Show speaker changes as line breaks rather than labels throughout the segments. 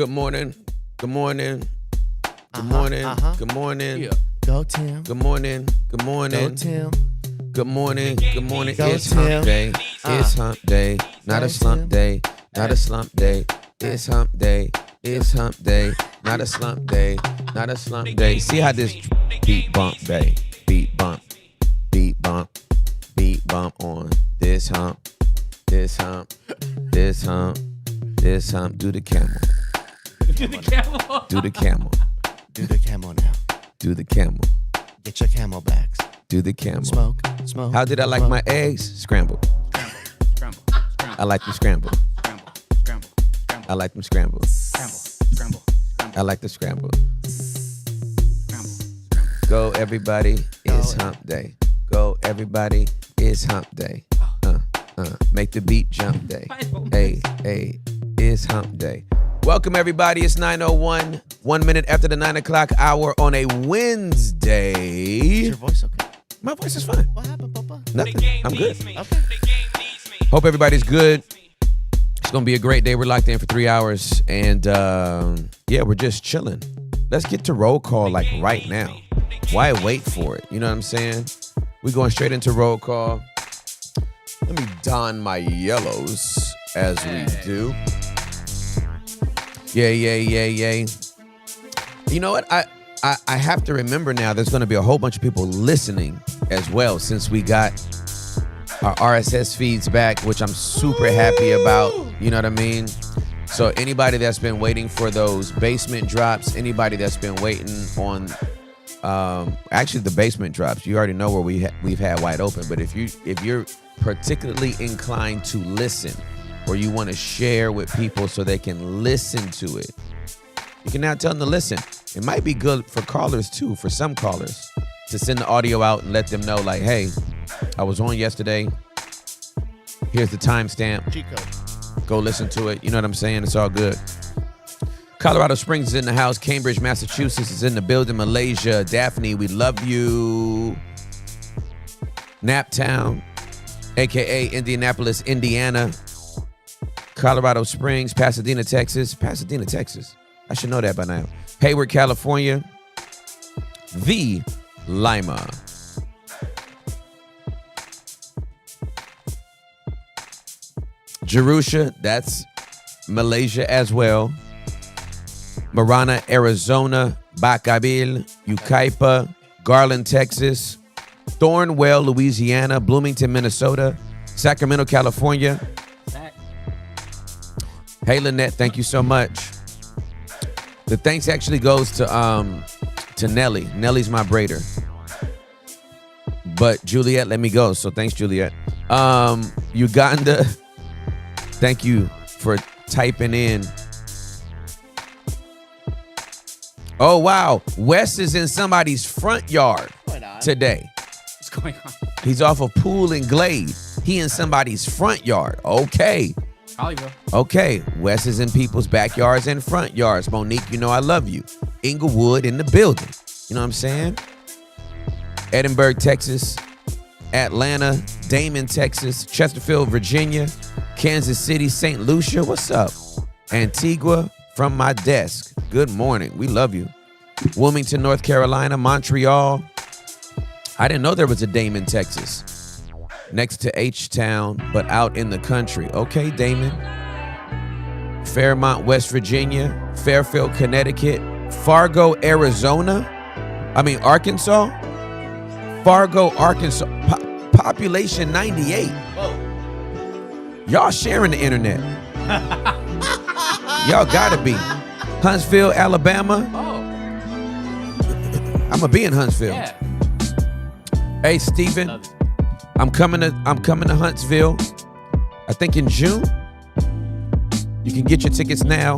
Good morning. Good morning. Good morning. Good morning.
Yeah. Go Tim.
Good morning. Good morning.
Go Tim.
Good morning. Good morning.
Go
It's
Tim.
hump day. It's hump day. Not
Go
a slump
Tim.
day. Not a slump day. It's hump day. It's hump day. Not a slump day. Not a slump day. See how this beat bump day. Beat bump. Beat bump. Beat bump on this hump. This hump. This hump. This hump. Do the camel.
Do the camel.
Do the camel.
Do the camel now.
Do the camel.
Get your camel backs.
Do the camel.
Smoke. Smoke.
How did I like
smoke.
my eggs? Scrambled.
Scramble.
I like them scrambled.
Scramble. Scramble. Scramble.
I like them scrambled.
Scramble. Scramble.
I like the scrambled.
Scramble.
Go everybody, it's hump day. Go everybody, it's hump day. Make the beat jump day. Hey, it's hump day. Welcome everybody, it's 9:01. 1 minute after the 9 o'clock hour on a Wednesday.
Is your voice okay?
My voice is fine.
What happened, Papa?
Nothing, I'm good.
Okay.
Hope everybody's good. It's gonna be a great day. We're locked in for 3 hours, and yeah, we're just chilling. Let's get to roll call like right now. Why wait for it? You know what I'm saying? We're going straight into roll call. Let me don my yellows as we do. Yay. You know what? I have to remember now there's gonna be a whole bunch of people listening as well since we got our RSS feeds back, which I'm super happy about. You know what I mean? So anybody that's been waiting for those basement drops, anybody that's been waiting on, actually the basement drops, you already know where we've had wide open. But if you're particularly inclined to listen, or you want to share with people so they can listen to it, you can now tell them to listen. It might be good for callers too, for some callers, to send the audio out and let them know, like, hey, I was on yesterday. Here's the timestamp.
G code.
Go listen to it. You know what I'm saying? It's all good. Colorado Springs is in the house. Cambridge, Massachusetts is in the building. Malaysia, Daphne, we love you. Naptown, a.k.a. Indianapolis, Indiana. Colorado Springs, Pasadena, Texas. Pasadena, Texas. I should know that by now. Hayward, California. The Lima. Jerusha, that's Malaysia as well. Marana, Arizona. Bacabil, Yucaipa, Garland, Texas. Thornwell, Louisiana. Bloomington, Minnesota. Sacramento, California. Hey, Lynette, thank you so much. The thanks actually goes to Nelly. Nelly's my braider. But Juliet let me go, so thanks, Juliet. Uganda, thank you for typing in. Oh, wow. Wes is in somebody's front yard today.
What's going on?
He's off of Pool and Glade. He in somebody's front yard. Okay.
Hollywood.
Okay, Wes is in people's backyards and front yards. Monique, you know I love you. Inglewood in the building. You know what I'm saying? Edinburgh, Texas. Atlanta, Damon, Texas. Chesterfield, Virginia. Kansas City, St. Lucia. What's up? Antigua from my desk. Good morning. We love you. Wilmington, North Carolina. Montreal. I didn't know there was a Damon, Texas. Next to H-Town, but out in the country. Okay, Damon. Fairmont, West Virginia. Fairfield, Connecticut. Fargo, Arizona. Arkansas. Fargo, Arkansas. Population 98.
Whoa.
Y'all sharing the internet. Y'all gotta be. Huntsville, Alabama.
Oh.
I'ma be in Huntsville.
Yeah.
Hey, Stephen.
Love it.
I'm coming to Huntsville. I think in June. You can get your tickets now.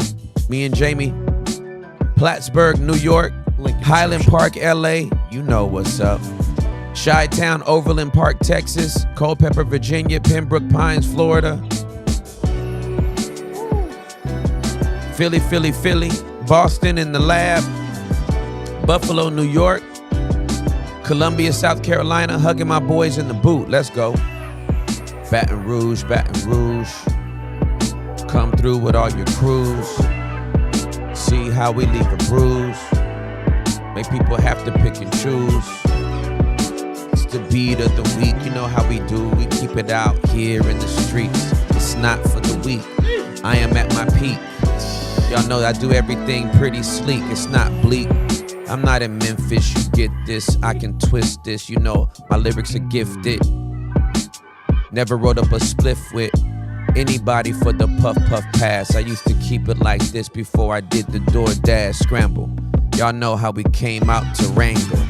Me and Jamie. Plattsburgh, New York. Highland Park, LA. You know what's up. Chi-Town, Overland Park, Texas. Culpeper, Virginia. Pembroke Pines, Florida. Philly. Boston in the lab. Buffalo, New York. Columbia, South Carolina, hugging my boys in the boot. Let's go. Baton Rouge. Come through with all your crews. See how we leave a bruise. Make people have to pick and choose. It's the beat of the week. You know how we do. We keep it out here in the streets. It's not for the weak. I am at my peak. Y'all know I do everything pretty sleek. It's not bleak. I'm not in Memphis. You get this. I can twist this. You know my lyrics are gifted. Never wrote up a spliff with anybody for the puff pass. I used to keep it like this before I did the DoorDash scramble. Y'all know how we came out to wrangle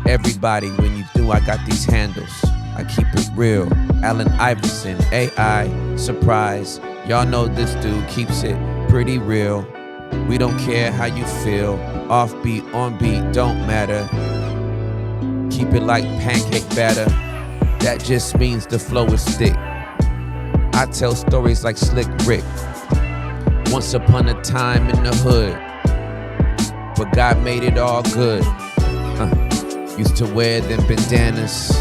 everybody when you do. I got these handles. I keep it real. Allen Iverson, AI, surprise. Y'all know this dude keeps it pretty real. We don't care how you feel. Offbeat, on beat, don't matter. Keep it like pancake batter. That just means the flow is thick. I tell stories like Slick Rick. Once upon a time in the hood, but God made it all good. Used to wear them bandanas,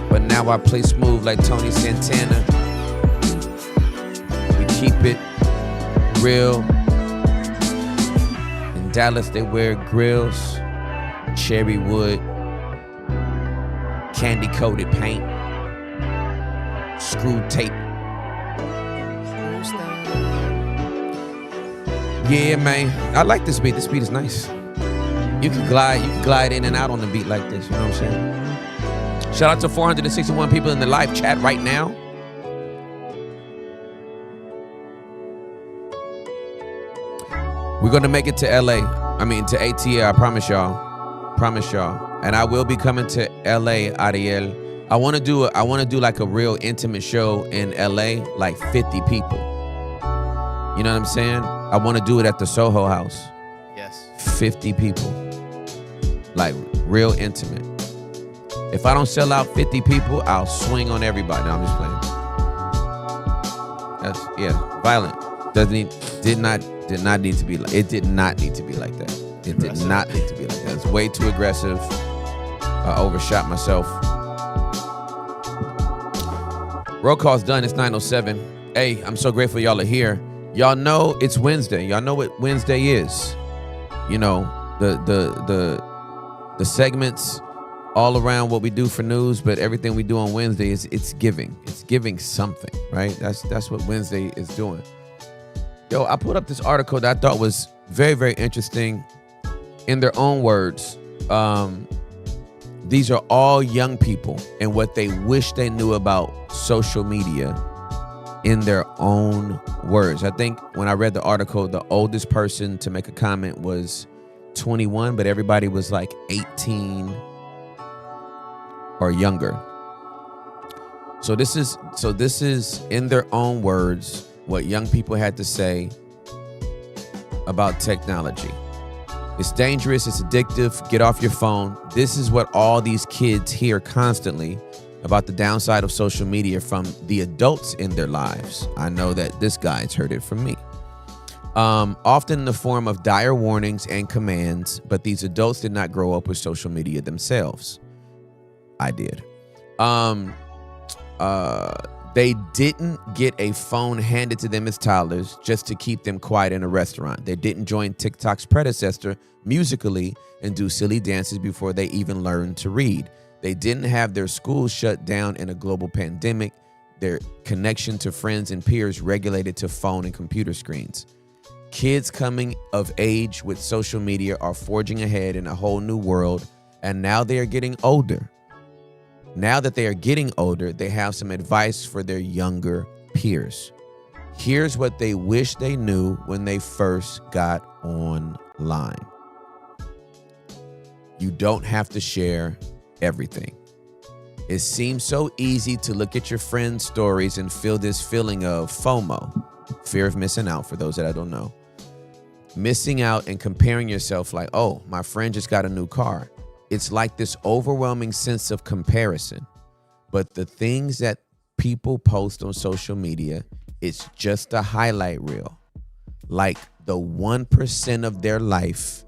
but now I play smooth like Tony Santana. We keep it real. In Dallas they wear grills, cherry wood, candy coated paint, screw tape. Yeah, man. I like this beat. This beat is nice. You can glide in and out on the beat like this. You know what I'm saying? Shout out to 461 people in the live chat right now. We're gonna make it to LA. I mean to ATL. I promise y'all. Promise y'all. And I will be coming to LA, Ariel. I wanna do like a real intimate show in LA, like 50 people. You know what I'm saying? I want to do it at the Soho House.
Yes.
50 people. Like, real intimate. If I don't sell out 50 people, I'll swing on everybody. No, I'm just playing. That's, yeah, violent. Did not need to be like, it did not need to be like that. It did not need to be like that. It's way too aggressive. I overshot myself. Roll call's done. It's 9:07. Hey, I'm so grateful y'all are here. Y'all know it's Wednesday. Y'all know what Wednesday is. You know, the segments all around what we do for news, but everything we do on Wednesday it's giving. It's giving something, right? That's what Wednesday is doing. Yo, I put up this article that I thought was very, very interesting. In their own words, these are all young people and what they wish they knew about social media. In their own words. I think when I read the article, the oldest person to make a comment was 21, but everybody was like 18 or younger. So this is in their own words what young people had to say about technology. It's dangerous, it's addictive, get off your phone. This is what all these kids hear constantly about the downside of social media from the adults in their lives. I know that this guy's heard it from me. Often in the form of dire warnings and commands, but these adults did not grow up with social media themselves. I did. They didn't get a phone handed to them as toddlers just to keep them quiet in a restaurant. They didn't join TikTok's predecessor, Musical.ly, and do silly dances before they even learned to read. They didn't have their schools shut down in a global pandemic, their connection to friends and peers regulated to phone and computer screens. Kids coming of age with social media are forging ahead in a whole new world, and now they are getting older. Now that they are getting older, they have some advice for their younger peers. Here's what they wish they knew when they first got online. You don't have to share everything. It seems so easy to look at your friends' stories and feel this feeling of FOMO, fear of missing out, for those that I don't know. Missing out and comparing yourself like, oh, my friend just got a new car. It's like this overwhelming sense of comparison. But the things that people post on social media, it's just a highlight reel. Like the 1% of their life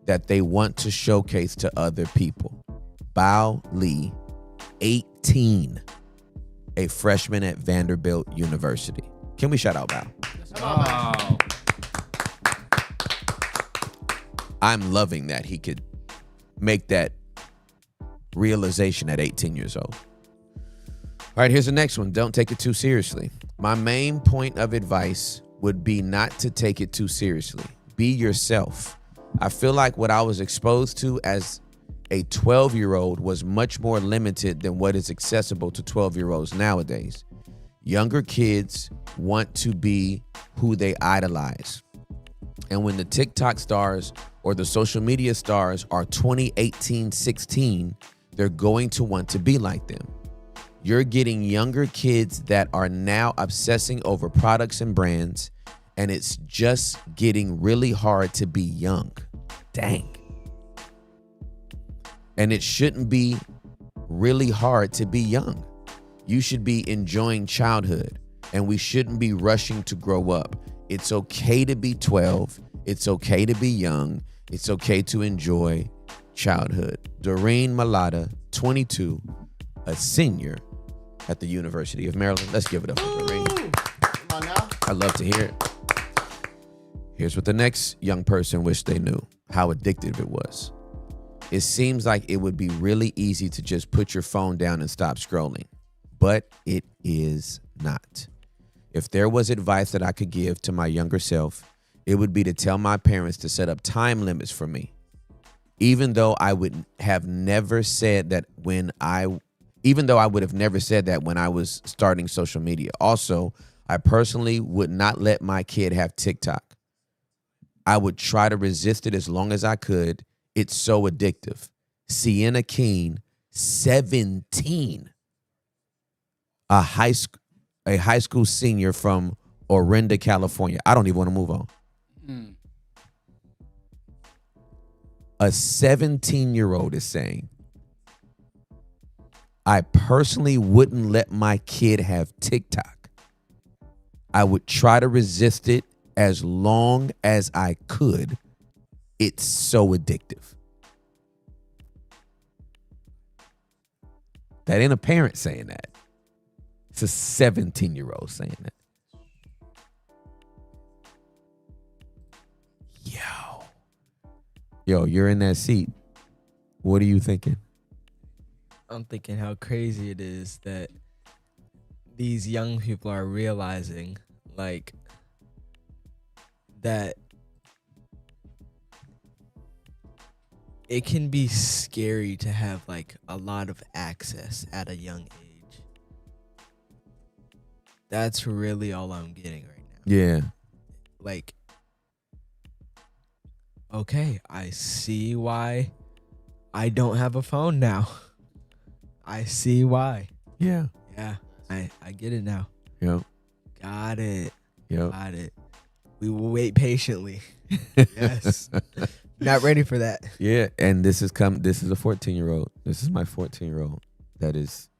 that they want to showcase to other people. Bao Lee, 18, a freshman at Vanderbilt University. Can we shout out Bao?
Oh.
I'm loving that he could make that realization at 18 years old. All right, here's the next one. Don't take it too seriously. My main point of advice would be not to take it too seriously. Be yourself. I feel like what I was exposed to as a 12-year-old was much more limited than what is accessible to 12-year-olds nowadays. Younger kids want to be who they idolize. And when the TikTok stars or the social media stars are 20, 18, 16, they're going to want to be like them. You're getting younger kids that are now obsessing over products and brands, and it's just getting really hard to be young. Dang. And it shouldn't be really hard to be young. You should be enjoying childhood, and we shouldn't be rushing to grow up. It's okay to be 12. It's okay to be young. It's okay to enjoy childhood. Doreen Malata, 22, a senior at the University of Maryland. Let's give it up for Doreen.
Come on now.
I'd love to hear it. Here's what the next young person wished they knew, how addictive it was. It seems like it would be really easy to just put your phone down and stop scrolling, but it is not. If there was advice that I could give to my younger self, it would be to tell my parents to set up time limits for me. Even though I would have never said that when I was starting social media. Also, I personally would not let my kid have TikTok. I would try to resist it as long as I could. It's so addictive. Sienna Keene, 17, a high school senior from Orinda, California. I don't even want to move on. A 17-year-old is saying, I personally wouldn't let my kid have TikTok. I would try to resist it as long as I could. It's so addictive. That ain't a parent saying that. It's a 17-year-old saying that. Yo, you're in that seat. What are you thinking?
I'm thinking how crazy it is that these young people are realizing, like, that it can be scary to have, like, a lot of access at a young age. That's really all I'm getting right now.
Yeah.
Like, okay, I see why I don't have a phone now. I see why.
Yeah.
Yeah, I get it now.
Yep.
Got it.
Yep.
Got it. We will wait patiently. Yes. Not ready for that.
Yeah, and this is a 14-year-old. This is my 14-year-old that is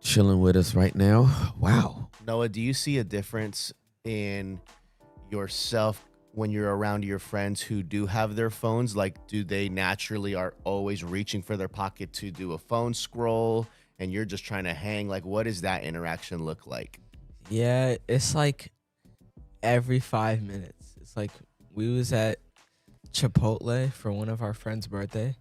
chilling with us right now. Wow.
Noah, do you see a difference in yourself when you're around your friends who do have their phones? Like, do they naturally are always reaching for their pocket to do a phone scroll and you're just trying to hang? Like, what does that interaction look like?
Yeah, it's like every 5 minutes. It's like we was at Chipotle for one of our friends' birthday,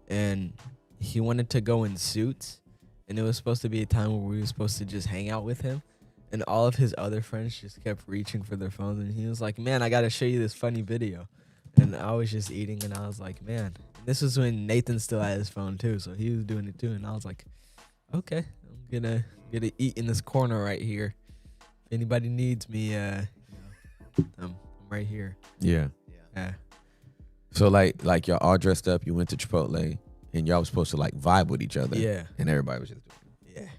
and he wanted to go in suits, and it was supposed to be a time where we were supposed to just hang out with him, and all of his other friends just kept reaching for their phones, and he was like, man, I gotta show you this funny video. And I was just eating, and I was like, man. And this was when Nathan still had his phone too, so he was doing it too, and I was like, okay, I'm gonna eat in this corner right here. If anybody needs me, I'm right here.
Yeah.
Yeah.
So like y'all all dressed up, you went to Chipotle, and y'all was supposed to like vibe with each other.
Yeah.
And everybody was just doing it.
Yeah.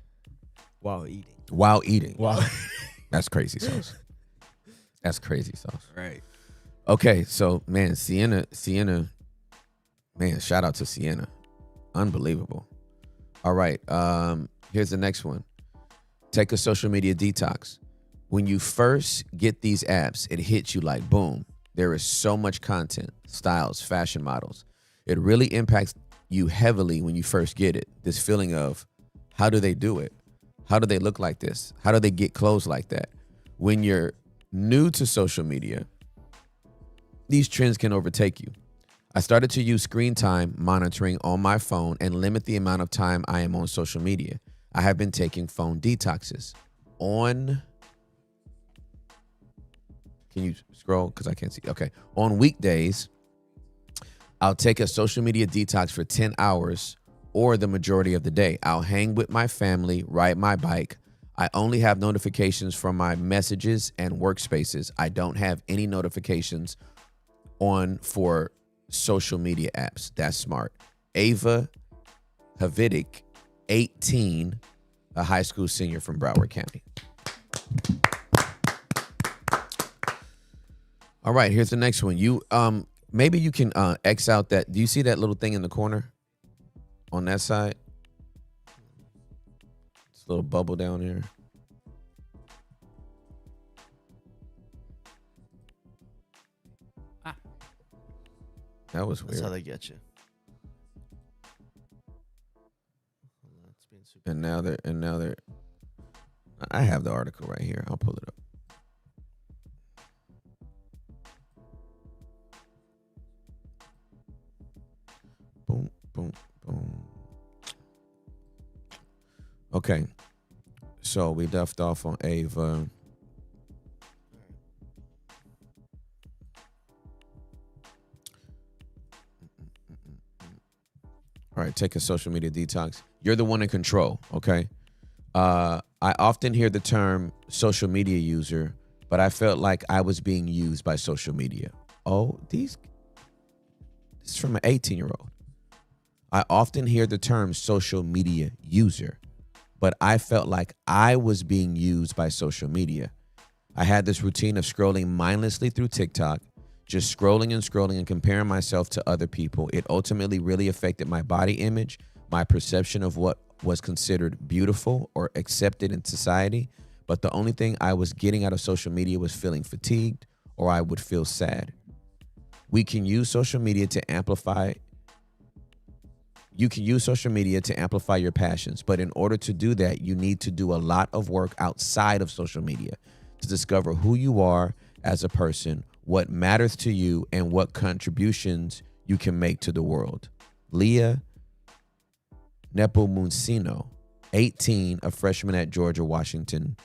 While eating.
While eating.
Wow.
That's crazy sauce. That's crazy sauce.
Right.
Okay, so man, Sienna, man, shout out to Sienna. Unbelievable. All right, here's the next one. Take a social media detox. When you first get these apps, it hits you like boom. There is so much content, styles, fashion models. It really impacts you heavily when you first get it. This feeling of, how do they do it? How do they look like this? How do they get clothes like that? When you're new to social media, these trends can overtake you. I started to use screen time monitoring on my phone and limit the amount of time I am on social media. I have been taking phone detoxes. On, can you scroll? Because I can't see. Okay. On weekdays, I'll take a social media detox for 10 hours or the majority of the day. I'll hang with my family, ride my bike. I only have notifications from my messages and workspaces. I don't have any notifications on for social media apps. That's smart. Ava Havidic, 18, a high school senior from Broward County. All right, here's the next one. You maybe you can X out that. Do you see that little thing in the corner on that side? It's a little bubble down here.
Ah.
That was
That's
weird.
how they get you. That's being super.
And now they're I have the article right here. I'll pull it up. Boom, boom, boom. Okay. So we left off on Ava. All right, take a social media detox. You're the one in control, okay? I often hear the term social media user, but I felt like I was being used by social media. Oh, this is from an 18-year-old. I often hear the term social media user, but I felt like I was being used by social media. I had this routine of scrolling mindlessly through TikTok, just scrolling and comparing myself to other people. It ultimately really affected my body image, my perception of what was considered beautiful or accepted in society. But the only thing I was getting out of social media was feeling fatigued, or I would feel sad. We can use social media to amplify. You can use social media to amplify your passions, but in order to do that, you need to do a lot of work outside of social media to discover who you are as a person, what matters to you, and what contributions you can make to the world. Leah Nepomuceno, 18, a freshman at George Washington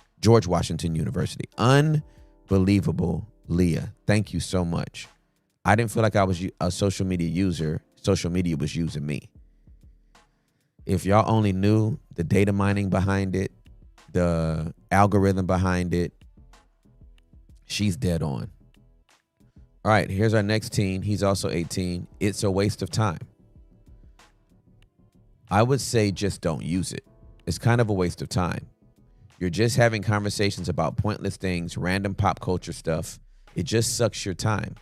University. Unbelievable, Leah. Thank you so much. I didn't feel like I was a social media user. Social media was using me. If y'all only knew the data mining behind it, the algorithm behind it, she's dead on. All right, here's our next teen. He's also 18. It's a waste of time. I would say just don't use it. It's kind of a waste of time. You're just having conversations about pointless things, random pop culture stuff. It just sucks your time.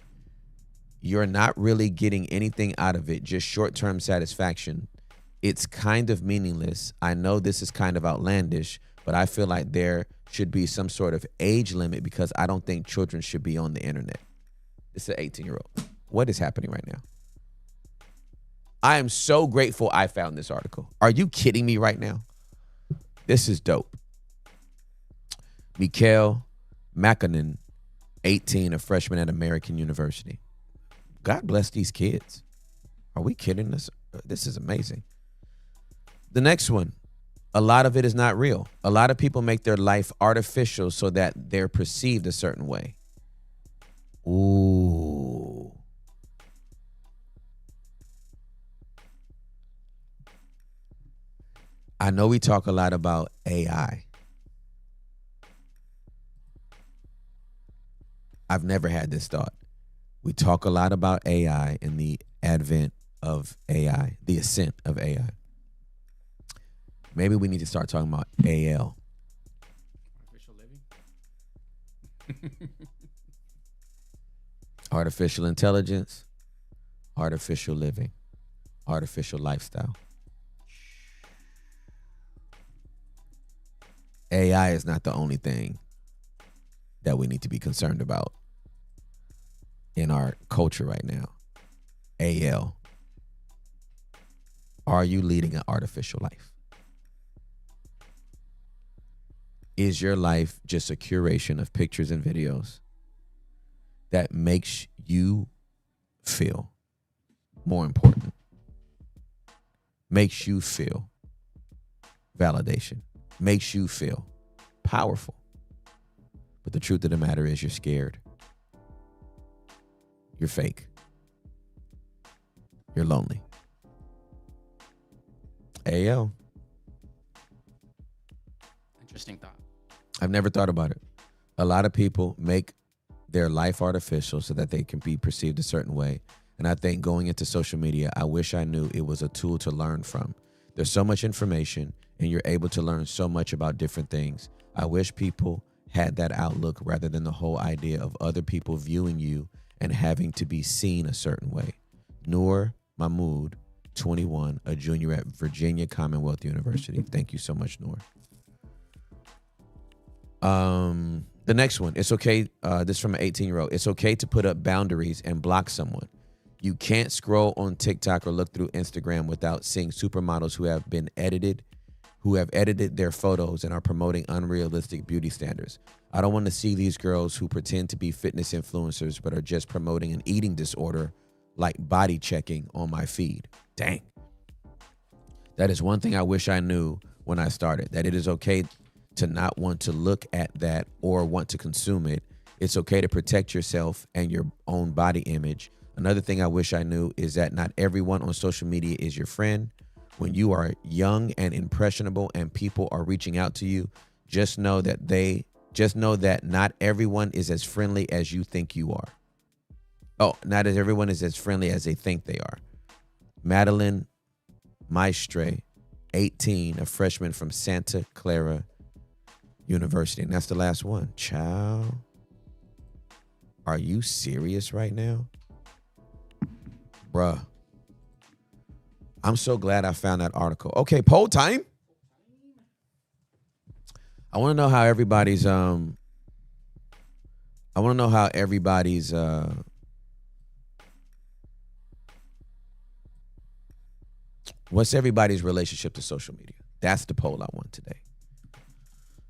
You're not really getting anything out of it, just short-term satisfaction. It's kind of meaningless. I know this is kind of outlandish, but I feel like there should be some sort of age limit because I don't think children should be on the internet. It's an 18-year-old. What is happening right now? I am so grateful I found this article. Are you kidding me right now? This is dope. Mikael Makkonen, 18, a freshman at American University. God bless these kids. Are we kidding us? This is amazing. The next one, a lot of it is not real. A lot of people make their life artificial so that they're perceived a certain way. Ooh. I know we talk a lot about AI. I've never had this thought. We talk a lot about AI and the advent of AI, the ascent of AI. Maybe we need to start talking about AL.
Artificial living.
Artificial intelligence, artificial living, artificial lifestyle. AI is not the only thing that we need to be concerned about in our culture right now. AL. Are you leading an artificial life? Is your life just a curation of pictures and videos that makes you feel more important. Makes you feel validation. Makes you feel powerful. But the truth of the matter is you're scared. You're fake. You're lonely. Ayo.
Interesting thought.
I've never thought about it. A lot of people make their life artificial so that they can be perceived a certain way. And I think going into social media, I wish I knew it was a tool to learn from. There's so much information and you're able to learn so much about different things. I wish people had that outlook rather than the whole idea of other people viewing you and having to be seen a certain way. Noor Mahmood, 21, a junior at Virginia Commonwealth University. Thank you so much, Noor. The next one, it's okay. This is from an 18-year-old. It's okay to put up boundaries and block someone. You can't scroll on TikTok or look through Instagram without seeing supermodels who have edited their photos and are promoting unrealistic beauty standards. I don't want to see these girls who pretend to be fitness influencers but are just promoting an eating disorder like body checking on my feed. Dang. That is one thing I wish I knew when I started, that it is okay to not want to look at that or want to consume it. It's okay to protect yourself and your own body image. Another thing I wish I knew is that not everyone on social media is your friend. When you are young and impressionable and people are reaching out to you, just know that not everyone is as friendly as you think you are. Oh, not as everyone is as friendly as they think they are. Madeline Maestre, 18, a freshman from Santa Clara University. And that's the last one. Child, are you serious right now? Bruh. I'm so glad I found that article. Okay, poll time. I want to know how everybody's what's everybody's relationship to social media? That's the poll I want today.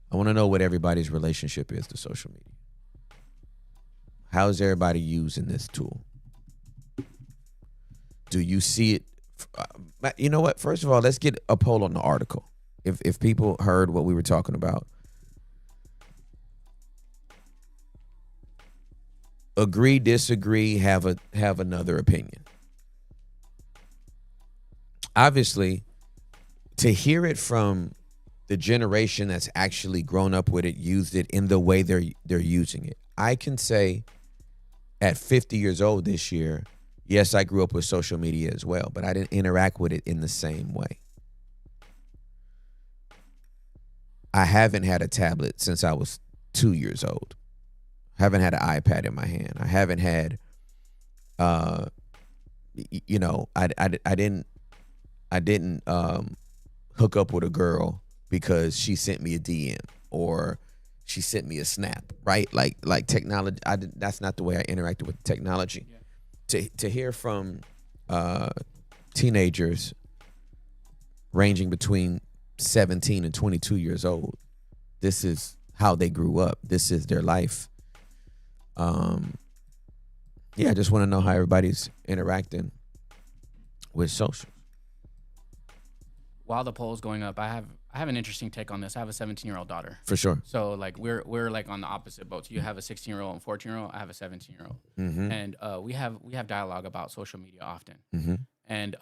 I want to know what everybody's relationship is to social media. How is everybody using this tool? Do you see it? You know what? First of all, let's get a poll on the article. If people heard what we were talking about. Agree, disagree, have another opinion. Obviously, to hear it from the generation that's actually grown up with it, used it in the way they're using it. I can say at 50 years old this year, yes, I grew up with social media as well, but I didn't interact with it in the same way. I haven't had a tablet since I was 2 years old. Haven't had an iPad in my hand. I haven't had, I didn't hook up with a girl because she sent me a DM or she sent me a snap, right? Like technology. That's not the way I interacted with technology. Yeah. To hear from teenagers ranging between 17 and 22 years old, this is how they grew up. This is their life. I just want to know how everybody's interacting with social.
While the poll's going up, I have an interesting take on this. I have a 17-year-old daughter.
For sure.
So like we're like on the opposite boats. You have a 16-year-old and 14-year-old. I have a 17-year-old.
Mm-hmm.
And we have dialogue about social media often.
Mm-hmm.
And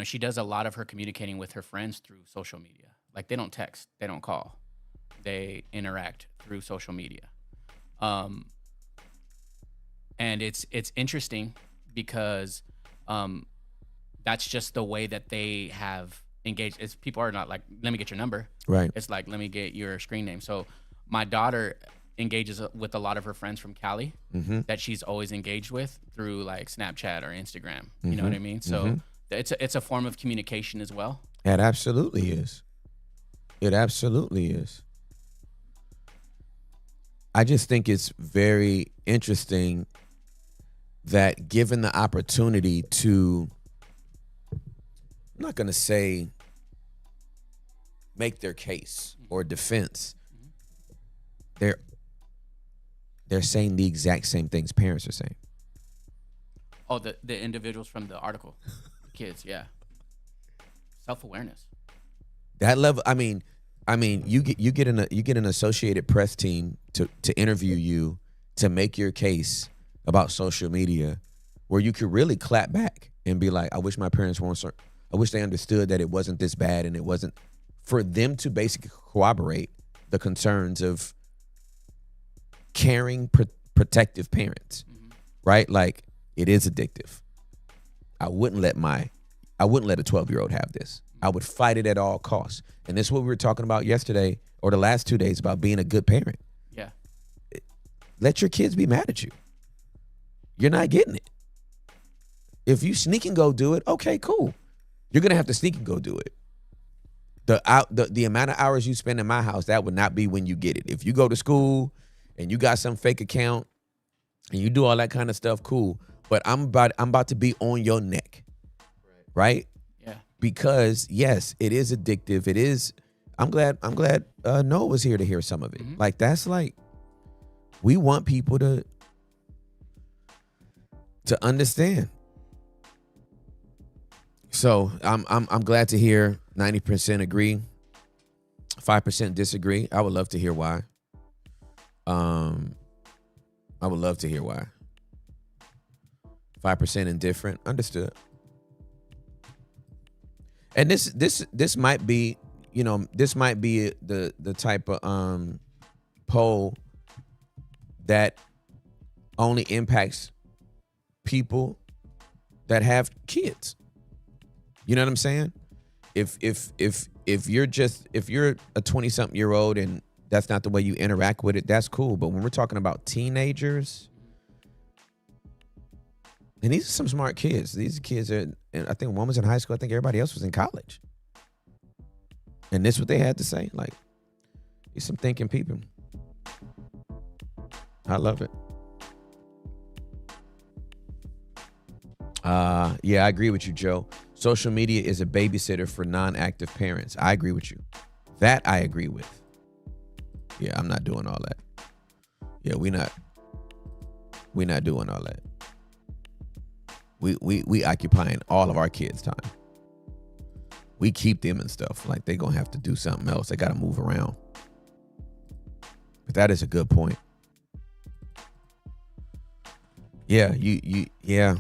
she does a lot of her communicating with her friends through social media. Like they don't text, they don't call, they interact through social media. And it's interesting because that's just the way that they have engaged. It's people are not like, let me get your number.
Right.
It's like, let me get your screen name. So my daughter engages with a lot of her friends from Cali
mm-hmm.
that she's always engaged with through like Snapchat or Instagram.
Mm-hmm.
You know what I mean? So
mm-hmm.
it's a form of communication as well.
It absolutely is. It absolutely is. I just think it's very interesting that given the opportunity to, I'm not going to say make their case or defense, they're saying the exact same things parents are saying.
Oh, the individuals from the article, the kids. Yeah, self-awareness.
That level. You get an Associated Press team to interview you to make your case about social media, where you could really clap back and be like, I wish my parents weren't. I wish they understood that it wasn't this bad, and it wasn't for them to basically corroborate the concerns of caring, protective parents, right? Like, it is addictive. I wouldn't let a 12-year-old have this. I would fight it at all costs. And this is what we were talking about yesterday or the last 2 days about being a good parent.
Yeah.
Let your kids be mad at you. You're not getting it. If you sneak and go do it, okay, cool. You're gonna have to sneak and go do it. The amount of hours you spend in my house, that would not be when you get it. If you go to school and you got some fake account and you do all that kind of stuff, cool. But I'm about to be on your neck, right?
Yeah.
Because yes, it is addictive. It is. I'm glad Noah was here to hear some of it.
Mm-hmm.
Like, that's like, we want people to understand. So I'm glad to hear 90% agree, 5% disagree. I would love to hear why. I would love to hear why. 5% indifferent. Understood. And this might be, this might be the type of poll that only impacts people that have kids. You know what I'm saying? If you're a 20-something-year-old and that's not the way you interact with it, that's cool. But when we're talking about teenagers, and these are some smart kids. These kids are, and I think one was in high school. I think everybody else was in college. And this is what they had to say. Like, these some thinking people. I love it. Yeah, I agree with you, Joe. Social media is a babysitter for non-active parents. I agree with you. That I agree with. Yeah, I'm not doing all that. Yeah, we're not doing all that. We occupying all of our kids' time. We keep them and stuff. Like, they gonna have to do something else. They gotta move around. But that is a good point. Yeah, yeah.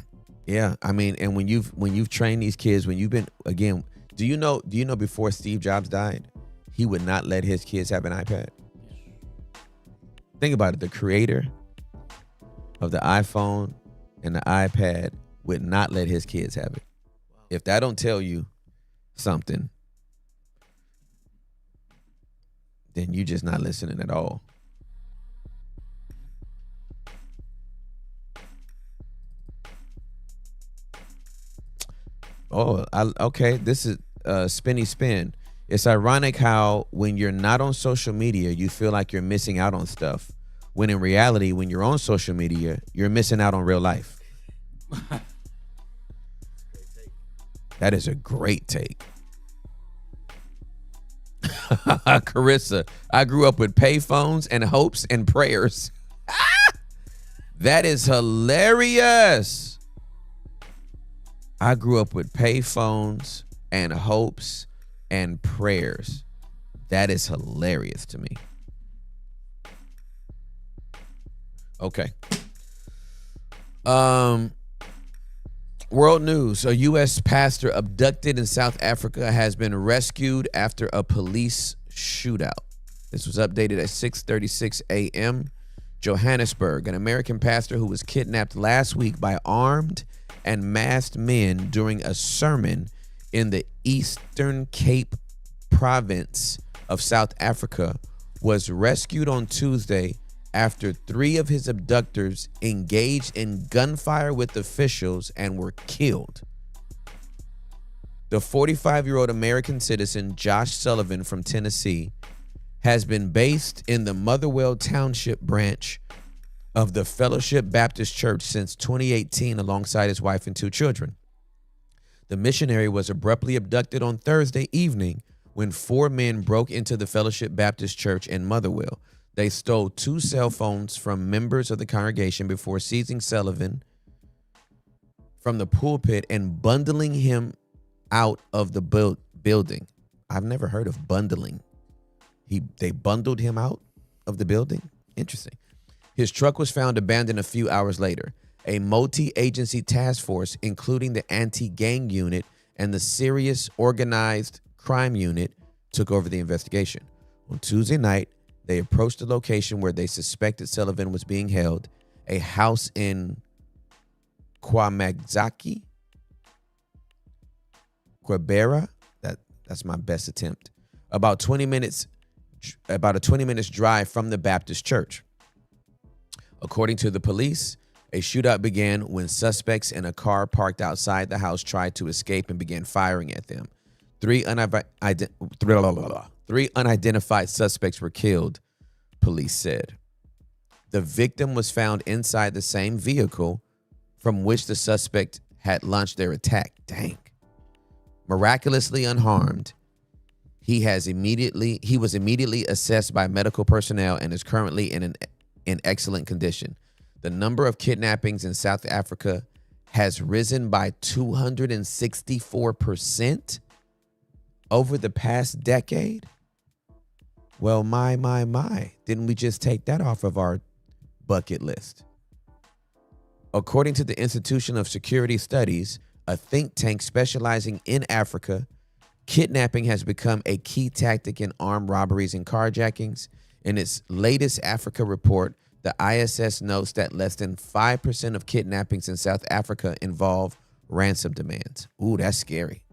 I mean, and when you've trained these kids, when you've been, again, do you know before Steve Jobs died, he would not let his kids have an iPad? Think about it. The creator of the iPhone and the iPad would not let his kids have it. If that don't tell you something, then you just not listening at all. Oh, okay. This is Spinny Spin. It's ironic how when you're not on social media, you feel like you're missing out on stuff. When in reality, when you're on social media, you're missing out on real life. That is a great take. Carissa, I grew up with payphones and hopes and prayers. That is hilarious. I grew up with payphones and hopes and prayers. That is hilarious to me. Okay. World news. A U.S. pastor abducted in South Africa has been rescued after a police shootout. This was updated at 6:36 a.m. Johannesburg. An American pastor who was kidnapped last week by armed and masked men during a sermon in the Eastern Cape province of South Africa was rescued on Tuesday after 3 of his abductors engaged in gunfire with officials and were killed. The 45-year-old American citizen Josh Sullivan from Tennessee has been based in the Motherwell Township branch of the Fellowship Baptist Church since 2018 alongside his wife and 2 children. The missionary was abruptly abducted on Thursday evening when 4 men broke into the Fellowship Baptist Church in Motherwell. They stole 2 cell phones from members of the congregation before seizing Sullivan from the pulpit and bundling him out of the building. I've never heard of bundling. They bundled him out of the building? Interesting. His truck was found abandoned a few hours later. A multi-agency task force, including the anti-gang unit and the serious organized crime unit, took over the investigation. On Tuesday night, they approached the location where they suspected Sullivan was being held, a house in Kwamagzaki, Quebera. That's my best attempt. About a 20 minutes drive from the Baptist church. According to the police, a shootout began when suspects in a car parked outside the house tried to escape and began firing at them. Three unidentified suspects were killed, police said. The victim was found inside the same vehicle from which the suspect had launched their attack. Dang. Miraculously unharmed, he was immediately assessed by medical personnel and is currently in excellent condition. The number of kidnappings in South Africa has risen by 264% over the past decade. Well, my. Didn't we just take that off of our bucket list? According to the Institution of Security Studies, a think tank specializing in Africa, kidnapping has become a key tactic in armed robberies and carjackings. In its latest Africa report, the ISS notes that less than 5% of kidnappings in South Africa involve ransom demands. Ooh, that's scary.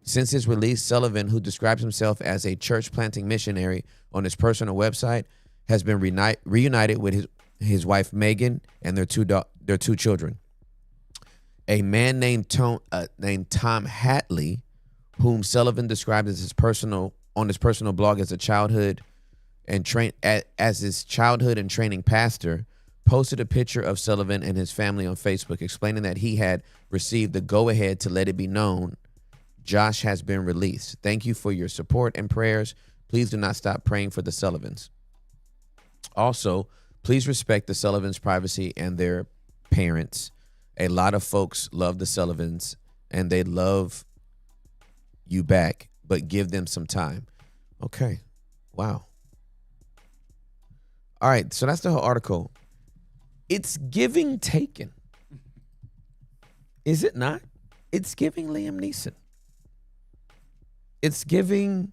Since his release, Sullivan, who describes himself as a church planting missionary on his personal website, has been reunited with his wife Megan and their two children. A man named Tom Hatley, whom Sullivan described as his personal blog as his childhood and training pastor, posted a picture of Sullivan and his family on Facebook, explaining that he had received the go-ahead to let it be known Josh has been released. Thank you for your support and prayers. Please do not stop praying for the Sullivans. Also, please respect the Sullivans' privacy and their parents. A lot of folks love the Sullivans and they love you back, but give them some time. Okay. Wow. All right. So that's the whole article. It's giving Taken. Is it not? It's giving Liam Neeson. It's giving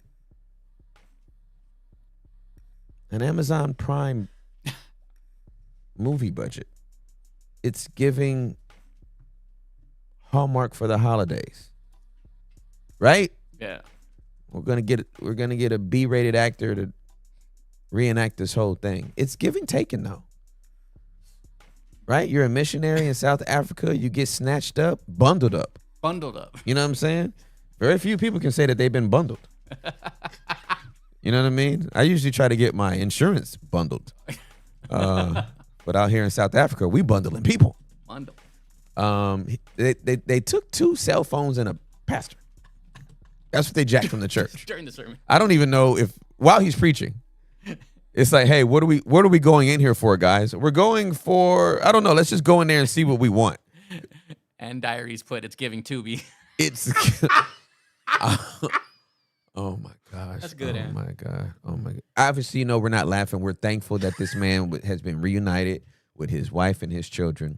an Amazon Prime movie budget. It's giving Hallmark for the holidays. Right?
Yeah.
We're gonna get a B-rated actor to reenact this whole thing. It's giving Taken though. Right? You're a missionary in South Africa, you get snatched up, bundled up.
Bundled up.
You know what I'm saying? Very few people can say that they've been bundled. You know what I mean? I usually try to get my insurance bundled. But out here in South Africa, we bundling people.
Bundle.
They took 2 cell phones and a pastor. That's what they jacked from the church.
During the sermon.
I don't even know if while he's preaching, it's like, hey, what are we going in here for, guys? We're going for, I don't know. Let's just go in there and see what we want.
And Diaries put it's giving Tubi.
It's oh my gosh.
That's good,
Oh
Ann.
my God. Oh my God. Obviously, we're not laughing. We're thankful that this man has been reunited with his wife and his children.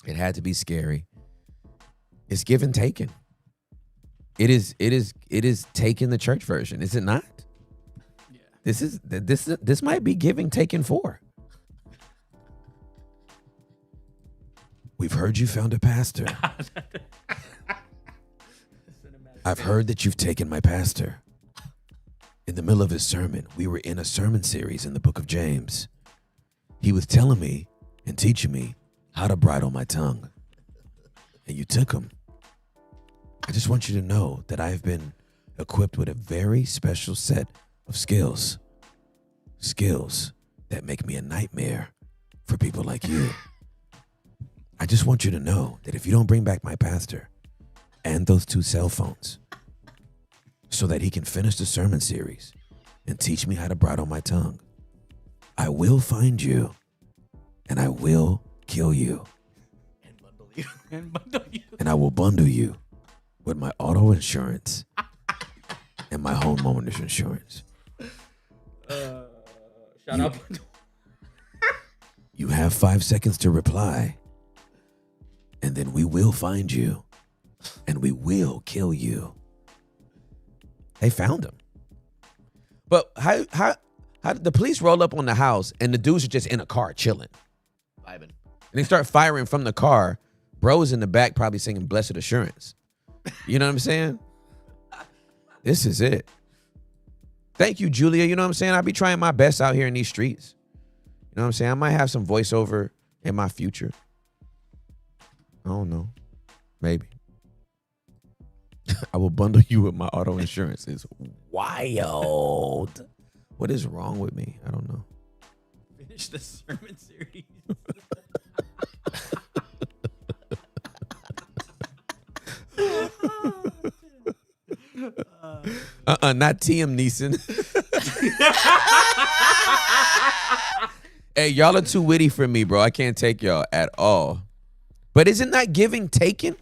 It had to be scary. It's give and taken. It is taking the church version, is it not?
Yeah.
This might be giving taken 4. We've heard you found a pastor. I've heard that you've taken my pastor. In the middle of his sermon, we were in a sermon series in the book of James. He was telling me and teaching me how to bridle my tongue. And you took him. I just want you to know that I have been equipped with a very special set of skills. Skills that make me a nightmare for people like you. I just want you to know that if you don't bring back my pastor and those 2 cell phones so that he can finish the sermon series and teach me how to bridle my tongue, I will find you and I will kill you.
you.
And bundle you.
And I will bundle you with my auto insurance and my homeowner's insurance.
Shout out.
You have 5 seconds to reply, and then we will find you, and we will kill you. They found him. But how did the police roll up on the house, and the dudes are just in a car chilling?
Vibing.
And they start firing from the car. Bro's in the back probably singing Blessed Assurance. You know what I'm saying? This is it. Thank you, Julia. You know what I'm saying? I'll be trying my best out here in these streets. You know what I'm saying? I might have some voiceover in my future. I don't know. Maybe. I will bundle you with my auto insurance. It's wild. What is wrong with me? I don't know.
Finish the sermon series.
Not TM Neeson. Hey, y'all are too witty for me, bro. I can't take y'all at all. But isn't that giving taken?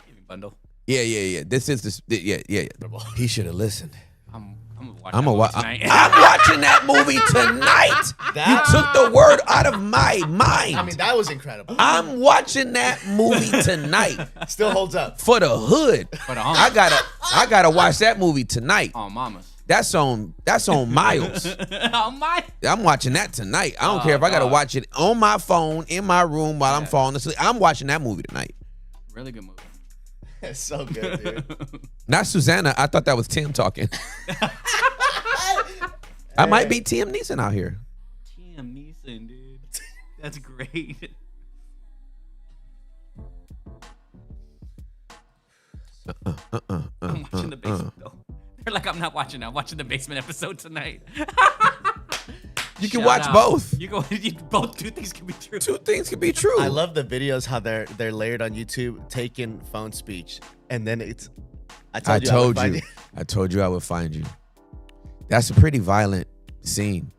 Giving bundle.
Yeah. This is yeah. He should have listened.
I'm watching
I'm watching that movie tonight. You took the word out of my mind.
I mean, that was incredible.
I'm watching that movie tonight.
Still holds up.
For the hood.
For the
I gotta watch that movie tonight.
Oh, mamas.
That's on Miles.
Oh my.
I'm watching that tonight. I don't care if I gotta watch it on my phone in my room while I'm falling asleep. I'm watching that movie tonight.
Really good movie.
It's so good, dude.
Not Susanna. I thought that was Tim talking. I might be Tim Neeson out here.
Tim Neeson, dude. That's great. I'm watching the basement though. They're like, I'm not watching that. I'm watching the basement episode tonight.
You can
Shout
watch
out.
both.
Both two things can be true.
Two things can be true.
I love the videos how they're layered on YouTube, taking phone speech, and then it's. I told you.
I told you I would find you. That's a pretty violent scene.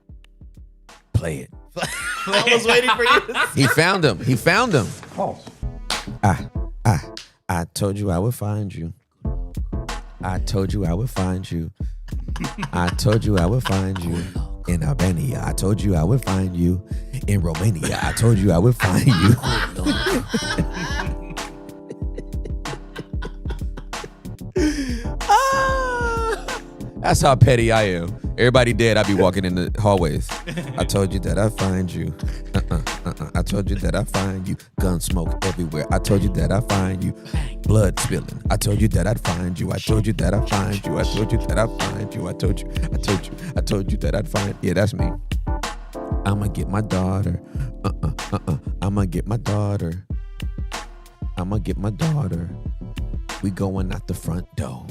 Play it.
I was waiting for you.
He found him. False. I told you I would find you. I told you I would find you. I told you I would find you. In Albania, I told you I would find you. In Romania, I told you I would find you. That's how petty I am. Everybody dead, I be walking in the hallways. I told you that I'd find you. I told you that I'd find you. Gun smoke everywhere. I told you that I'd find you. Blood spilling. I told you that I'd find you. I told you that I'd find you. I told you that I'd find you. I told you that I'd find. Yeah, that's me. I'ma get my daughter. I'ma get my daughter. I'ma get my daughter. We going out the front door.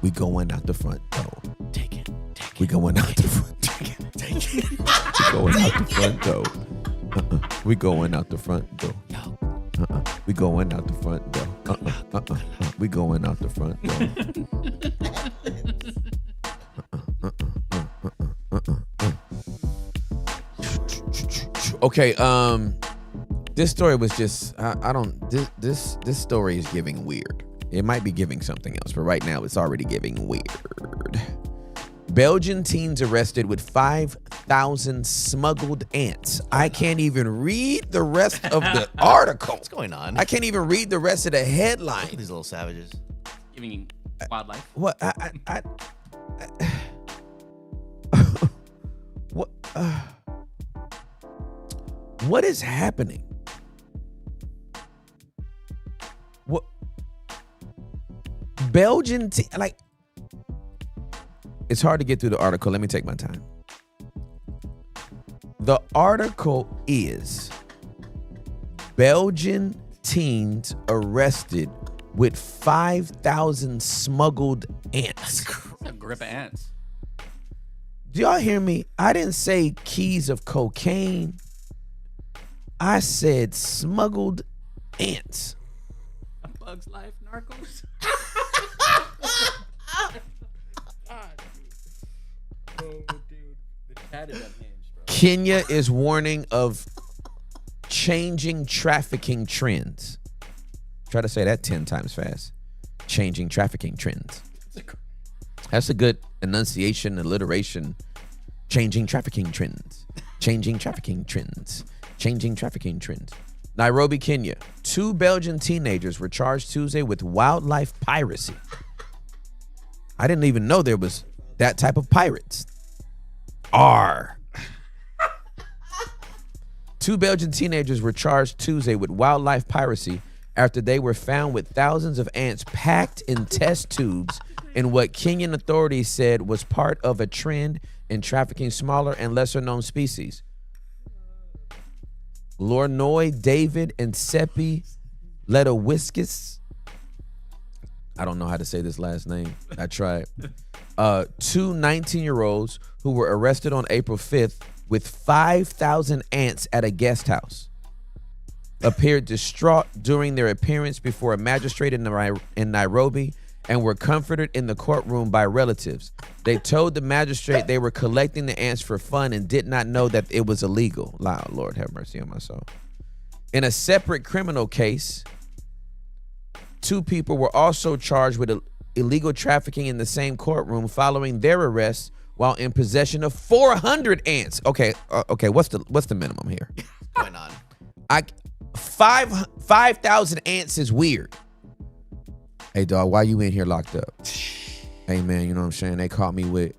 We going out the front door.
Take it.
We going out the front door.
Take it.
We going out the front door. We going out the front door. We going out the front door. We going out the front door. Okay, this story was just this story is giving weird. It might be giving something else, but right now it's already giving weird. Belgian teens arrested with 5,000 smuggled ants. I can't even read the rest of the article.
What's going on?
I can't even read the rest of the
Look
headline.
at these little savages.
Giving wildlife.
What? What? What is happening? What? Belgian like. It's hard to get through the article. Let me take my time. The article is Belgian teens arrested with 5,000 smuggled ants.
A grip of ants.
Do y'all hear me? I didn't say keys of cocaine. I said smuggled ants.
A Bug's Life Narcos. Oh, dude. The chat is unhinged, bro.
Kenya is warning of changing trafficking trends. Try to say that 10 times fast. Changing trafficking trends. That's a good enunciation, alliteration. Changing trafficking trends. Changing trafficking trends. Changing trafficking trends. Nairobi, Kenya. 2 Belgian teenagers were charged Tuesday with wildlife piracy. I didn't even know there was that type of pirates. R. 2 Belgian teenagers were charged Tuesday with wildlife piracy after they were found with thousands of ants packed in test tubes in what Kenyan authorities said was part of a trend in trafficking smaller and lesser known species. Lornoy David and Seppi Letowiskis. I don't know how to say this last name. I tried. 2 19-year-olds who were arrested on April 5th with 5,000 ants at a guest house appeared distraught during their appearance before a magistrate in Nairobi and were comforted in the courtroom by relatives. They told the magistrate they were collecting the ants for fun and did not know that it was illegal. Lord have mercy on my soul. In a separate criminal case, 2 people were also charged with illegal trafficking in the same courtroom following their arrest while in possession of 400 ants. Okay, what's the minimum here?
What's going on?
5,000 ants is weird. Hey dog, why you in here locked up? Hey man, you know what I'm saying? They caught me with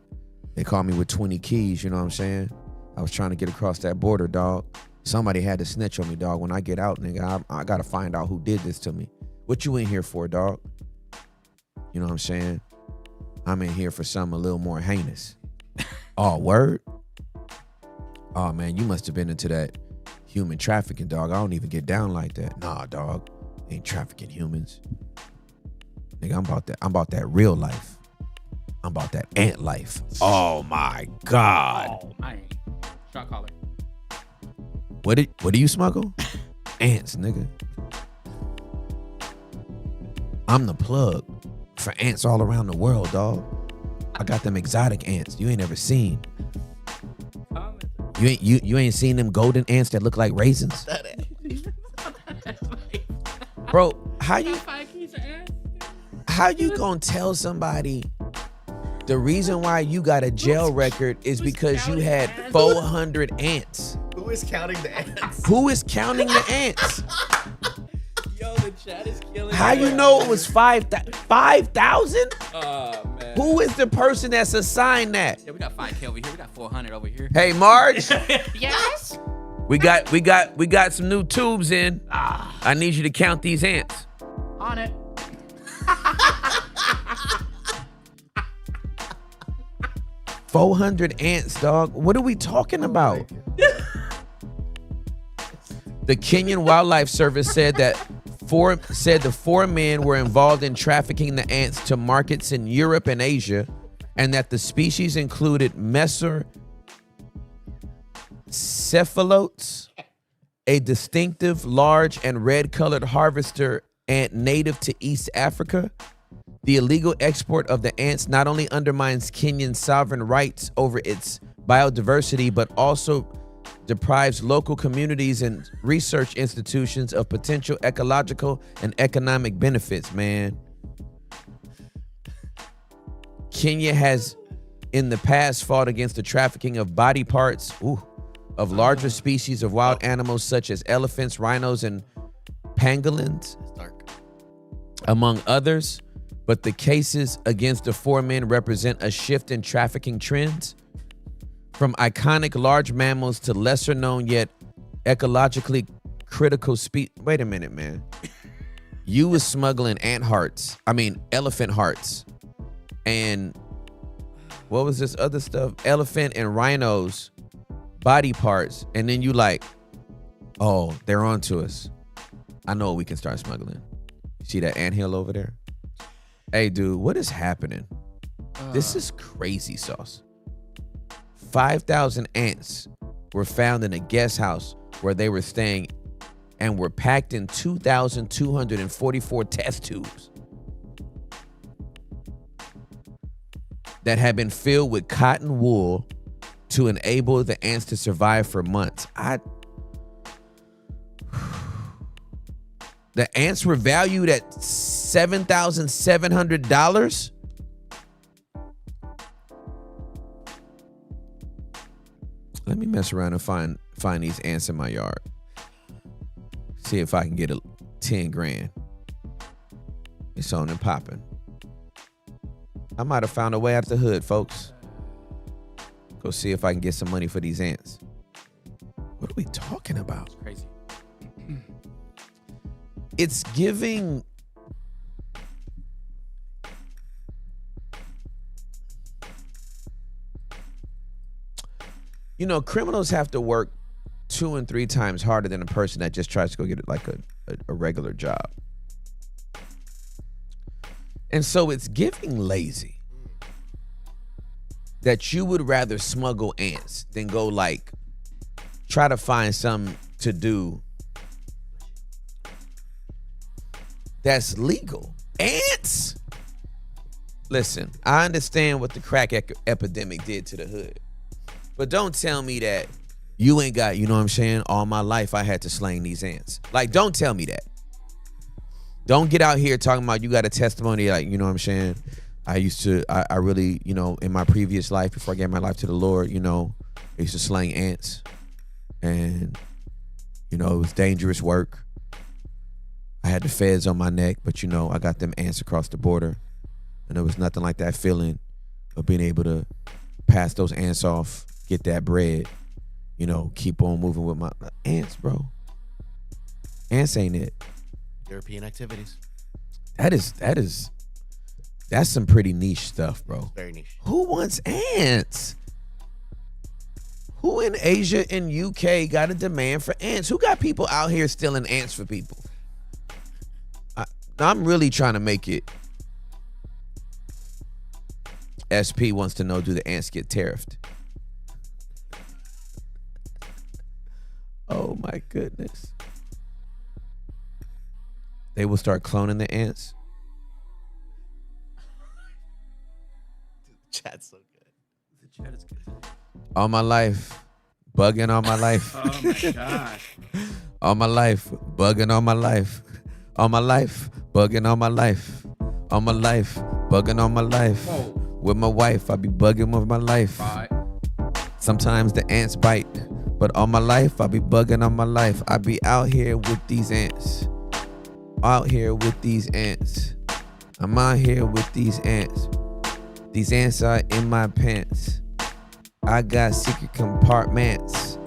20 keys, you know what I'm saying? I was trying to get across that border, dog. Somebody had to snitch on me, dog. When I get out, nigga, I gotta find out who did this to me. What you in here for, dog? You know what I'm saying? I'm in here for something a little more heinous. Oh, word? Oh man, you must have been into that human trafficking, dog. I don't even get down like that. Nah, dog. Ain't trafficking humans. Nigga, I'm about that real life. I'm about that ant life. Oh my God.
Oh man. Shot caller.
What do you smuggle? Ants, nigga. I'm the plug for ants all around the world, dog. I got them exotic ants you ain't ever seen. You ain't seen them golden ants that look like raisins? Bro, how you gonna tell somebody the reason why you got a jail record is because you had 400 ants?
Who is counting the ants?
Who is counting the ants?
Yo, the chat is killing
How
me.
you know it was 5,000?
Oh, man.
Who is the person that's assigned that?
Yeah, we got 5K over here. We got 400 over here.
Hey, Marge,
Yes.
we got some new tubes in. I need you to count these ants.
On it.
400 ants, dog. What are we talking about? The Kenyan Wildlife Service said that the 4 men were involved in trafficking the ants to markets in Europe and Asia, and that the species included cephalotes, a distinctive large and red-colored harvester ant native to East Africa. The illegal export of the ants not only undermines Kenyan sovereign rights over its biodiversity, but also deprives local communities and research institutions of potential ecological and economic benefits, man. Kenya has in the past fought against the trafficking of body parts of larger species of wild animals such as elephants, rhinos, and pangolins, among others. But the cases against the 4 men represent a shift in trafficking trends. From iconic large mammals to lesser known yet ecologically critical species. Wait a minute, man. You was smuggling elephant hearts. And what was this other stuff? Elephant and rhinos body parts. And then you like, oh, they're onto us. I know what we can start smuggling. You see that anthill over there? Hey, dude, what is happening? This is crazy sauce. 5,000 ants were found in a guest house where they were staying and were packed in 2,244 test tubes that had been filled with cotton wool to enable the ants to survive for months. The ants were valued at $7,700. Let me mess around and find these ants in my yard. See if I can get 10 grand. It's on and popping. I might have found a way out the hood, folks. Go see if I can get some money for these ants. What are we talking about?
It's crazy.
It's giving. You know, criminals have to work 2 and 3 times harder than a person that just tries to go get like a regular job. And so it's giving lazy that you would rather smuggle ants than go like try to find something to do that's legal. Ants? Listen, I understand what the crack epidemic did to the hood. But don't tell me that you ain't got, you know what I'm saying? All my life I had to slang these ants. Like, don't tell me that. Don't get out here talking about you got a testimony like, you know what I'm saying? I really, you know, in my previous life, before I gave my life to the Lord, you know, I used to slang ants. And, you know, it was dangerous work. I had the feds on my neck, but, you know, I got them ants across the border. And there was nothing like that feeling of being able to pass those ants off, get that bread, you know, keep on moving with my ants, bro. Ants ain't it.
European activities.
That's some pretty niche stuff, bro.
Very niche.
Who wants ants? Who in Asia and UK got a demand for ants? Who got people out here stealing ants for people? I'm really trying to make it. SP wants to know, do the ants get tariffed? Oh my goodness. They will start cloning the ants.
Chat's so good.
The chat is good.
All my life, bugging all my life.
Oh my gosh.
All my life, bugging all my life. All my life, bugging all my life. All my life, bugging all my life.
Whoa.
With my wife, I be bugging with my life.
Right.
Sometimes the ants bite, but all my life, I be bugging on my life. I be out here with these ants. Out here with these ants. I'm out here with these ants. These ants are in my pants. I got secret compartments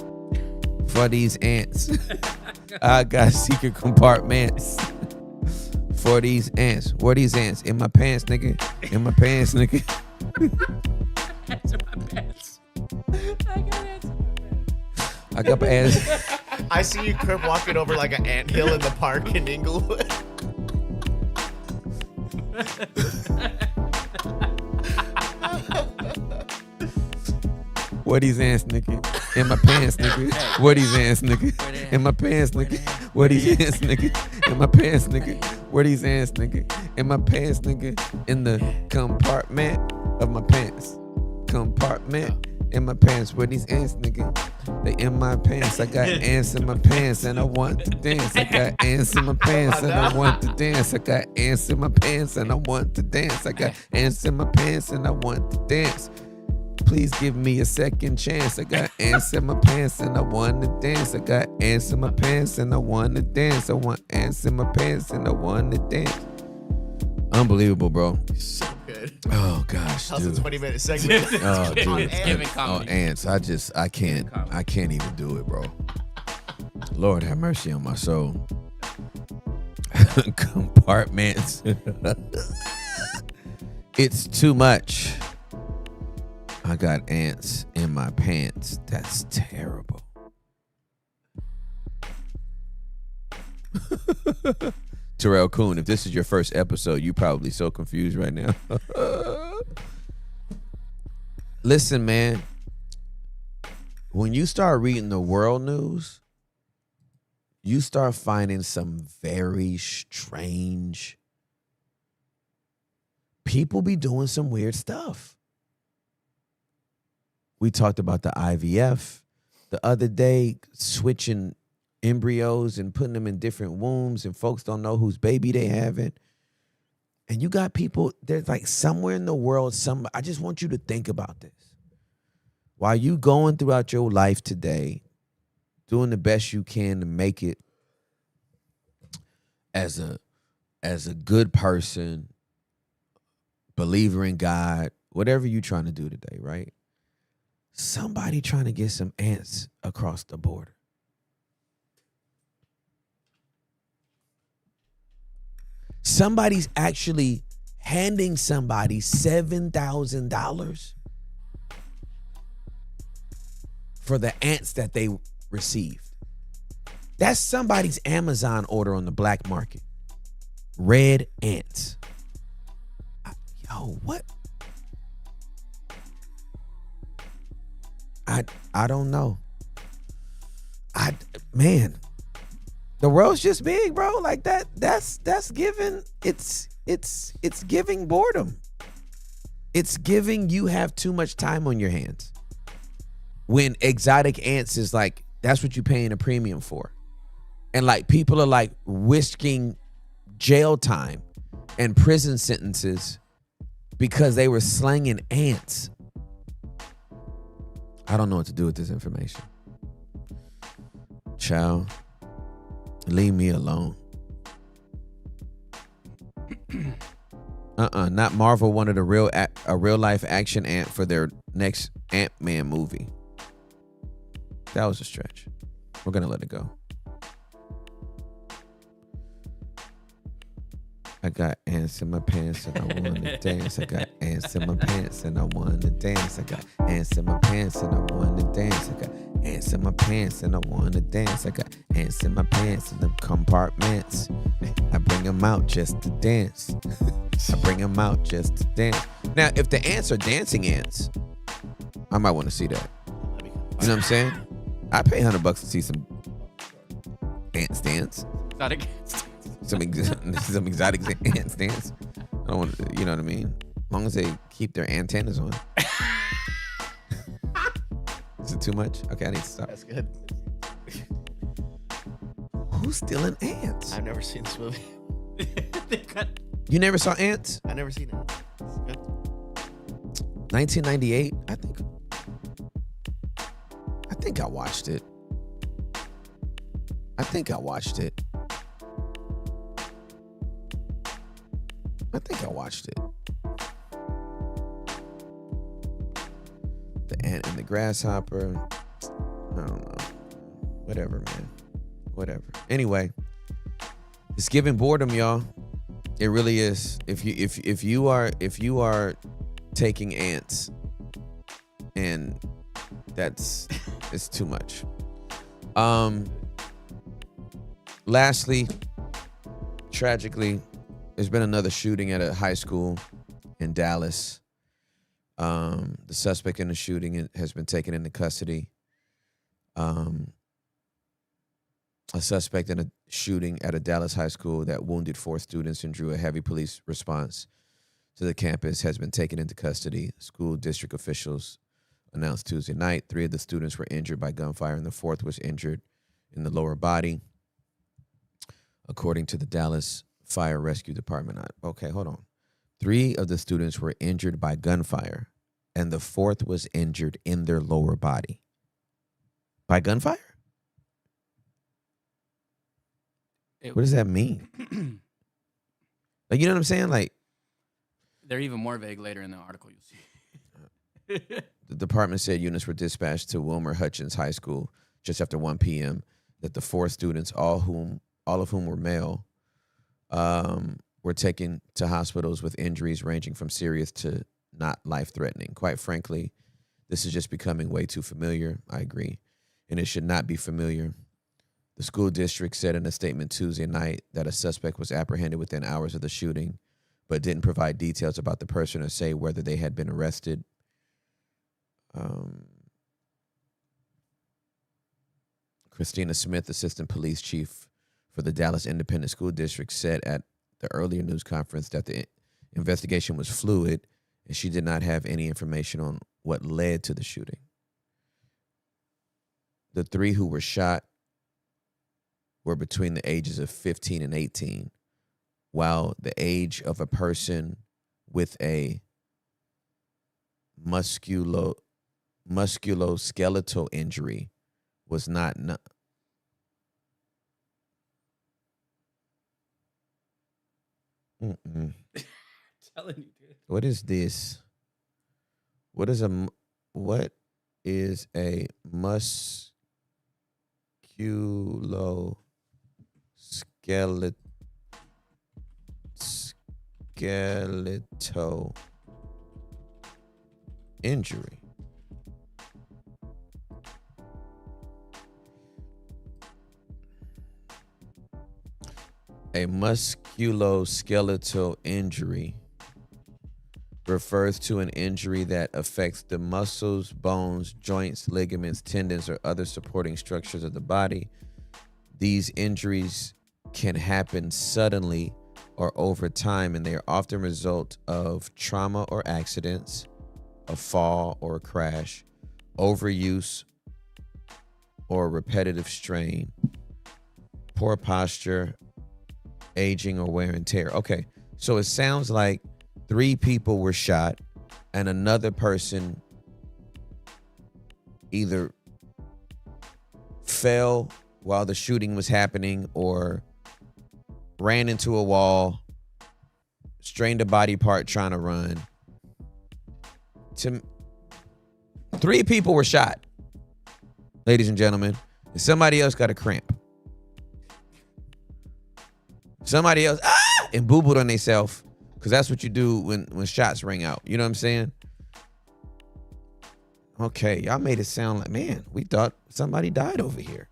for these ants. I got secret compartments for these ants. Where these ants? In my pants, nigga. In my pants, nigga.
Ants in my pants. I got ants in my pants.
I got my ass.
I see you, Crip, walking over like an anthill in the park in Inglewood.
Where these ants, nigga? In my pants, nigga. Where these ants, nigga? In my pants, nigga. Where these ants, nigga? In my pants, nigga. Where these ants, nigga? In my pants, nigga. In the compartment of my pants. Compartment in my pants. Where these ants, nigga? They in my pants. I got ants in my pants and I want to dance. I got ants in my pants and I want to dance. I got ants in my pants and I want to dance. I got ants in my pants and I want to dance. Please give me a second chance. I got ants in my pants and I want to dance. I got ants in my pants and I want to dance. I want ants in my pants and I want to dance. Unbelievable, bro.
So good.
Oh gosh,
How's the
dude.
20-minute segment?
Oh, dude.
It's giving
Oh,
comedy.
ants. I can't even do it, bro. Lord have mercy on my soul. Compartments. It's too much. I got ants in my pants. That's terrible. Terrell Kuhn, if this is your first episode, you're probably so confused right now. Listen, man. When you start reading the world news, you start finding some very strange people be doing some weird stuff. We talked about the IVF the other day, switching embryos and putting them in different wombs, and folks don't know whose baby they having. And you got people, there's like somewhere in the world, I just want you to think about this. While you going throughout your life today, doing the best you can to make it as a good person, believer in God, whatever you trying to do today, right? Somebody trying to get some ants across the border. Somebody's actually handing somebody $7,000 for the ants that they received. That's somebody's Amazon order on the black market. Red ants. What? I don't know. Man, the world's just big, bro. Like that's giving, it's giving boredom. It's giving you have too much time on your hands. When exotic ants is like, that's what you're paying a premium for. And like people are like risking jail time and prison sentences because they were slanging ants. I don't know what to do with this information. Child, leave me alone. Not Marvel wanted a real life action ant for their next Ant-Man movie. That was a stretch. We're gonna let it go. I got ants in my pants and I want to dance. I got ants in my pants and I want to dance. I got ants in my pants and I want to dance. I got ants in my pants and I want to dance. I got ants in my pants in the compartments. I bring them out just to dance. I bring them out just to dance. Now, if the ants are dancing ants, I might want to see that. You know what I'm saying? I pay $100 to see some ants dance.
Exotic.
Some exotic ants dance. I don't want to, you know what I mean? As long as they keep their antennas on. Is it too much? Okay, I need to stop.
That's good.
Who's stealing ants?
I've never seen this movie.
You never saw Ants?
I never seen it. It's good.
1998, I think I watched it. I think I watched it. The ant and the grasshopper. I don't know. Whatever, man. Whatever. Anyway, it's giving boredom, y'all. It really is. If you are taking ants, and it's too much. Lastly, tragically, there's been another shooting at a high school in Dallas. The suspect in the shooting has been taken into custody. A suspect in a shooting at a Dallas high school that wounded 4 students and drew a heavy police response to the campus has been taken into custody. School district officials announced Tuesday night 3 of the students were injured by gunfire and the 4th was injured in the lower body, according to the Dallas Fire Rescue Department. Okay, hold on. 3 of the students were injured by gunfire and the 4th was injured in their lower body. By gunfire? What does that mean? Like, you know what I'm saying? Like,
they're even more vague later in the article, you'll see.
The department said units were dispatched to Wilmer Hutchins High School just after 1 p.m. That the 4 students, all of whom were male, were taken to hospitals with injuries ranging from serious to not life-threatening. Quite frankly, this is just becoming way too familiar. I agree. And it should not be familiar. The school district said in a statement Tuesday night that a suspect was apprehended within hours of the shooting, but didn't provide details about the person or say whether they had been arrested. Christina Smith, assistant police chief for the Dallas Independent School District, said at the earlier news conference that the investigation was fluid and she did not have any information on what led to the shooting. The 3 who were shot were between the ages of 15 and 18, while the age of a person with a musculoskeletal injury was not. Mm-mm.
Telling you, dude.
What is this? What is a skeletal injury? A musculoskeletal injury refers to an injury that affects the muscles, bones, joints, ligaments, tendons, or other supporting structures of the body. These injuries can happen suddenly or over time, and they are often a result of trauma or accidents, a fall or a crash, overuse or repetitive strain, poor posture, aging, or wear and tear. Okay, so it sounds like 3 people were shot and another person either fell while the shooting was happening or ran into a wall, strained a body part trying to run. 3 people were shot, ladies and gentlemen, and somebody else got a cramp. Somebody else and boo-booed on themselves, because that's what you do when shots ring out. You know what I'm saying? Okay, y'all made it sound like, man, we thought somebody died over here.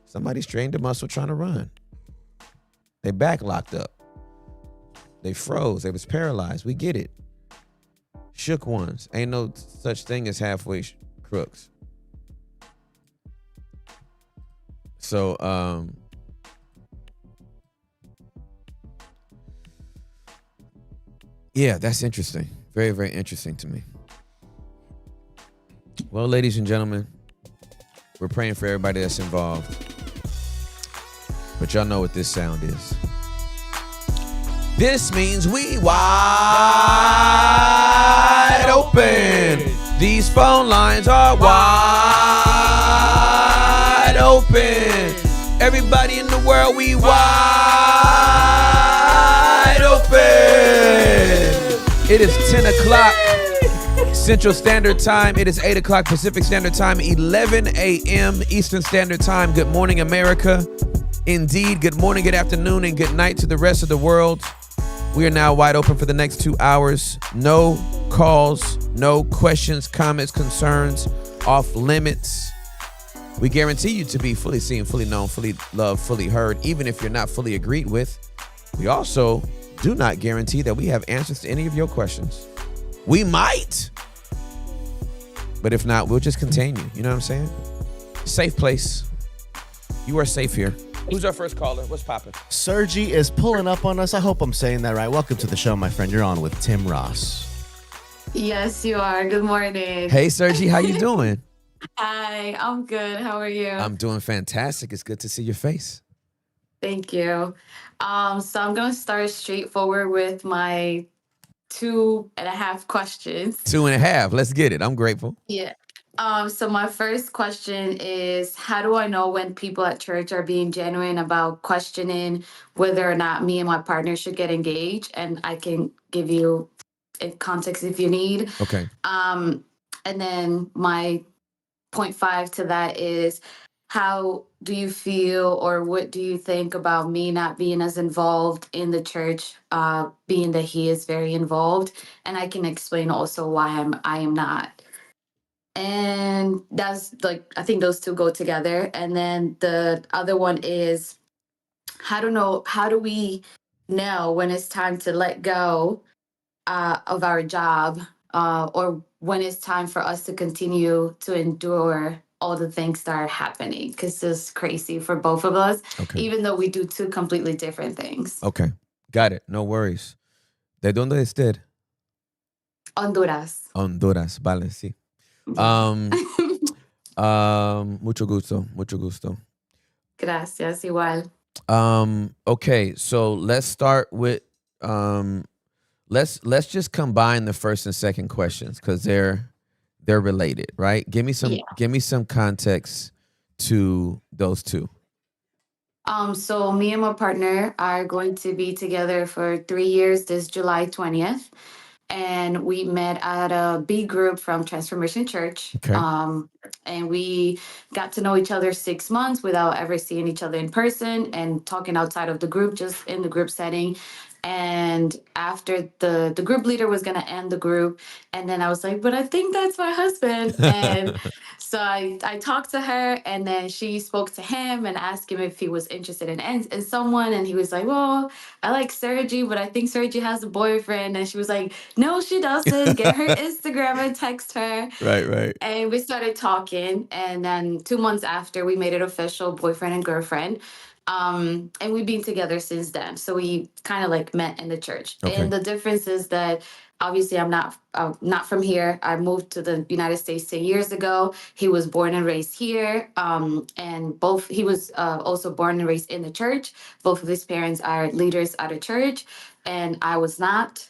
Somebody strained a muscle trying to run. They back locked up. They froze. They was paralyzed. We get it. Shook ones. Ain't no such thing as halfway crooks. So, yeah, that's interesting. Very, very interesting to me. Well, ladies and gentlemen, we're praying for everybody that's involved. But y'all know what this sound is. This means we wide open. These phone lines are wide open. Everybody in the world, we wide open. It is 10 o'clock Central Standard Time. It is 8 o'clock Pacific Standard Time, 11 a.m. Eastern Standard Time. Good morning, America. Indeed, good morning, good afternoon, and good night to the rest of the world. We are now wide open for the next 2 hours. No calls, no questions, comments, concerns, off limits. We guarantee you to be fully seen, fully known, fully loved, fully heard, even if you're not fully agreed with. We also do not guarantee that we have answers to any of your questions. We might, but if not, we'll just contain you. You know what I'm saying? Safe place. You are safe here. Who's our first caller? What's poppin'?
Sergi is pulling up on us. I hope I'm saying that right. Welcome to the show, my friend. You're on with Tim Ross.
Yes, you are. Good morning.
Hey, Sergi, how you doing?
Hi, I'm good. How are you?
I'm doing fantastic. It's good to see your face.
Thank you. So I'm gonna start straightforward with my 2.5 questions.
2.5. Let's get it. I'm grateful.
Yeah. So my first question is, how do I know when people at church are being genuine about questioning whether or not me and my partner should get engaged? And I can give you context if you need.
Okay.
And then my 0.5 to that is, how do you feel or what do you think about me not being as involved in the church, being that he is very involved? And I can explain also why I am not. And that's like, I think those two go together. And then the other one is, how do we know when it's time to let go of our job, or when it's time for us to continue to endure all the things that are happening? Because it's crazy for both of us,
Okay.
even though we do two completely different things.
Okay. Got it. No worries. ¿De dónde es usted?
Honduras.
Honduras. Vale, sí. Mucho gusto. Mucho gusto.
Gracias, igual.
Okay, so let's start with let's just combine the first and second questions because they're related, right?
Yeah.
Give me some context to those two.
So me and my partner are going to be together for 3 years this July 20th. And we met at a B group from Transformation Church.
Okay.
And we got to know each other 6 months without ever seeing each other in person and talking outside of the group, just in the group setting. And after the group leader was gonna end the group, and then I was like, but I think that's my husband. And so I talked to her, and then she spoke to him and asked him if he was interested in someone. And he was like, well, I like Sergi, but I think Sergi has a boyfriend. And she was like, no, she doesn't. Get her Instagram and text her.
Right, right.
And we started talking. And then 2 months after, we made it official, boyfriend and girlfriend. And we've been together since then. So we kind of like met in the church.
Okay.
And the difference is that obviously I'm not from here. I moved to the United States 10 years ago. He was born and raised here. And both he was also born and raised in the church. Both of his parents are leaders at a church, and I was not.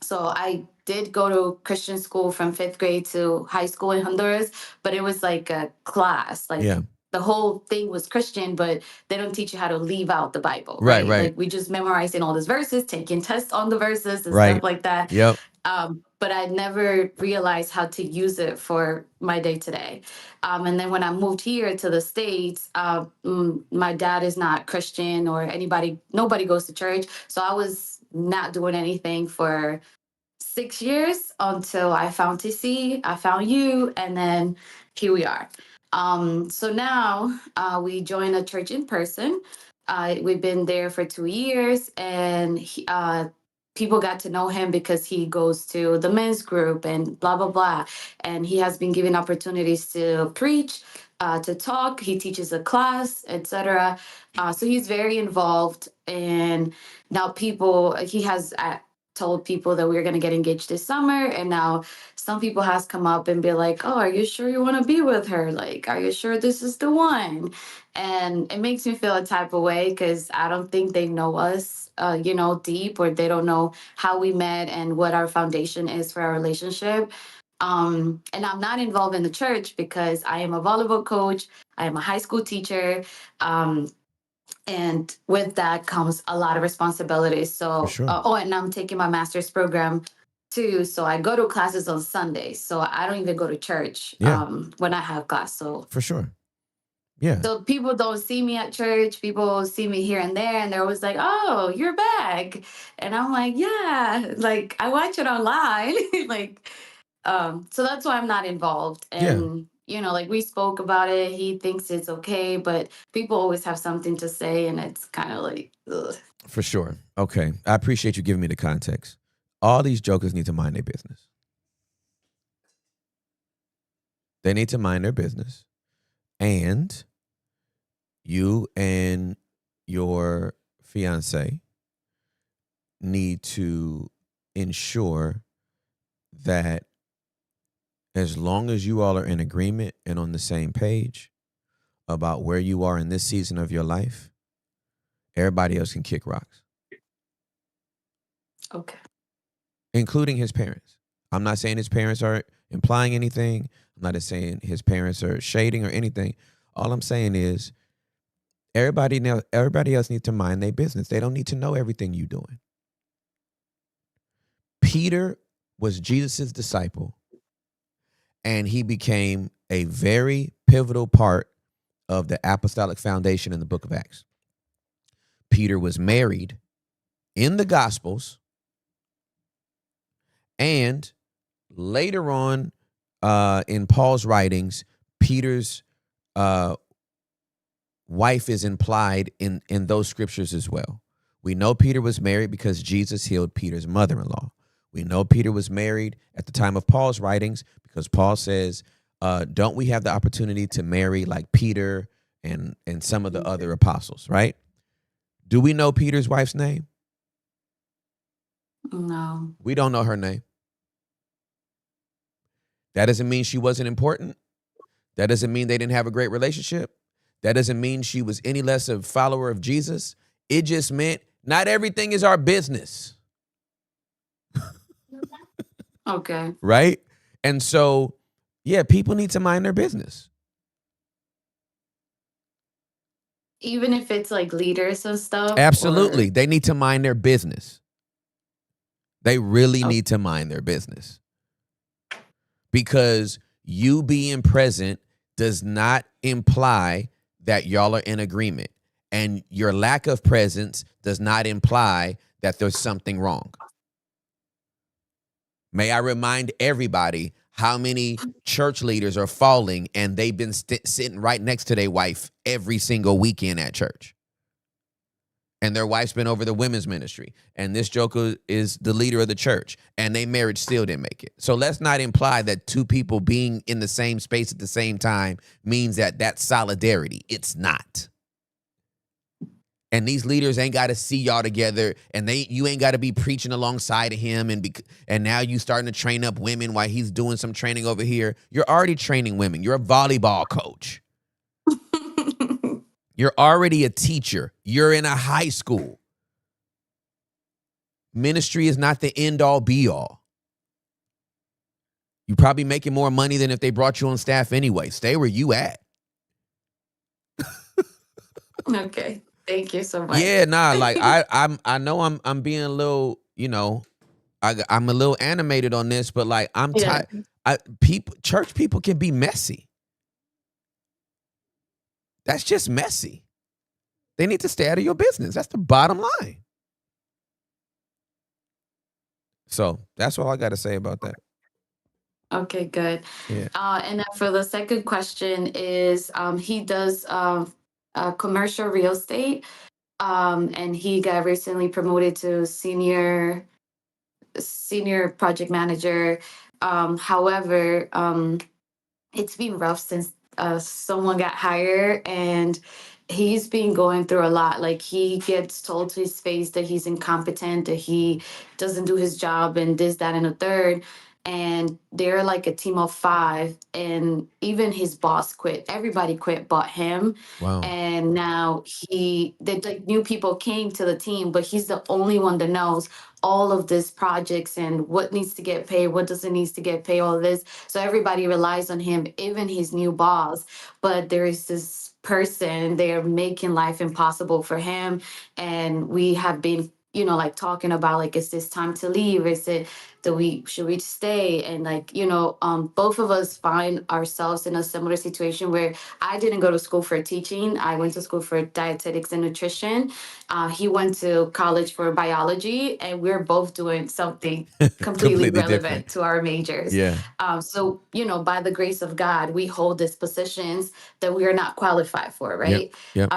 So I did go to Christian school from 5th grade to high school in Honduras, but it was like a class. Like
Yeah.
the whole thing was Christian, but they don't teach you how to leave out the Bible,
Right,
right?
right.
Like we just memorizing all these verses, taking tests on the verses and
Right.
stuff like that.
Yep.
But I never realized how to use it for my day to day. And then when I moved here to the States, my dad is not Christian or nobody goes to church. So I was not doing anything for 6 years until I found TC, I found you, and then here we are. So now we join a church in person. We've been there for 2 years, and people got to know him because he goes to the men's group and blah blah blah. And he has been given opportunities to preach, to talk. He teaches a class, etc. So he's very involved, and now he has told people that we are going to get engaged this summer, and now some people has come up and be like, oh, are you sure you want to be with her? Like, are you sure this is the one? And it makes me feel a type of way because I don't think they know us deep, or they don't know how we met and what our foundation is for our relationship. And I'm not involved in the church because I am a volleyball coach, I am a high school teacher. And with that comes a lot of responsibilities. So,
sure.
and I'm taking my master's program too. So I go to classes on Sundays. So I don't even go to church
Yeah.
when I have class. So
For sure. Yeah.
so people don't see me at church. People see me here and there, and they're always like, "Oh, you're back," and I'm like, "Yeah." Like I watch it online, like. So that's why I'm not involved.
Yeah.
And like we spoke about it. He thinks it's okay, but people always have something to say, and it's kind of like, ugh.
For sure. Okay. I appreciate you giving me the context. All these jokers need to mind their business. They need to mind their business. And you and your fiance need to ensure that as long as you all are in agreement and on the same page about where you are in this season of your life, everybody else can kick rocks,
Okay.
including his parents. I'm not saying his parents are implying anything. I'm not saying his parents are shading or anything. All I'm saying is everybody else needs to mind their business. They don't need to know everything you're doing. Peter was Jesus's disciple, and he became a very pivotal part of the apostolic foundation in the book of Acts. Peter was married in the Gospels, and later on in Paul's writings, Peter's wife is implied in those scriptures as well. We know Peter was married because Jesus healed Peter's mother-in-law. We know Peter was married at the time of Paul's writings because Paul says, don't we have the opportunity to marry like Peter and some of the other apostles, right? Do we know Peter's wife's name?
No.
We don't know her name. That doesn't mean she wasn't important. That doesn't mean they didn't have a great relationship. That doesn't mean she was any less a follower of Jesus. It just meant not everything is our business.
Okay.
Right? And so, yeah, people need to mind their business.
Even if it's like leaders and stuff.
Absolutely. They need to mind their business. They really
Oh.
need to mind their business. Because you being present does not imply that y'all are in agreement. And your lack of presence does not imply that there's something wrong. May I remind everybody how many church leaders are falling and they've been sitting right next to their wife every single weekend at church. And their wife's been over the women's ministry. And this joker is the leader of the church. And their marriage still didn't make it. So let's not imply that two people being in the same space at the same time means that that's solidarity. It's not. And these leaders ain't got to see y'all together. And you ain't got to be preaching alongside of him. And now you starting to train up women while he's doing some training over here. You're already training women. You're a volleyball coach. You're already a teacher. You're in a high school. Ministry is not the end all be all. You're probably making more money than if they brought you on staff anyway. Stay where you at.
Okay. Thank you so much.
Yeah, nah, like I know I'm being a little, I'm a little animated on this, but like I'm tired. Church people can be messy. That's just messy. They need to stay out of your business. That's the bottom line. So that's all I got to say about that.
Okay, good.
Yeah.
And then for the second question is, he does commercial real estate, and he got recently promoted to senior project manager. However, it's been rough since someone got hired, and he's been going through a lot. Like, he gets told to his face that he's incompetent, that he doesn't do his job, and this, that, and a third. And they're like a team of 5, and even his boss quit. Everybody quit but him.
Wow.
And now like new people came to the team, but he's the only one that knows all of these projects and what needs to get paid, what doesn't need to get paid, all of this. So everybody relies on him, even his new boss. But there is this person, they are making life impossible for him. And we have been, like talking about, like, is this time to leave? Is it, should we stay? And like, both of us find ourselves in a similar situation where I didn't go to school for teaching. I went to school for dietetics and nutrition. He went to college for biology, and we're both doing something completely relevant
different
to our majors.
Yeah.
So, by the grace of God, we hold these positions that we are not qualified for, right?
Yep.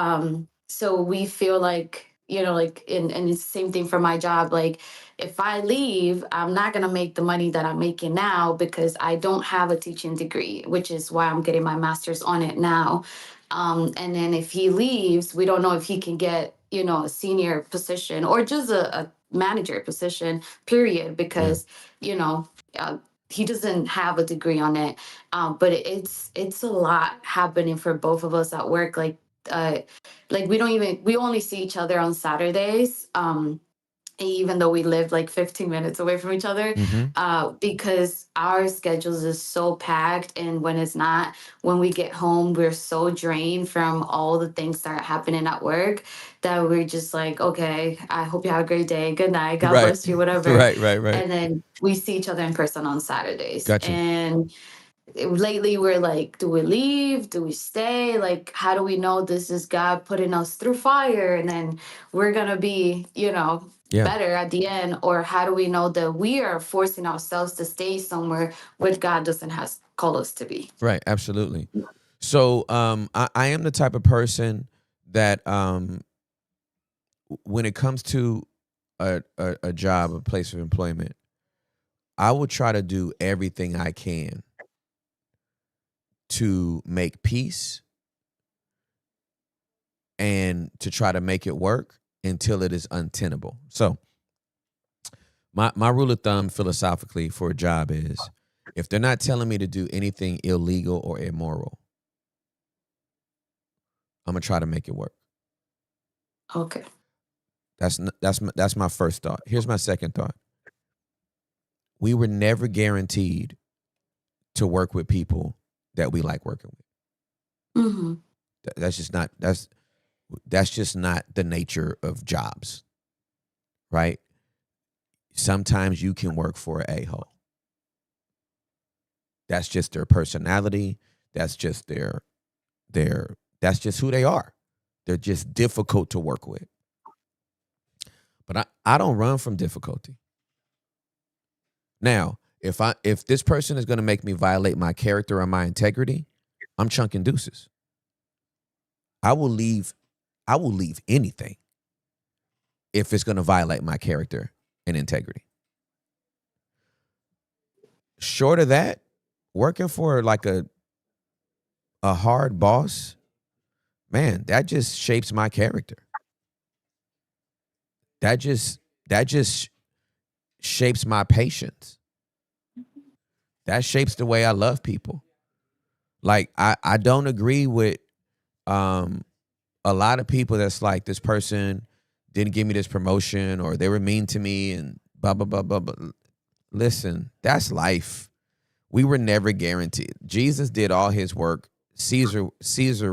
So we feel like, like, and it's the same thing for my job. Like, if I leave, I'm not going to make the money that I'm making now because I don't have a teaching degree, which is why I'm getting my master's on it now. And then if he leaves, we don't know if he can get, a senior position or just a manager position, period, because, he doesn't have a degree on it. But it's a lot happening for both of us at work. Like we only see each other on Saturdays. Even though we live like 15 minutes away from each other, because our schedules is so packed. And when it's not, when we get home, we're so drained from all the things that are happening at work that we're just like, okay, I hope you have a great day. Good night. God bless you, whatever.
Right.
And then we see each other in person on Saturdays.
Gotcha.
And lately we're like, do we leave? Do we stay? Like, how do we know this is God putting us through fire and then we're going to be, better at the end? Or how do we know that we are forcing ourselves to stay somewhere where God doesn't have called us to be?
Right. Absolutely. So I am the type of person that when it comes to a job, a place of employment, I will try to do everything I can to make peace and to try to make it work until it is untenable. So my rule of thumb philosophically for a job is, if they're not telling me to do anything illegal or immoral, I'm gonna try to make it work.
Okay.
That's my first thought. Here's my second thought. We were never guaranteed to work with people that we like working with.
Mm-hmm.
That's just not the nature of jobs, right? Sometimes you can work for an a-hole. That's just their personality. That's just that's just who they are. They're just difficult to work with. But I don't run from difficulty. Now, if this person is going to make me violate my character or my integrity, I'm chunking deuces. I will leave anything if it's going to violate my character and integrity. Short of that, working for like a hard boss, man, that just shapes my character. That just shapes my patience. That shapes the way I love people. Like I don't agree with a lot of people that's like, this person didn't give me this promotion or they were mean to me and blah blah blah blah blah. Listen, that's life. We were never guaranteed. Jesus did all his work. Caesar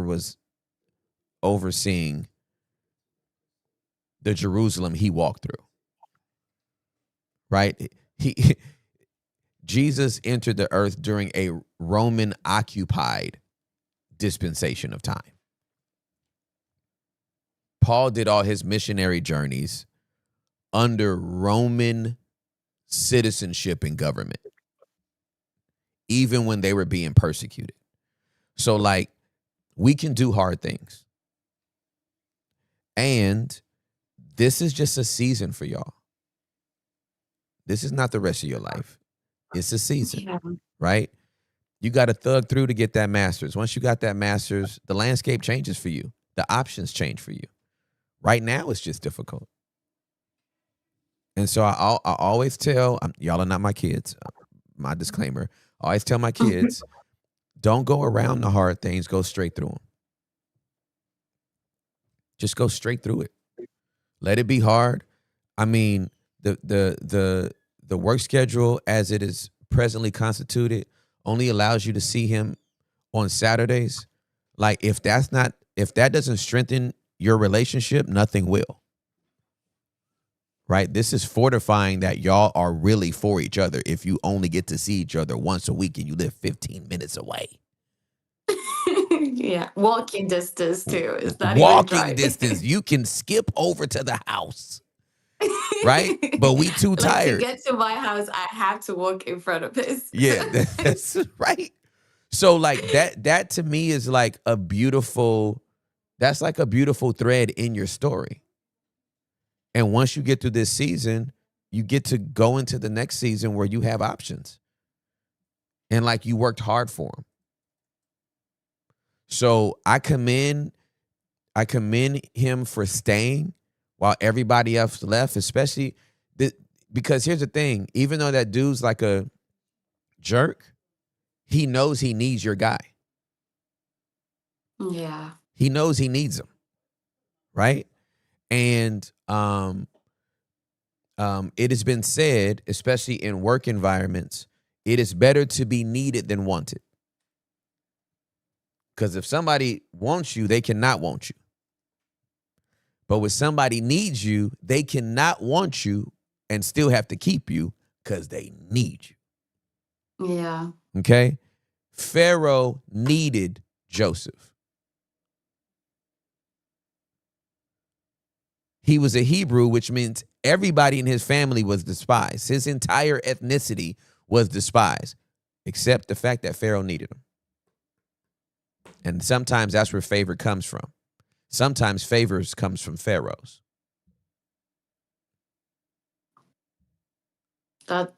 was overseeing the Jerusalem he walked through. Right? Jesus entered the earth during a Roman occupied dispensation of time. Paul did all his missionary journeys under Roman citizenship and government, even when they were being persecuted. So like, we can do hard things. And this is just a season for y'all. This is not the rest of your life. It's a season,
Yeah.
right? You got to thug through to get that master's. Once you got that master's, the landscape changes for you. The options change for you. Right now, it's just difficult. And so I always tell, y'all are not my kids, my disclaimer. I always tell my kids, don't go around the hard things, go straight through them. Just go straight through it. Let it be hard. I mean, the work schedule as it is presently constituted only allows you to see him on Saturdays. Like if that doesn't strengthen your relationship, nothing will. Right? This is fortifying that y'all are really for each other if you only get to see each other once a week and you live 15 minutes away.
Yeah. Walking distance too. It's not even
Walking
driving.
distance. You can skip over to the house. Right? But we too
Like,
tired.
to get to my house, I have to walk in front of his.
Yeah, that's right. So like that to me is like a beautiful, that's like a beautiful thread in your story. And once you get through this season, you get to go into the next season where you have options. And like you worked hard for them. So I commend him for staying while everybody else left, especially because here's the thing, even though that dude's like a jerk, he knows he needs your guy.
Yeah.
He knows he needs him. Right? And it has been said, especially in work environments, it is better to be needed than wanted. Because if somebody wants you, they cannot want you. But when somebody needs you, they cannot want you and still have to keep you because they need you.
Yeah.
Okay? Pharaoh needed Joseph. He was a Hebrew, which means everybody in his family was despised. His entire ethnicity was despised, except the fact that Pharaoh needed him. And sometimes that's where favor comes from. Sometimes favors comes from pharaohs.
I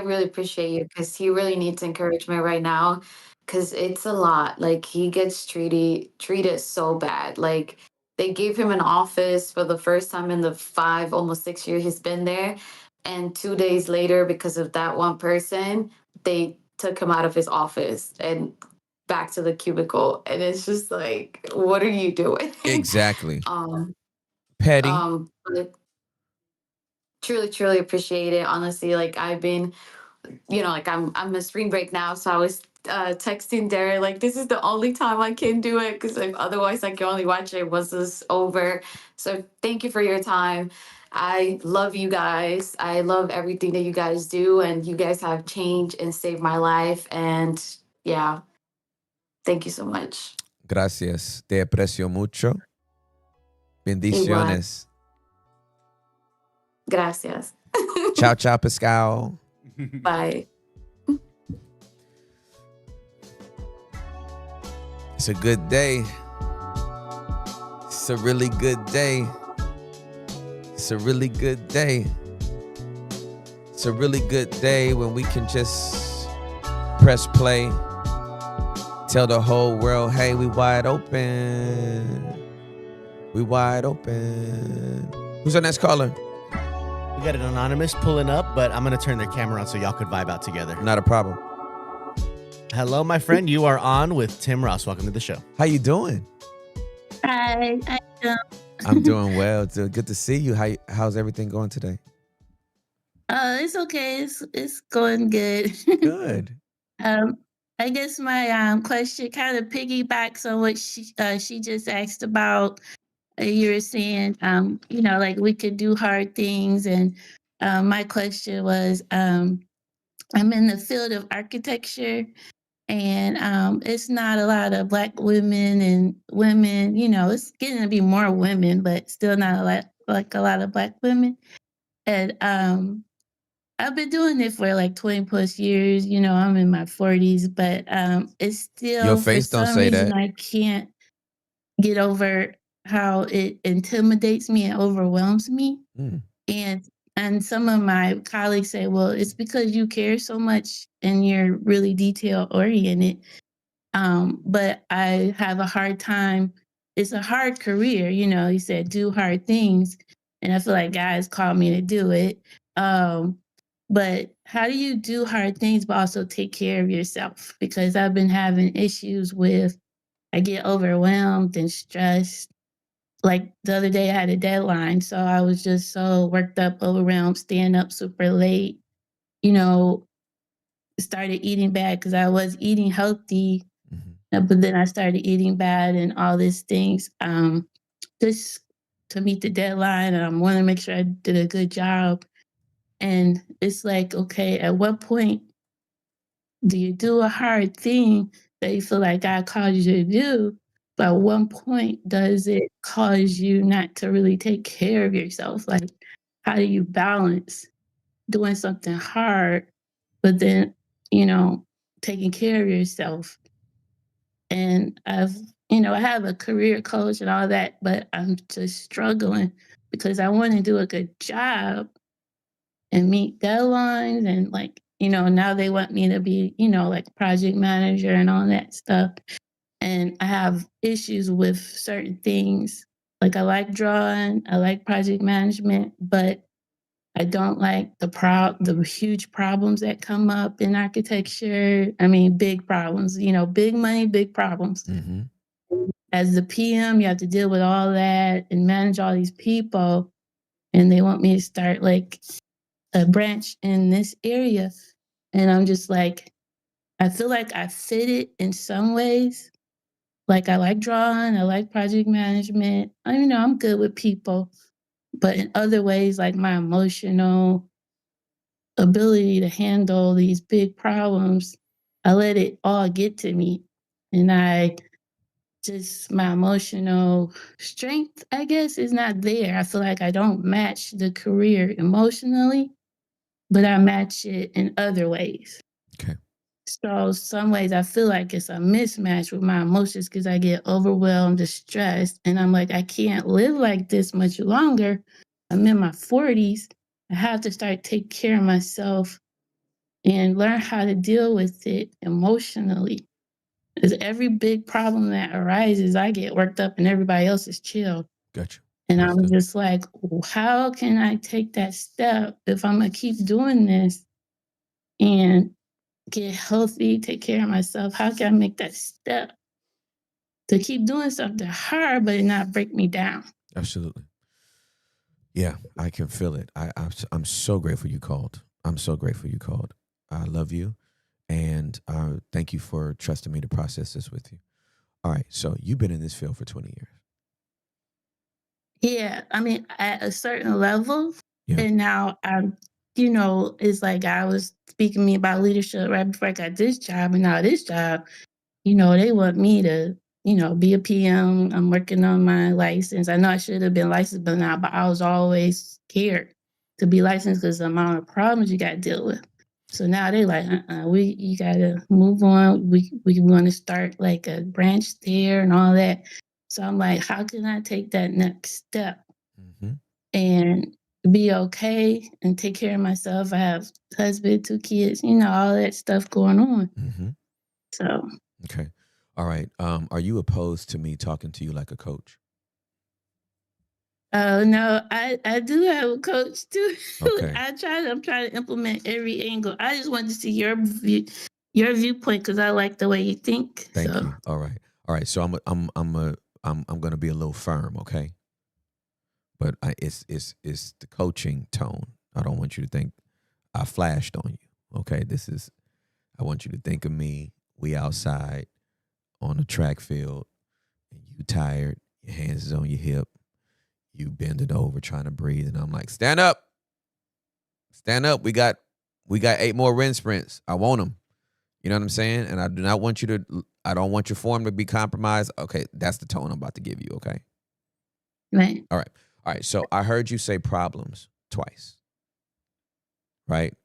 really appreciate you because he really needs encouragement right now because it's a lot. Like he gets treated so bad. Like they gave him an office for the first time in the almost 6 years he's been there. And 2 days later, because of that one person, they took him out of his office. And back to the cubicle, and it's just like, what are you doing?
Exactly.
um,
Petty.
but truly, truly appreciate it. Honestly, like I've been, like I'm a spring break now, so I was texting Derek like this is the only time I can do it because otherwise I can only watch it once it's over. So thank you for your time. I love you guys. I love everything that you guys do, and you guys have changed and saved my life. And yeah, thank you so much.
Gracias. Te aprecio mucho.
Igual.
Bendiciones.
Gracias.
Ciao, ciao, Pascal.
Bye.
It's a good day. It's a really good day. It's a really good day. It's a really good day when we can just press play, tell the whole world, hey, we wide open. We wide open. Who's our next caller?
We got an anonymous pulling up, but I'm going to turn their camera on so y'all could vibe out together.
Not a problem.
Hello, my friend. You are on with Tim Ross. Welcome to the show.
How you doing?
Hi,
I'm doing well. It's good to see you. How's everything going today?
it's okay. It's going good.
Good.
I guess my question kind of piggybacks on what she just asked about. You were saying, like we could do hard things, and my question was, I'm in the field of architecture, and it's not a lot of Black women and women. It's getting to be more women, but still not a lot of Black women. And I've been doing it for like 20 plus years. I'm in my 40s, but it's still,
Your
for
face don't
some
say
reason,
that.
I can't get over how it intimidates me and overwhelms me.
Mm.
And some of my colleagues say, well, it's because you care so much and you're really detail oriented. But I have a hard time. It's a hard career, you said do hard things. And I feel like guys call me to do it. But how do you do hard things but also take care of yourself? Because I've been having issues with, I get overwhelmed and stressed. Like the other day I had a deadline, so I was just so worked up, overwhelmed, staying up super late, you know, started eating bad because I was eating healthy, but then I started eating bad and all these things, just to meet the deadline. And I want to make sure I did a good job. And it's like, okay, at what point do you do a hard thing that you feel like God called you to do? But at one point, does it cause you not to really take care of yourself? Like, how do you balance doing something hard, but then, taking care of yourself? And I have a career coach and all that, but I'm just struggling because I want to do a good job and meet deadlines. And now they want me to be, like project manager and all that stuff. And I have issues with certain things. Like I like drawing, I like project management, but I don't like the huge problems that come up in architecture. I mean, big problems, big money, big problems.
Mm-hmm.
As the PM, you have to deal with all that and manage all these people. And they want me to start like a branch in this area. And I'm just like, I feel like I fit it in some ways. Like I like drawing, I like project management. I'm good with people. But in other ways, like my emotional ability to handle these big problems, I let it all get to me. And my emotional strength, I guess, is not there. I feel like I don't match the career emotionally, but I match it in other ways.
Okay.
So some ways I feel like it's a mismatch with my emotions because I get overwhelmed, distressed, and I'm like, I can't live like this much longer. I'm in my 40s. I have to start taking care of myself and learn how to deal with it emotionally. Because every big problem that arises, I get worked up and everybody else is chill.
Gotcha.
And I'm just like, how can I take that step if I'm going to keep doing this? And get healthy, take care of myself? How can I make that step to keep doing something hard, but it not break me down?
Absolutely. Yeah, I can feel it. I'm so grateful you called. I'm so grateful you called. I love you, and thank you for trusting me to process this with you. All right, so you've been in this field for 20 years.
Yeah, I mean, at a certain level,
Yeah.
and now I'm, it's like I was speaking to me about leadership right before I got this job, and now this job, they want me to, be a PM. I'm working on my license. I know I should have been licensed by now, but I was always scared to be licensed because the amount of problems you got to deal with. So now they like, you gotta move on. We want to start like a branch there and all that. So I'm like, how can I take that next step
Mm-hmm.
and be okay and take care of myself? I have a husband, 2 kids, all that stuff going on.
Mm-hmm.
So
Okay. All right. Are you opposed to me talking to you like a coach?
oh no, I do have a coach too.
Okay.
I'm trying to implement every angle. I just wanted to see your viewpoint because I like the way you think.
Thank
So
you. All right. All right. So I'm going to be a little firm, okay? But it's the coaching tone. I don't want you to think I flashed on you. Okay. I want you to think of me. We outside on a track field, and you tired. Your hands is on your hip. You bend it over trying to breathe, and I'm like, stand up. Stand up. We got 8 more run sprints. I want them. You know what I'm saying? And I don't want your form to be compromised. Okay, that's the tone I'm about to give you, okay?
right,
All right. All right. So I heard you say problems twice. Right?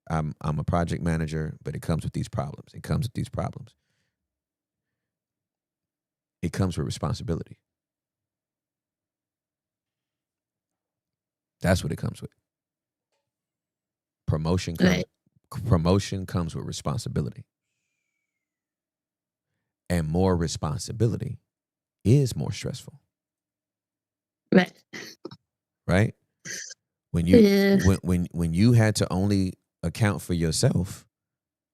I'm a project manager, but it comes with these problems. It comes with responsibility. That's what it comes with. Promotion comes with responsibility. And more responsibility is more stressful.
right.
Right? When
Yeah.
when you had to only account for yourself,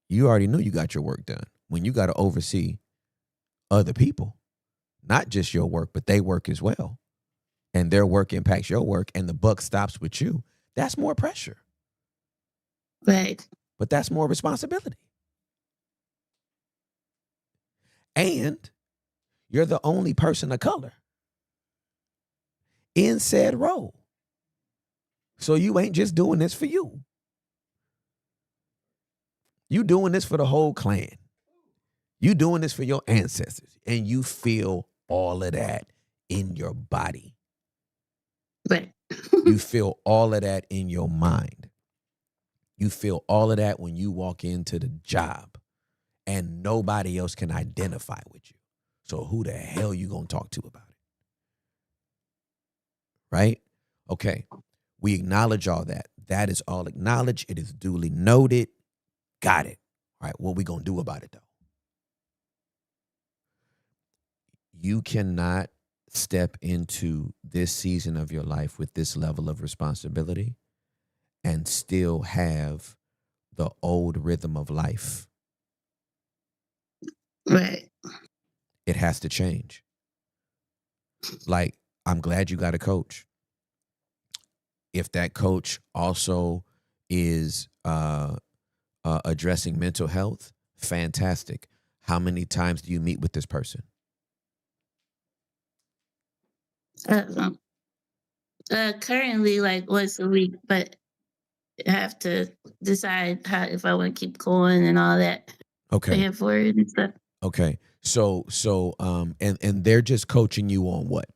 you already knew you got your work done. When you got to oversee other people, not just your work, but they work as well, and their work impacts your work, and the buck stops with you, that's more pressure.
Right.
But that's more responsibility. And you're the only person of color in said role. So you ain't just doing this for you. You doing this for the whole clan. You doing this for your ancestors. And you feel all of that in your body.
Right.
You feel all of that in your mind. You feel all of that when you walk into the job and nobody else can identify with you. So who the hell you gonna talk to about it? Right? Okay. We acknowledge all that. That is all acknowledged. It is duly noted. Got it. All right. What we gonna do about it though? You cannot step into this season of your life with this level of responsibility and still have the old rhythm of life.
Right.
It has to change. Like, I'm glad you got a coach. If that coach also is addressing mental health, fantastic. How many times do you meet with this person?
Currently, like once a week, but I have to decide how if I want to keep going and all that.
Okay.
Paying for it and stuff.
Okay. So and they're just coaching you on what?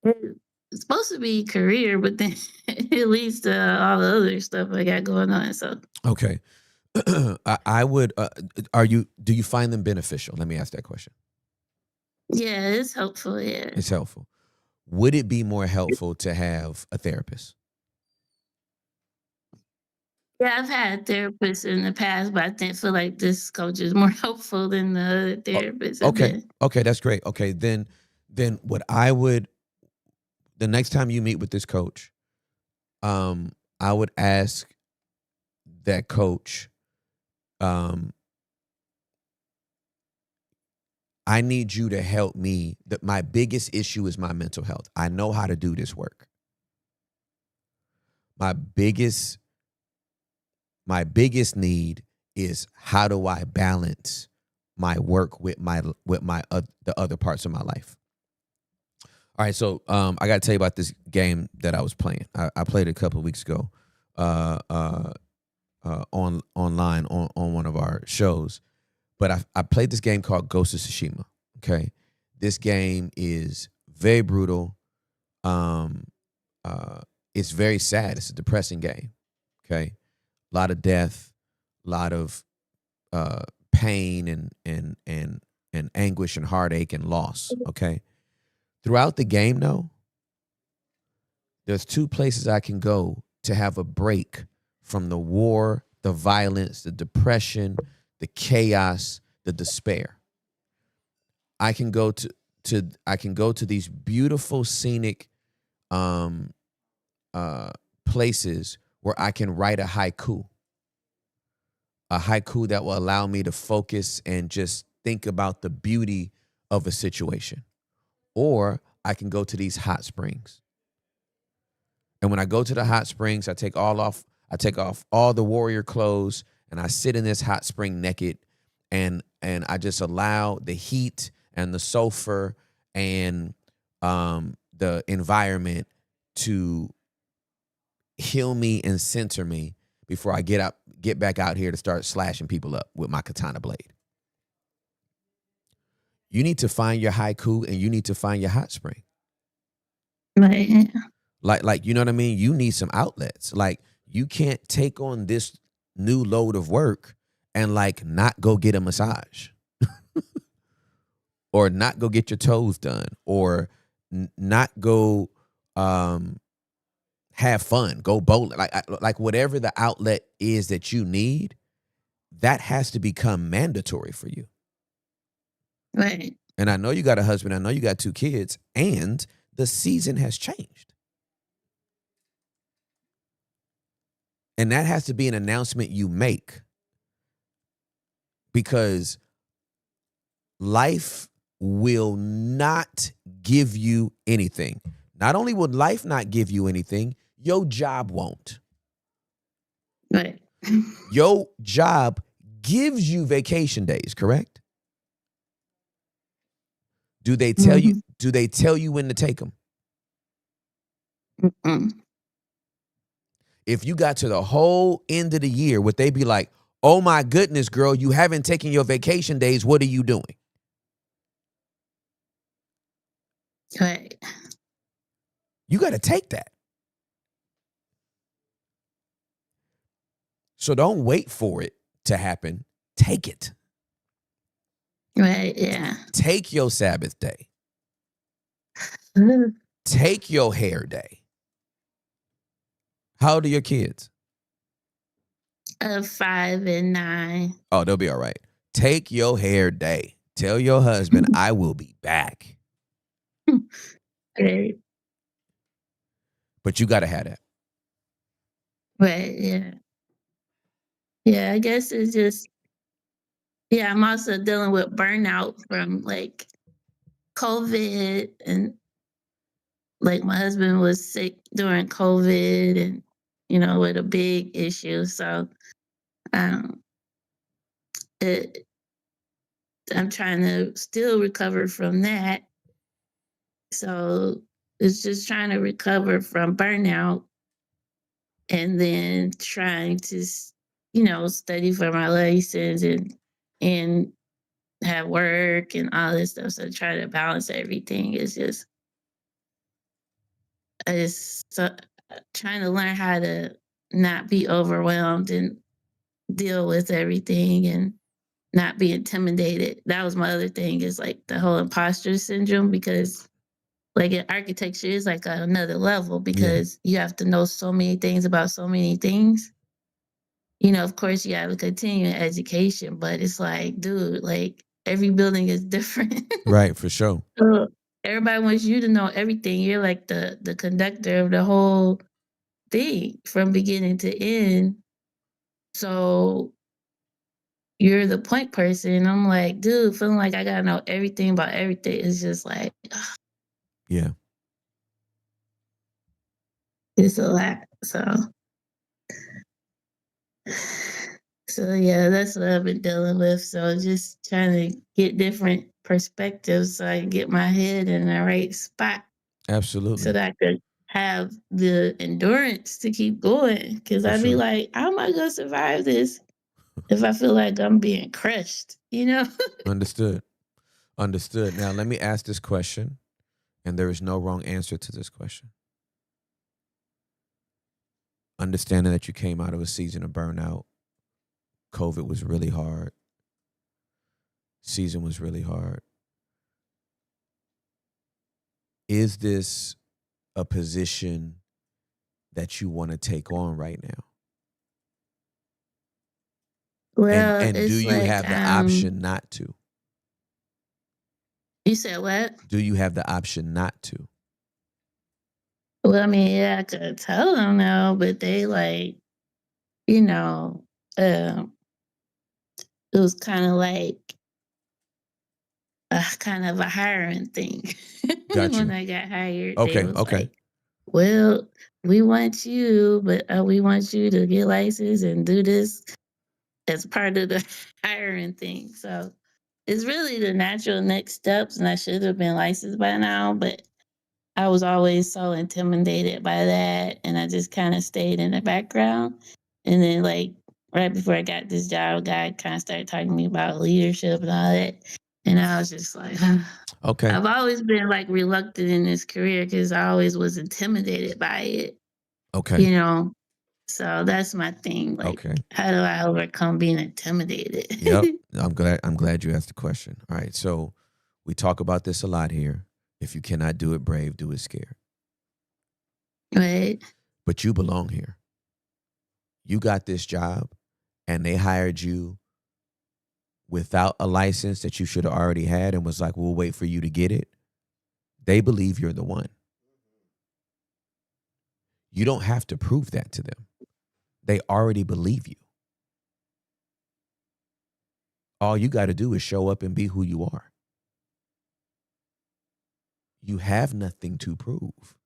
It's supposed to be career, but then it leads to all the other stuff I got going on. So
Okay. I would do you find them beneficial? Let me ask that question.
yeah, it's helpful. Yeah.
It's helpful. Would it be more helpful to have a therapist?
Yeah, I've had therapists in the past, but I didn't feel like this coach is more helpful than the other therapists I've
Okay.
been.
Okay, that's great. Okay, then what I would the next time you meet with this coach, I would ask that coach, I need you to help me. That my biggest issue is my mental health. I know how to do this work. My biggest need is how do I balance my work with the other parts of my life. All right, so I got to tell you about this game that I was playing. I played it a couple of weeks ago, online on one of our shows. But I played this game called Ghost of Tsushima. Okay, this game is very brutal. It's very sad. It's a depressing game. Okay, a lot of death, a lot of pain and anguish and heartache and loss. Okay, throughout the game, though, there's two places I can go to have a break from the war, the violence, the depression, the chaos, the despair. I can go to these beautiful scenic places where I can write a haiku that will allow me to focus and just think about the beauty of a situation. Or I can go to these hot springs. And when I go to the hot springs, I take off all the warrior clothes and I sit in this hot spring naked and I just allow the heat and the sulfur and the environment to heal me and center me before I get back out here to start slashing people up with my katana blade. You need to find your haiku and you need to find your hot spring.
Right.
Like, you know what I mean? You need some outlets. Like, you can't take on this new load of work and like not go get a massage or not go get your toes done or not go have fun, go bowling. Like whatever the outlet is that you need, that has to become mandatory for you.
Right.
And I know you got a husband. I know you got 2 kids, and the season has changed. And that has to be an announcement you make, because life will not give you anything. Not only will life not give you anything, your job won't.
Right.
Your job gives you vacation days, correct? Do they tell you? Do they tell you when to take them?
Mm-mm.
If you got to the whole end of the year, would they be like, "Oh my goodness, girl, you haven't taken your vacation days. What are you doing?"
Right.
You got to take that. So don't wait for it to happen. Take it.
Right. Yeah.
Take your Sabbath day. Take your hair day. How old are your kids?
5 and 9.
Oh, they'll be all right. Take your hair day. Tell your husband, I will be back.
Right.
But you got to have that.
Right. Yeah. Yeah. I guess it's just, yeah, I'm also dealing with burnout from like COVID, and like my husband was sick during COVID and, with a big issue. So um, it, I'm trying to still recover from that. So it's just trying to recover from burnout and then trying to, study for my license and have work and all this stuff. So try to balance everything. It's trying to learn how to not be overwhelmed and deal with everything and not be intimidated. That was my other thing, is like the whole imposter syndrome, because like in architecture is like another level, because you have to know so many things about so many things. Of course you have a continuing education, but it's like, dude, like every building is different.
Right, for sure.
So everybody wants you to know everything. You're like the conductor of the whole thing from beginning to end. So you're the point person. I'm like, dude, feeling like I gotta know everything about everything. It's just like,
Yeah.
it's a lot. So yeah, that's what I've been dealing with. So just trying to get different perspectives so I can get my head in the right spot so
Absolutely.
that I could have the endurance to keep going. Cause
For
I'd be
sure.
like, how am I gonna survive this if I feel like I'm being crushed, you know?
Understood. Understood. Now, let me ask this question, and there is no wrong answer to this question. Understanding that you came out of a season of burnout, COVID was really hard, season was really hard. Is this a position that you want to take on right now?
Well,
And do
it's
you
like,
have the option not to?
you said what?
Do you have the option not to?
Well, I mean, yeah, I could tell them no, but they like, you know, um, it was kind of like kind of a hiring thing.
Got
When
you.
I got hired, they
Okay,
was
okay.
like, "Well, we want you, but we want you to get licensed and do this as part of the hiring thing." So it's really the natural next steps, and I should have been licensed by now, but I was always so intimidated by that, and I just kind of stayed in the background. And then, like right before I got this job, guy kind of started talking to me about leadership and all that, and I was just like,
Okay,
I've always been like reluctant in this career because I always was intimidated by it,
okay,
you know. So that's my thing. Like,
okay.
how do I overcome being intimidated?
Yep. I'm glad you asked the question. All right. So we talk about this a lot here. If you cannot do it brave, do it scared.
Right?
But you belong here. You got this job and they hired you without a license that you should have already had and was like, we'll wait for you to get it. They believe you're the one. You don't have to prove that to them. They already believe you. All you got to do is show up and be who you are. You have nothing to prove.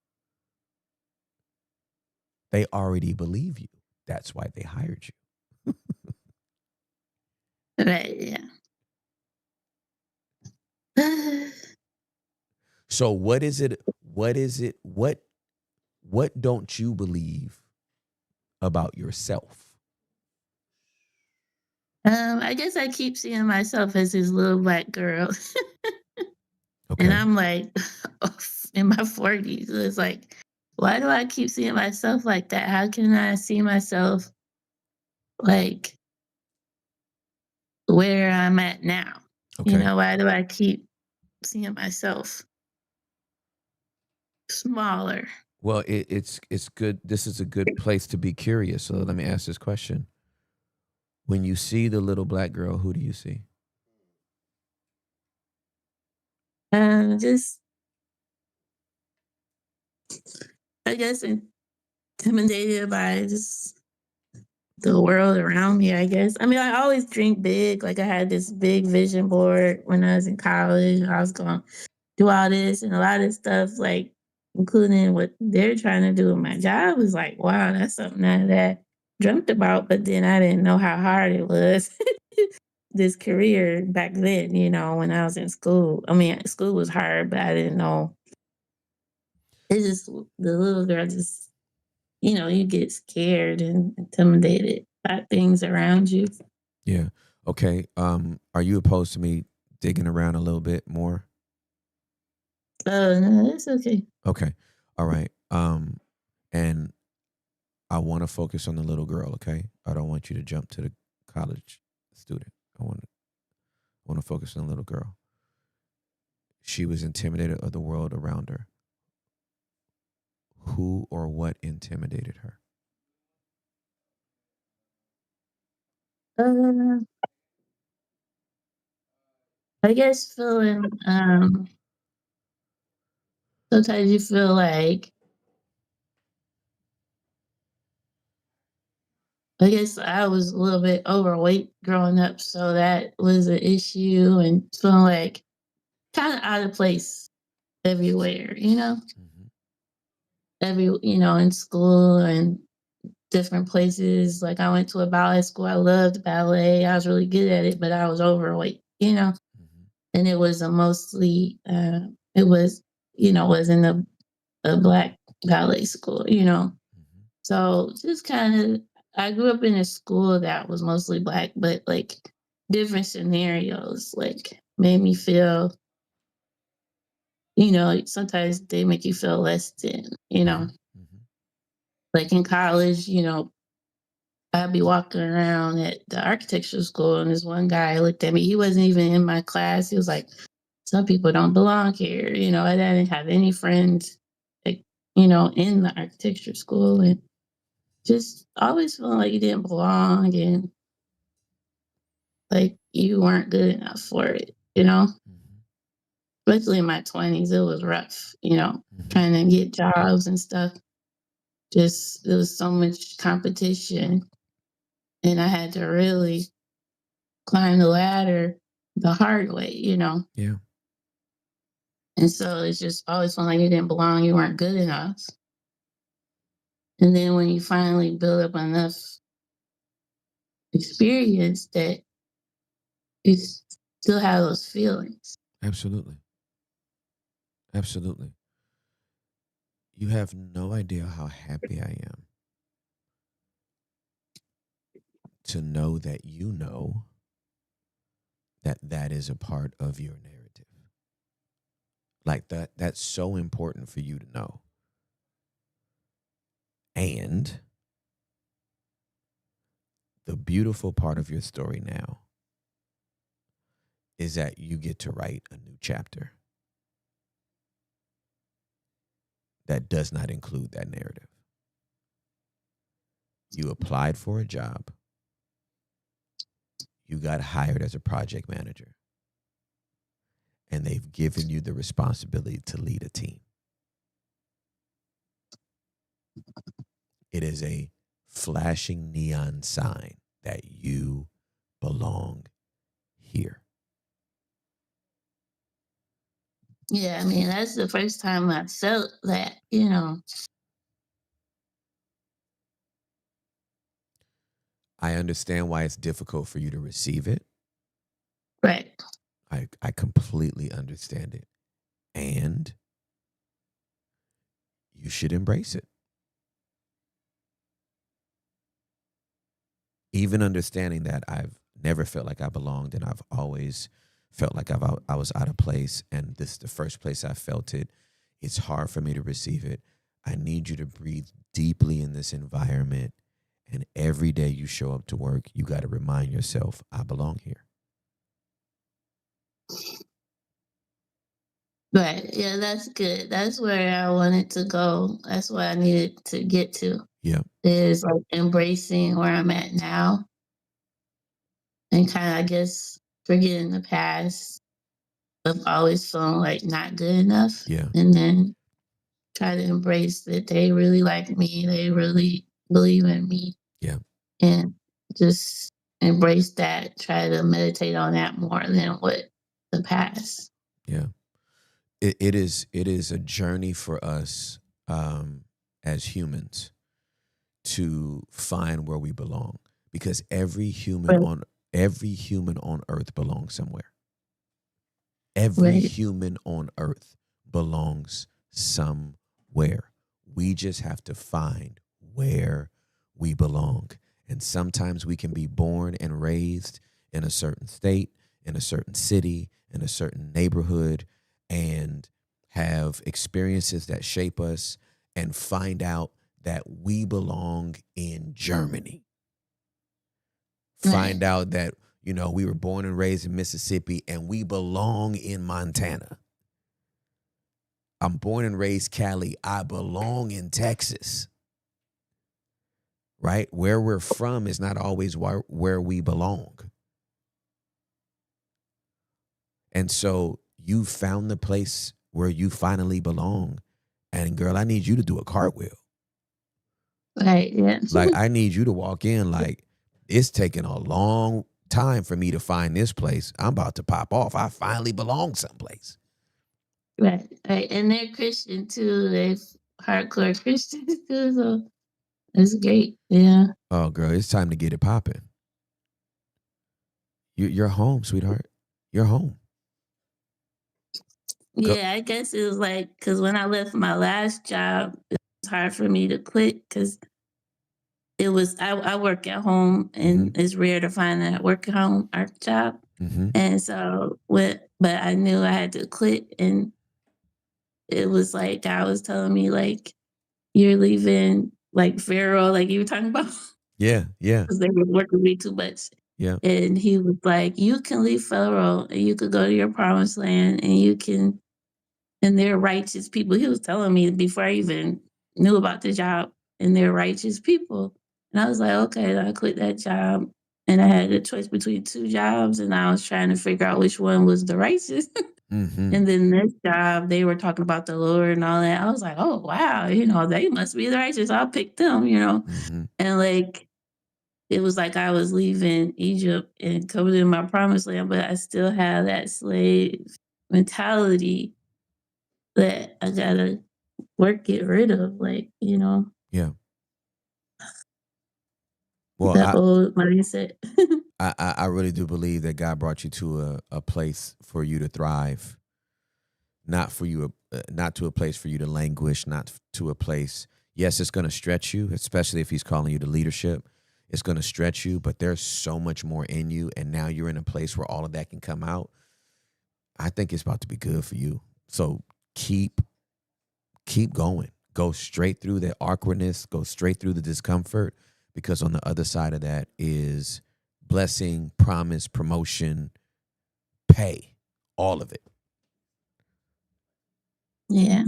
They already believe you. That's why they hired you.
Right. Yeah.
So what is it? What is it? What don't you believe about yourself?
I guess I keep seeing myself as this little black girl. And
Okay.
I'm like in my 40s. It's like, why do I keep seeing myself like that? How can I see myself like where I'm at now? You
Okay.
know, why do I keep seeing myself smaller?
Well, it's good. This is a good place to be curious. So let me ask this question. When you see the little black girl, who do you see?
Just, I guess, intimidated by just the world around me, I guess. I mean, I always dream big. Like, I had this big vision board when I was in college. I was going do all this and a lot of stuff, like including what they're trying to do with my job was like, wow, that's something that I dreamt about, but then I didn't know how hard it was. This career back then, you know, when I was in school. I mean, school was hard, but I didn't know. It's just the little girl just, you know, you get scared and intimidated by things around you.
Yeah. Okay. Are you opposed to me digging around a little bit more?
Oh, no, that's okay.
Okay. All right. And I want to focus on the little girl, okay? I don't want you to jump to the college student. I want to focus on the little girl. She was intimidated of the world around her. Who or what intimidated her?
Uh, I guess feeling, sometimes you feel like I guess I was a little bit overweight growing up, so that was an issue, and feeling like kind of out of place everywhere,
Mm-hmm.
in school and different places. Like I went to a ballet school. I loved ballet. I was really good at it, but I was overweight,
Mm-hmm.
and it was a mostly, it was, wasn't a black ballet school.
Mm-hmm.
So just kind of, I grew up in a school that was mostly black, but like different scenarios, like made me feel, sometimes they make you feel less than.
Mm-hmm.
Like in college, I'd be walking around at the architecture school, and this one guy looked at me. He wasn't even in my class. He was like, "Some people don't belong here." I didn't have any friends, like, in the architecture school, and just always feeling like you didn't belong and like you weren't good enough for it.
Mm-hmm.
Especially in my 20s, it was rough,
Mm-hmm.
trying to get jobs and stuff. Just, there was so much competition, and I had to really climb the ladder the hard way.
Yeah.
And so it's just always feeling like you didn't belong, you weren't good enough. And then when you finally build up enough experience that you still have those feelings.
Absolutely. Absolutely. You have no idea how happy I am to know that you know that that is a part of your narrative. Like that's so important for you to know. And the beautiful part of your story now is that you get to write a new chapter that does not include that narrative. You applied for a job. You got hired as a project manager. And they've given you the responsibility to lead a team. It is a flashing neon sign that you belong here.
Yeah, I mean, that's the first time I felt that.
I understand why it's difficult for you to receive it.
Right.
I completely understand it. And you should embrace it. Even understanding that I've never felt like I belonged and I've always felt like I was out of place. And this is the first place I felt it. It's hard for me to receive it. I need you to breathe deeply in this environment. And every day you show up to work, you got to remind yourself, I belong here.
Right. Yeah, that's good. That's where I wanted to go. That's what I needed to get to,
Yeah.
is like embracing where I'm at now and kind of, I guess, forgetting the past of always feeling like not good enough.
Yeah.
And then try to embrace that they really like me. They really believe in me.
Yeah.
And just embrace that. Try to meditate on that more than what the past.
Yeah. It is a journey for us as humans to find where we belong, because
Right.
every human on earth belongs somewhere. Every
Right.
human on earth belongs somewhere. We just have to find where we belong. And sometimes we can be born and raised in a certain state, in a certain city, in a certain neighborhood, and have experiences that shape us and find out that we belong in Germany. Find
Right.
out that, we were born and raised in Mississippi and we belong in Montana. I'm born and raised Cali. I belong in Texas. Right? Where we're from is not always where we belong. And so you found the place where you finally belong. And girl, I need you to do a cartwheel.
Right. Yeah.
Like, I need you to walk in like, it's taking a long time for me to find this place. I'm about to pop off. I finally belong someplace.
Right. Right. And they're Christian too. They're hardcore Christians too. So it's great. Yeah.
Oh, girl, it's time to get it popping. You're home, sweetheart. You're home. Go.
Yeah. I guess it was like, because when I left my last job, it was hard for me to quit because it was, I work at home and it's rare to find a work at home art job.
Mm-hmm.
And so but I knew I had to quit, and it was like God was telling me like, you're leaving like Pharaoh, like you were talking about,
Yeah, yeah,
because they were working me too much.
yeah.
And he was like, you can leave Pharaoh and you could go to your promised land, and you can, and they're righteous people. He was telling me before I even knew about the job, and they're righteous people. And I was like, okay, I quit that job. And I had a choice between two jobs, and I was trying to figure out which one was the righteous.
Mm-hmm.
And then this job, they were talking about the Lord and all that. I was like, oh, wow, they must be the righteous. I'll pick them.
Mm-hmm.
And like, it was like I was leaving Egypt and coming to my promised land, but I still have that slave mentality that I gotta get rid of. Like,
Yeah. Well,
the old mindset.
I really do believe that God brought you to a place for you to thrive, not to a place for you to languish, not to a place. Yes, it's going to stretch you, especially if He's calling you to leadership. It's going to stretch you, but there's so much more in you, and now you're in a place where all of that can come out. I think it's about to be good for you. So keep going. Go straight through the awkwardness. Go straight through the discomfort, because on the other side of that is blessing, promise, promotion, pay, all of it.
Yeah.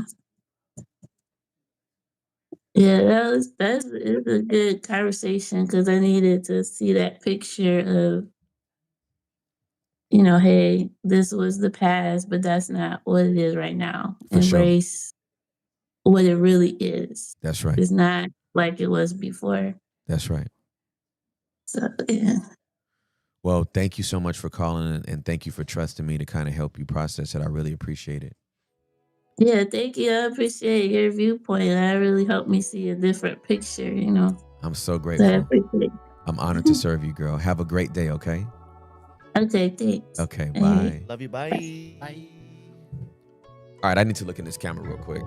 Yeah, that's it's a good conversation, because I needed to see that picture of, hey, this was the past, but that's not what it is right now.
For sure.
Embrace what it really is.
That's right.
It's not like it was before.
That's right.
So yeah.
Well, thank you so much for calling, and thank you for trusting me to kind of help you process it. I really appreciate it.
Yeah, thank you. I appreciate your viewpoint. That really helped me see a different picture,
I'm so
So I
grateful.
appreciate it.
I'm honored to serve you, girl. Have a great day, okay?
Okay, thanks.
Okay,
All
bye.
right.
Love you. Bye.
Bye.
All right, I need to look in this camera real quick.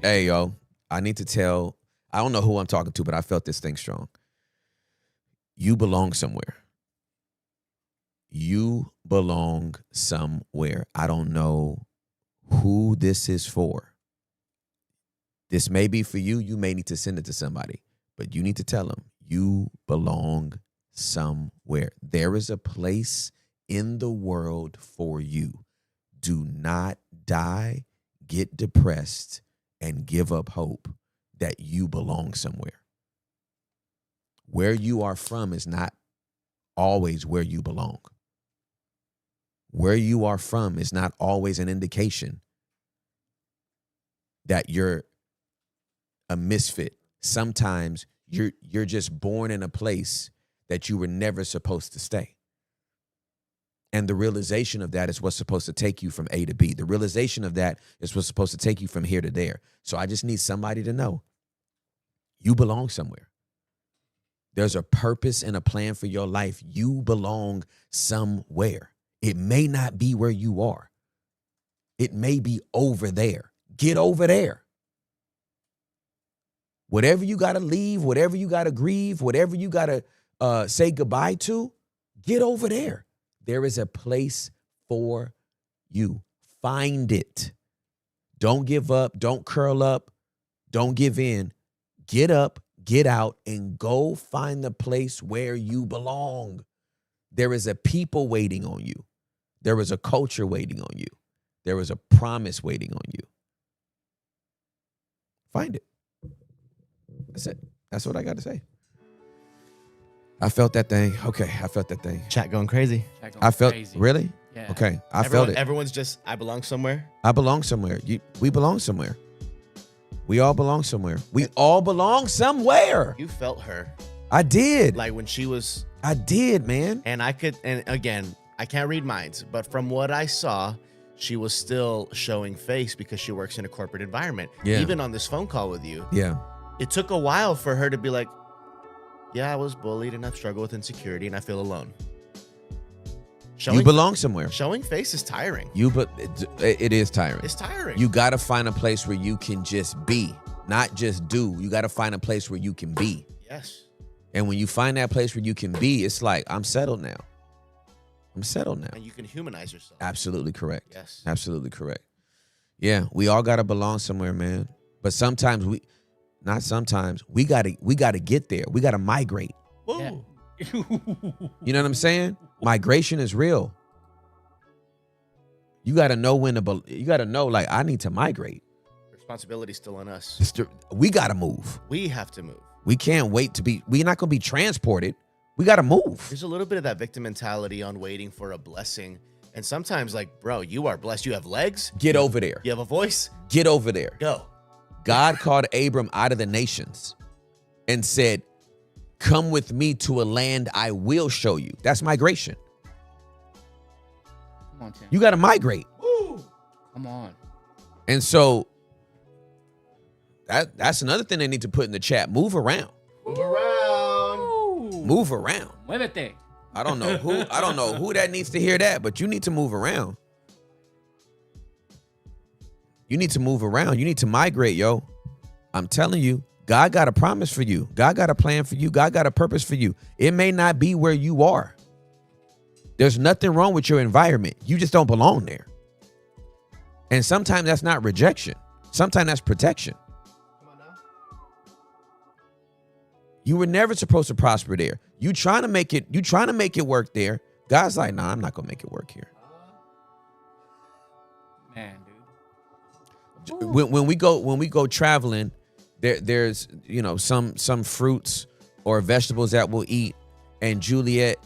Hey, yo, I don't know who I'm talking to, but I felt this thing strong. You belong somewhere. You belong somewhere. I don't know who this is for. This may be for you. You may need to send it to somebody, but you need to tell them you belong somewhere. There is a place in the world for you. Do not die, get depressed, and give up hope that you belong somewhere. Where you are from is not always where you belong. Where you are from is not always an indication that you're a misfit. Sometimes you're just born in a place that you were never supposed to stay. And the realization of that is what's supposed to take you from A to B. The realization of that is what's supposed to take you from here to there. So I just need somebody to know you belong somewhere. There's a purpose and a plan for your life. You belong somewhere. It may not be where you are. It may be over there. Get over there. Whatever you got to leave, whatever you got to grieve, whatever you got to say goodbye to, get over there. There is a place for you. Find it. Don't give up. Don't curl up. Don't give in. Get up, get out, and go find the place where you belong. There is a people waiting on you. There is a culture waiting on you. There is a promise waiting on you. Find it. That's it. That's what I got to say. I felt that thing. Okay, I felt that thing.
Chat going crazy.
I felt
Crazy.
really?
Yeah.
Okay, I felt it.
Everyone's just, I belong somewhere.
I belong somewhere. We belong somewhere. We all belong somewhere. We all belong somewhere.
You felt her.
I did.
Like when she was,
I did, man.
and again, I can't read minds, but from what I saw, she was still showing face because she works in a corporate environment.
Yeah.
Even on this phone call with you,
Yeah.
it took a while for her to be like, yeah, I was bullied and I've struggled with insecurity and I feel alone.
You belong somewhere.
Showing face is tiring.
But it is tiring.
It's tiring.
You got to find a place where you can just be, not just do. You got to find a place where you can be.
Yes.
And when you find that place where you can be, it's like, I'm settled now. I'm settled now.
And you can humanize yourself.
Absolutely correct.
Yes.
Absolutely correct. Yeah, we all got to belong somewhere, man. But sometimes we got to get there. We got to migrate.
Woo.
Yeah.
You know what I'm saying? Migration is real. You got to know like, I need to migrate.
Responsibility's still on us.
We got to move.
We have to move.
We can't wait we're not going to be transported. We got to move.
There's a little bit of that victim mentality on waiting for a blessing. And sometimes, like, bro, you are blessed. You have legs.
Get over there.
You have a voice.
Get over there.
Go.
God called Abram out of the nations and said, come with me to a land I will show you. That's migration.
Come on, Tim.
You got to migrate.
Woo.
Come on.
And so that's another thing they need to put in the chat. Move around.
Move around.
Move around.
Muévete.
I don't know who that needs to hear that, but you need to move around. You need to move around. You need to migrate, yo. I'm telling you, God got a promise for you. God got a plan for you. God got a purpose for you. It may not be where you are. There's nothing wrong with your environment. You just don't belong there. And sometimes that's not rejection. Sometimes that's protection.
Come on now.
You were never supposed to prosper there. You trying to make it work there. God's like, nah, I'm not gonna make it work here.
Man, dude.
When we go traveling, there's some fruits or vegetables that we'll eat. And Juliet,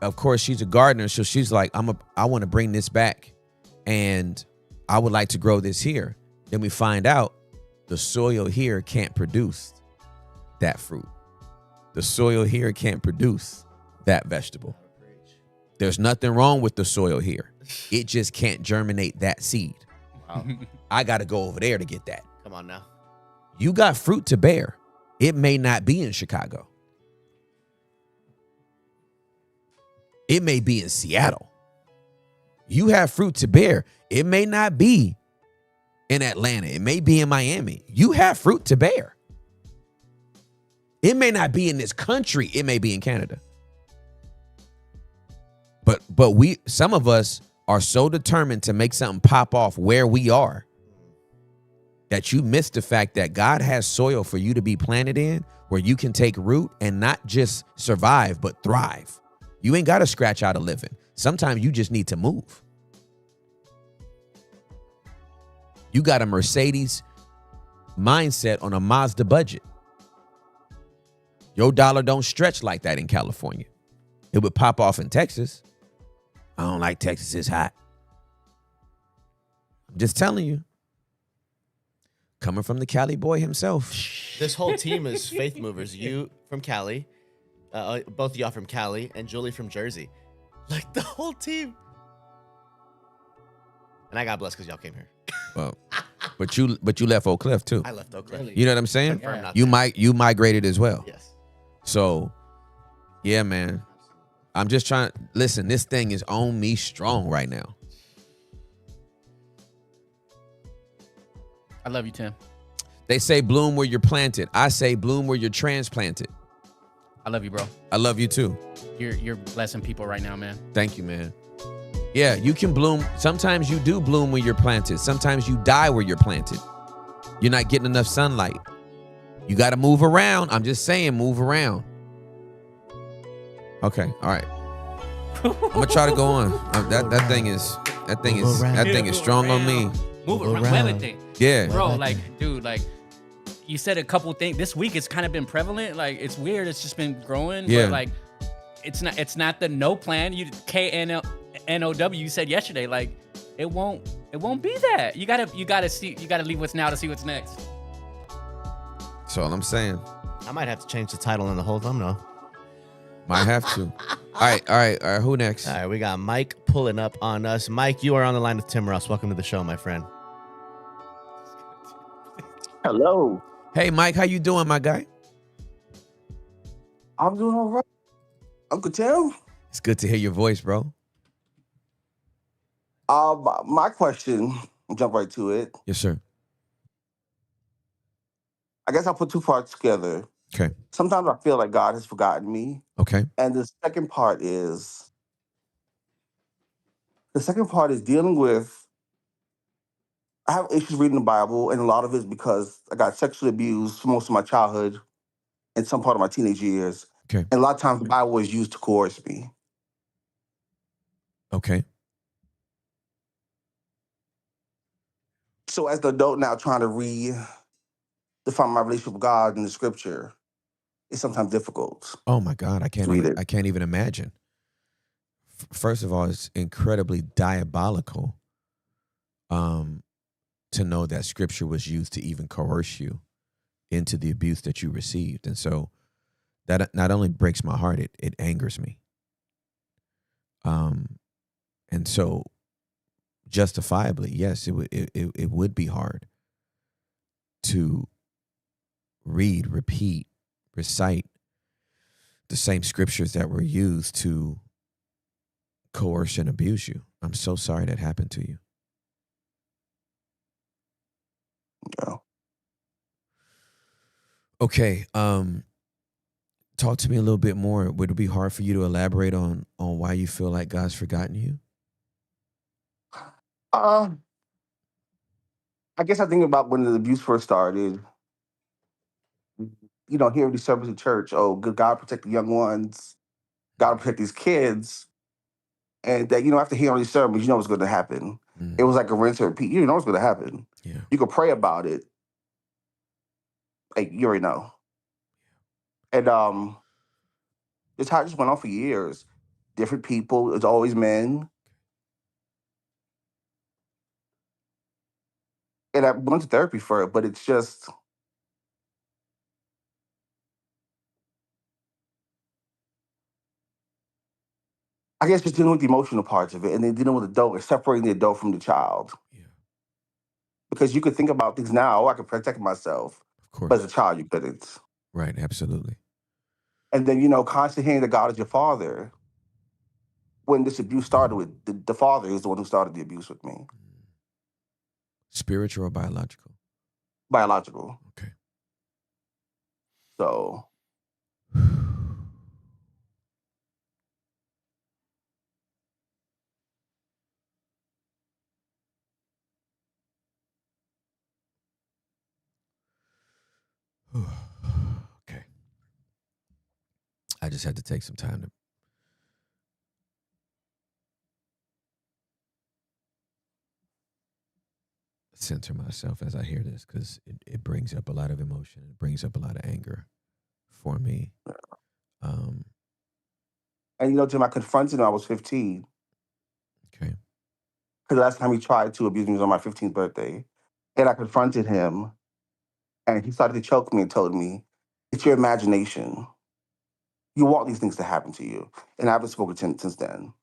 of course, she's a gardener, so she's like, I want to bring this back, and I would like to grow this here. Then we find out the soil here can't produce that fruit. The soil here can't produce that vegetable. There's nothing wrong with the soil here. It just can't germinate that seed.
Wow.
I got to go over there to get that.
Come on now.
You got fruit to bear. It may not be in Chicago. It may be in Seattle. You have fruit to bear. It may not be in Atlanta. It may be in Miami. You have fruit to bear. It may not be in this country. It may be in Canada. But some of us are so determined to make something pop off where we are that you miss the fact that God has soil for you to be planted in where you can take root and not just survive, but thrive. You ain't got to scratch out a living. Sometimes you just need to move. You got a Mercedes mindset on a Mazda budget. Your dollar don't stretch like that in California. It would pop off in Texas. I don't like Texas. It's hot. I'm just telling you. Coming from the Cali boy himself.
This whole team is faith movers. You from Cali, both of y'all from Cali, and Julie from Jersey. Like the whole team. And I got blessed because y'all came here.
Well, but you left Oak Cliff too.
I left Oak Cliff.
Really?
You know what I'm saying?
Confirmed not
You
there.
you migrated as well.
Yes.
So, yeah, man. I'm just trying. Listen, this thing is on me strong right now.
I love you, Tim.
They say bloom where you're planted. I say bloom where you're transplanted.
I love you, bro.
I love you too.
You're blessing people right now, man.
Thank you, man. Yeah, you can bloom. Sometimes you do bloom where you're planted. Sometimes you die where you're planted. You're not getting enough sunlight. You got to move around. I'm just saying, move around. Okay, all right. I'm gonna try to go on. That thing is strong on me.
Move around. Muévete.
Yeah.
Bro, like, dude, like, you said a couple things. This week it's kind of been prevalent. Like, it's weird. It's just been growing.
Yeah.
But, like, it's not the no plan. You KNOW. You said yesterday. Like, it won't be that. You gotta leave what's now to see what's next.
That's all I'm saying.
I might have to change the title and the whole thumbnail.
Might have to. All right. Who next?
All right, we got Mike pulling up on us. Mike, you are on the line with Tim Ross. Welcome to the show, my friend.
Hello.
Hey, Mike, how you doing, my guy?
I'm doing all right. Uncle Tim.
It's good to hear your voice, bro.
My question, I'll jump right to it.
Yes, sir.
I guess I'll put two parts together.
Okay.
Sometimes I feel like God has forgotten me.
Okay.
And the second part is dealing with, I have issues reading the Bible, and a lot of it is because I got sexually abused for most of my childhood and some part of my teenage years.
Okay.
And a lot of times the Bible was used to coerce me.
Okay.
So as the adult now trying to redefine my relationship with God in the scripture, it's sometimes difficult.
Oh my God, I can't
Read
even,
it.
I can't even imagine. First of all, it's incredibly diabolical to know that scripture was used to even coerce you into the abuse that you received. And so that not only breaks my heart, it angers me. And so justifiably, yes, it would be hard to read, repeat, recite the same scriptures that were used to coerce and abuse you. I'm so sorry that happened to you.
Yeah.
Okay. Talk to me a little bit more. Would it be hard for you to elaborate on why you feel like God's forgotten you?
I guess I think about when the abuse first started. You know, hearing these sermons in church, oh, good God protect the young ones, God protect these kids. And that, after hearing these sermons, you know what's going to happen. It was like a rinse and repeat. You know what's going to happen.
Yeah.
You could pray about it. Like, you already know. And this how it just went on for years. Different people, it's always men. And I went to therapy for it, but it's just, I guess just dealing with the emotional parts of it and then dealing with the adult and separating the adult from the child.
Yeah.
Because you could think about things now, I could protect myself,
Of course.
but as a child, you couldn't.
Right. Absolutely.
And then, constantly hearing that God is your father. When this abuse started with, the father is the one who started the abuse with me.
Spiritual or biological?
Biological.
Okay.
So,
Okay. I just had to take some time to center myself as I hear this, because it brings up a lot of emotion. It brings up a lot of anger for me.
and Jim, I confronted him when I was 15.
Okay.
Because the last time he tried to abuse me was on my 15th birthday. And I confronted him, and he started to choke me and told me, it's your imagination. You want these things to happen to you. And I haven't spoken to him since then.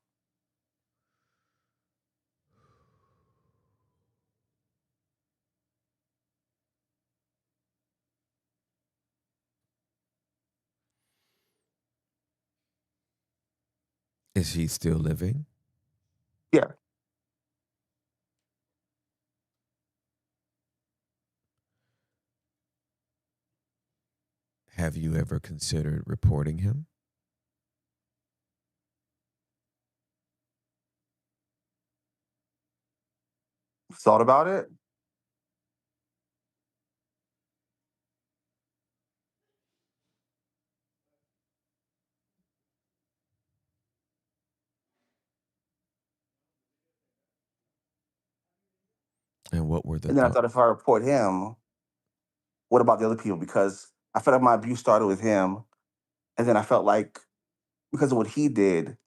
Is he still living?
Yeah.
Have you ever considered reporting him?
Thought about it?
And what were the
And then I
thoughts?
thought if I report him, what about the other people? Because I felt like my abuse started with him. And then I felt like because of what he did,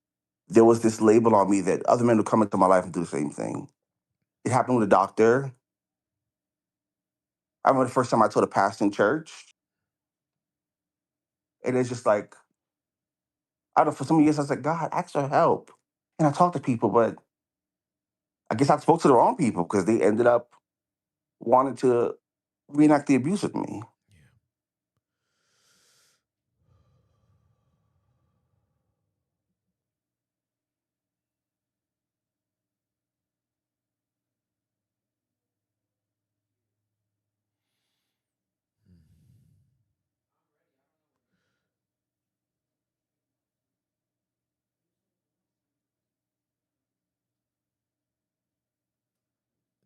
there was this label on me that other men would come into my life and do the same thing. It happened with a doctor. I remember the first time I told a pastor in church. And it's just like, I don't know, for some years I was like, God, ask for help. And I talked to people, but I guess I spoke to the wrong people because they ended up wanting to reenact the abuse with me.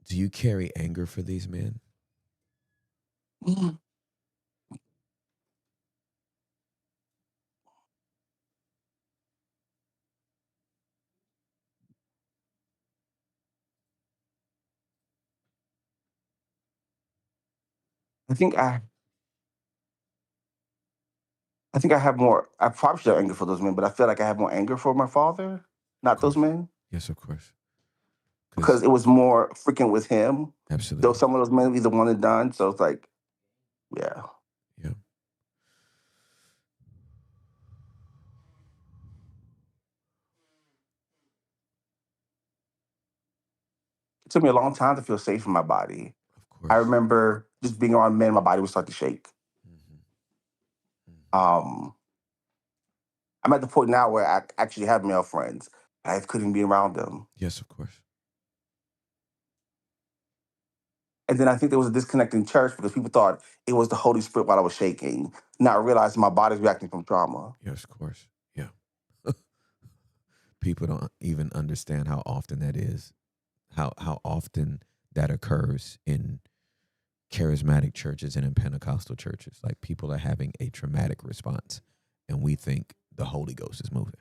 Do you carry anger for these men?
Mm. I think I I think I have more. I probably should have anger for those men, but I feel like I have more anger for my father,
Of
not those
course.
men,
Yes, of course.
because it was more freaking with him. Though
Absolutely.
some of those men either one and done, so it's like, yeah.
Yeah.
It took me a long time to feel safe in my body.
Of course.
I remember just being around men, my body would start to shake.
Mhm.
Um, I'm at the point now where I actually have male friends. I couldn't be around them.
Yes, of course.
And then I think there was a disconnect in church because people thought it was the Holy Spirit while I was shaking, not realizing my body's reacting from trauma.
Yes, of course. Yeah. People don't even understand how often that is, how often that occurs in charismatic churches and in Pentecostal churches. Like people are having a traumatic response, and we think the Holy Ghost is moving.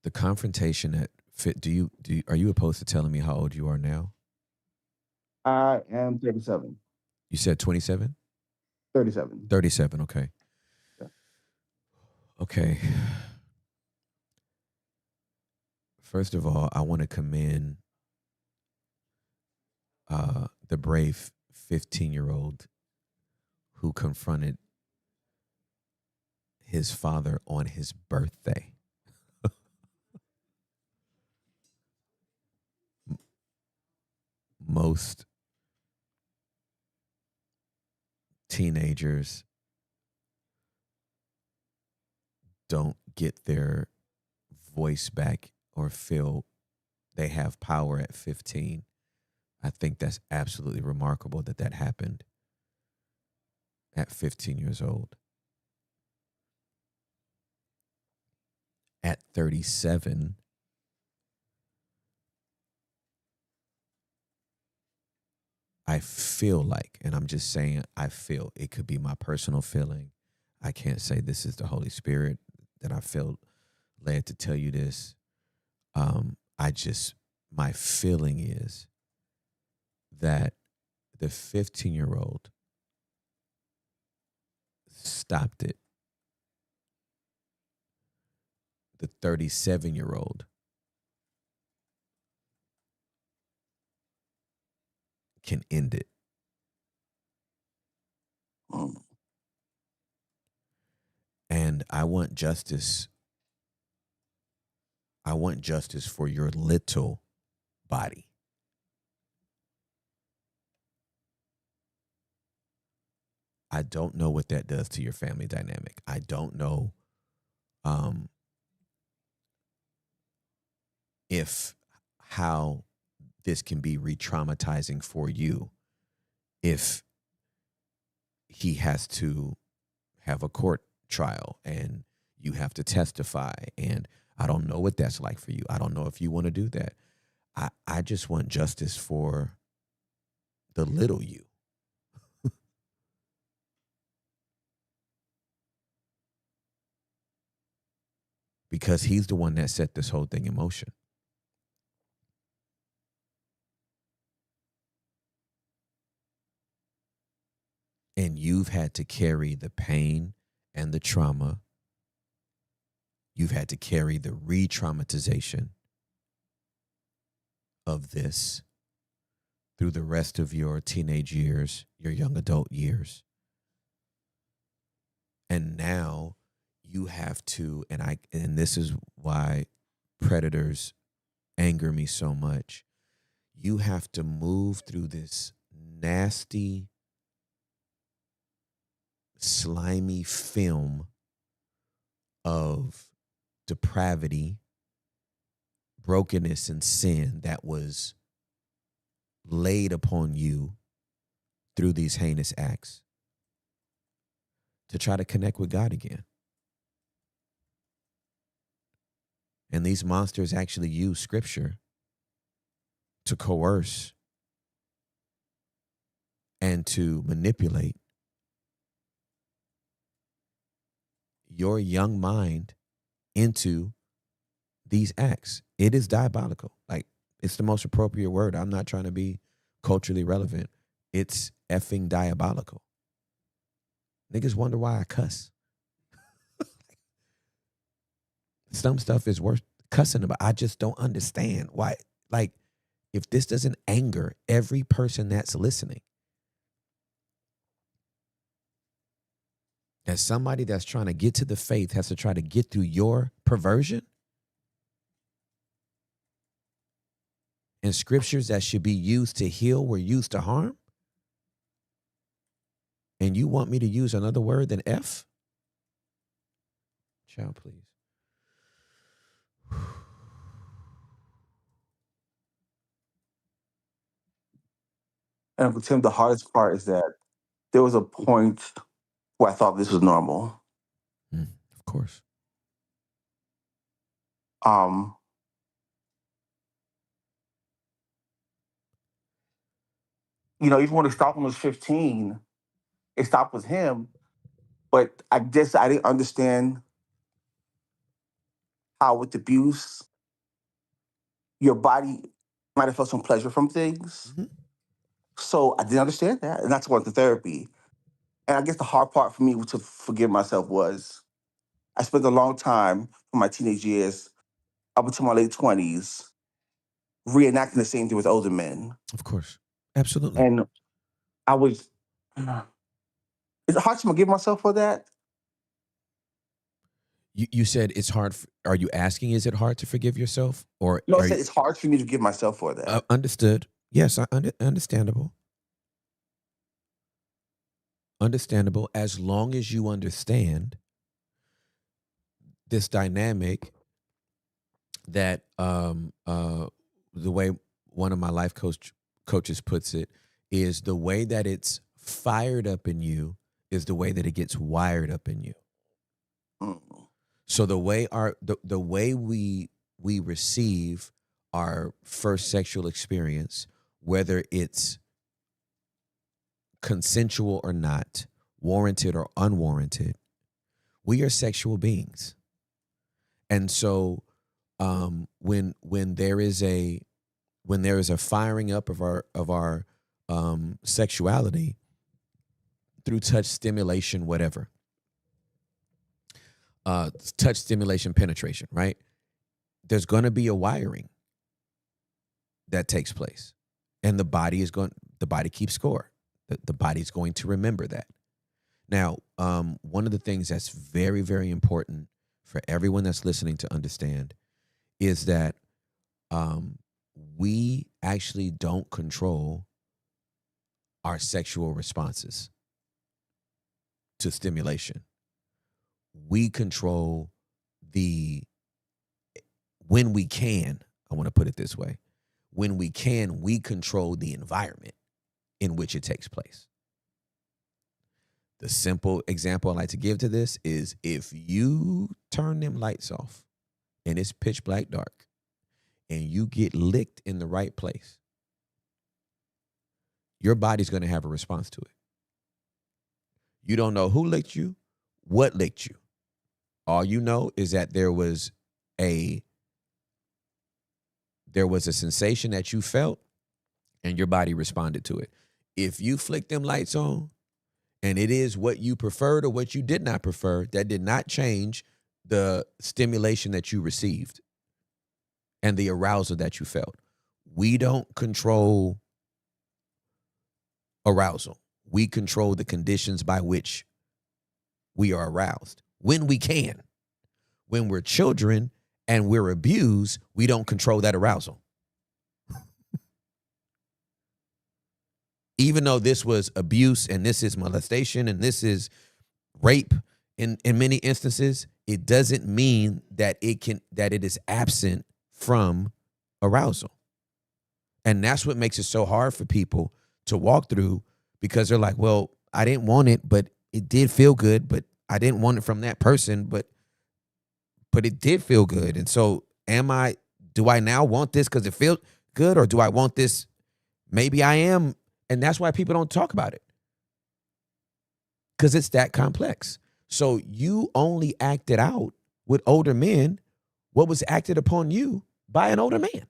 The confrontation that fit. Are you opposed to telling me how old you are now?
I am 37.
You said 27?
37.
37. Okay.
Yeah.
Okay. First of all, I want to commend the brave 15-year-old who confronted his father on his birthday. Most teenagers don't get their voice back or feel they have power at 15. I think that's absolutely remarkable that that happened at 15 years old. At 37, I feel like, and I'm just saying, I feel it could be my personal feeling. I can't say this is the Holy Spirit that I felt led to tell you this. My feeling is that the 15-year-old stopped it. The 37-year-old can end it.
Mm.
And I want justice. I want justice for your little body. I don't know what that does to your family dynamic. I don't know if how this can be re-traumatizing for you if he has to have a court trial and you have to testify, and I don't know what that's like for you. I don't know if you want to do that. I just want justice for the little you. Because he's the one that set this whole thing in motion. And you've had to carry the pain and the trauma. You've had to carry the re-traumatization of this through the rest of your teenage years, your young adult years. And now you have to, and this is why predators anger me so much. You have to move through this nasty, slimy film of depravity, brokenness, and sin that was laid upon you through these heinous acts to try to connect with God again. And these monsters actually use scripture to coerce and to manipulate your young mind into these acts. It is diabolical. Like, it's the most appropriate word. I'm not trying to be culturally relevant. It's effing diabolical. Niggas wonder why I cuss. Some stuff is worth cussing about. I just don't understand why. Like, if this doesn't anger every person that's listening, as somebody that's trying to get to the faith has to try to get through your perversion and scriptures that should be used to heal were used to harm, and you want me to use another word than F? Child, please.
And for Tim, the hardest part is that there was a point where I thought this was normal.
Of course.
Even when it stopped when I was 15, it stopped with him. But I didn't understand how with abuse, your body might have felt some pleasure from things.
Mm-hmm.
So I didn't understand that. And that's why I went to therapy. And I guess the hard part for me to forgive myself was I spent a long time from my teenage years up until my late 20s reenacting the same thing with older men.
Of course. Absolutely.
And I was, is it hard to forgive myself for that?
You said it's hard. Are you asking, is it hard to forgive yourself? Or
No, I said it's hard for me to forgive myself for that.
Understood. Yes, understandable. Understandable, as long as you understand this dynamic that the way one of my life coaches puts it is the way that it's fired up in you is the way that it gets wired up in you.
Mm.
So the way the way we receive our first sexual experience, whether it's consensual or not, warranted or unwarranted, we are sexual beings. And so when there is a firing up of our sexuality through touch, stimulation, whatever, touch, stimulation, penetration, right? There's going to be a wiring that takes place, and the body keeps score. The body's going to remember that. Now, one of the things that's very, very important for everyone that's listening to understand is that we actually don't control our sexual responses to stimulation. We control when we can, I want to put it this way, when we can, we control the environment in which it takes place. The simple example I like to give to this is if you turn them lights off and it's pitch black dark and you get licked in the right place, your body's going to have a response to it. You don't know who licked you, what licked you. All you know is that there was a sensation that you felt and your body responded to it. If you flick them lights on And it is what you preferred or what you did not prefer that did not change the stimulation that you received and the arousal that you felt. We don't control arousal. We control the conditions by which we are aroused when we can. When we're children and we're abused, we don't control that arousal. Even though this was abuse and this is molestation and this is rape in many instances, it doesn't mean that it is absent from arousal. And that's what makes it so hard for people to walk through, because they're like, well, I didn't want it, but it did feel good, but I didn't want it from that person, but it did feel good. And so do I now want this because it feels good, or do I want this? Maybe I am. And that's why people don't talk about it, because it's that complex. So you only acted out with older men what was acted upon you by an older man.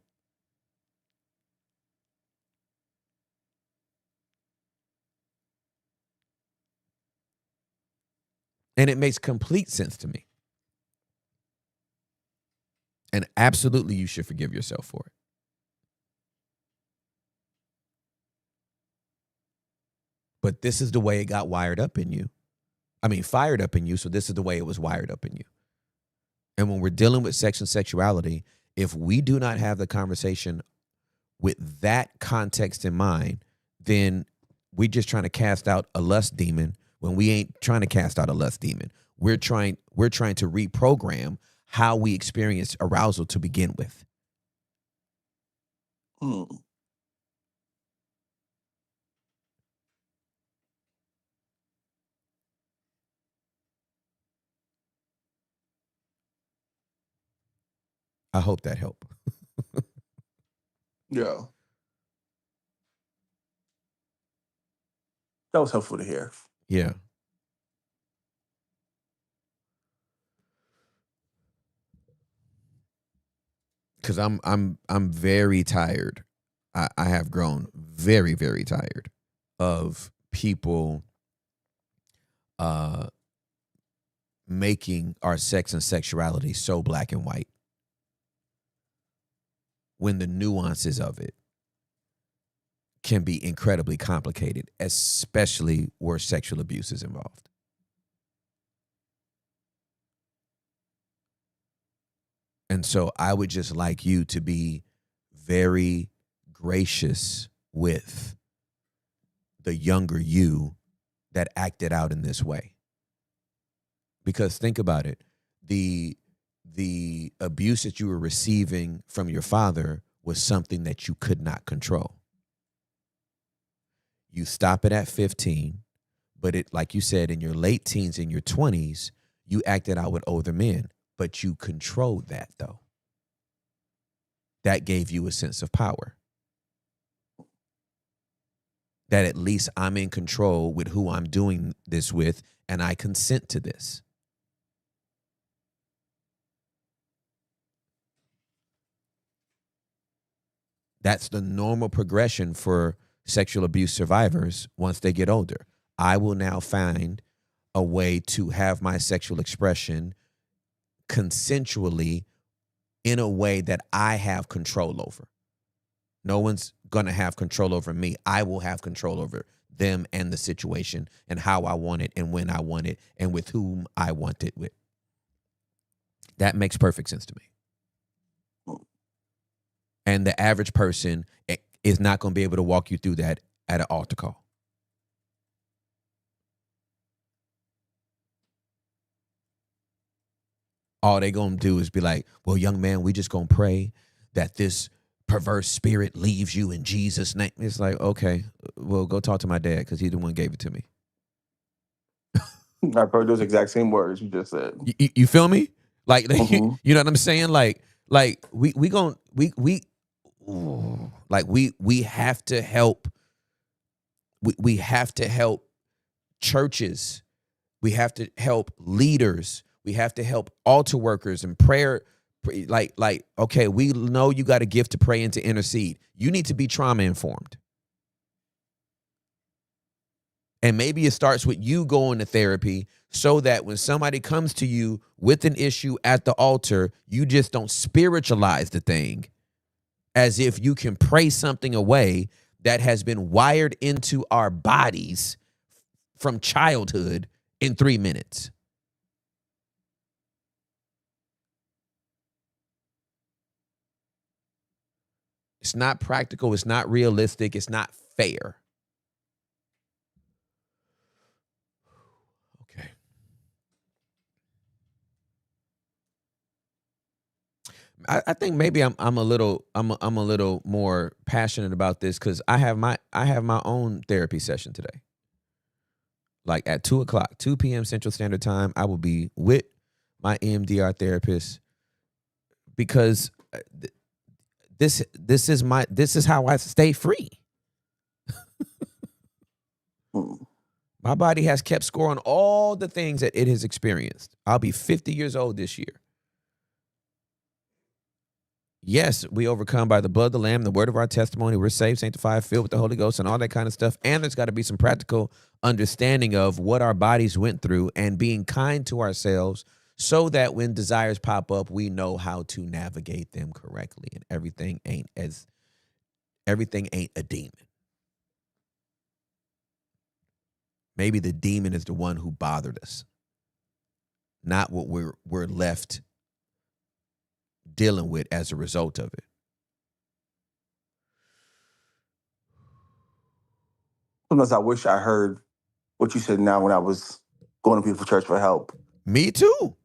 And it makes complete sense to me. And absolutely you should forgive yourself for it. But this is the way it got fired up in you. So this is the way it was wired up in you. And when we're dealing with sex and sexuality, if we do not have the conversation with that context in mind, then we're just trying to cast out a lust demon when we ain't trying to cast out a lust demon. We're trying to reprogram how we experience arousal to begin with. I hope that helped.
Yeah. That was helpful to hear.
Yeah. Because I'm very tired. I have grown very, very tired of people making our sex and sexuality so black and white, when the nuances of it can be incredibly complicated, especially where sexual abuse is involved. And so I would just like you to be very gracious with the younger you that acted out in this way. Because think about it. The abuse that you were receiving from your father was something that you could not control. You stop it at 15, but it, like you said, in your late teens, in your 20s, you acted out with older men, but you controlled that though. That gave you a sense of power. That at least I'm in control with who I'm doing this with, and I consent to this. That's the normal progression for sexual abuse survivors once they get older. I will now find a way to have my sexual expression consensually in a way that I have control over. No one's going to have control over me. I will have control over them and the situation and how I want it and when I want it and with whom I want it with. That makes perfect sense to me. And the average person is not going to be able to walk you through that at an altar call. All they going to do is be like, well, young man, we just going to pray that this perverse spirit leaves you in Jesus' name. It's like, okay, well, go talk to my dad because he's the one who gave it to me.
I've heard those exact same words you just said.
You feel me? Like, you know what I'm saying? Like we have to help. We have to help churches. We have to help leaders. We have to help altar workers and prayer. Like, okay, we know you got a gift to pray and to intercede. You need to be trauma informed. And maybe it starts with you going to therapy so that when somebody comes to you with an issue at the altar, you just don't spiritualize the thing as if you can pray something away that has been wired into our bodies from childhood in 3 minutes. It's not practical. It's not realistic. It's not fair. Okay. I think maybe I'm a little more passionate about this because I have my own therapy session today. Like at 2:00, 2 p.m. Central Standard Time, I will be with my EMDR therapist because this is how I stay free. My body has kept score on all the things that it has experienced. I'll be 50 years old this year. Yes, we overcome by the blood of the Lamb, the word of our testimony. We're saved, sanctified, filled with the Holy Ghost, and all that kind of stuff. And there's got to be some practical understanding of what our bodies went through and being kind to ourselves so that when desires pop up, we know how to navigate them correctly. And everything ain't a demon. Maybe the demon is the one who bothered us, not what we're left dealing with as a result of it.
Sometimes I wish I heard what you said now when I was going to Beautiful Church for help.
Me too.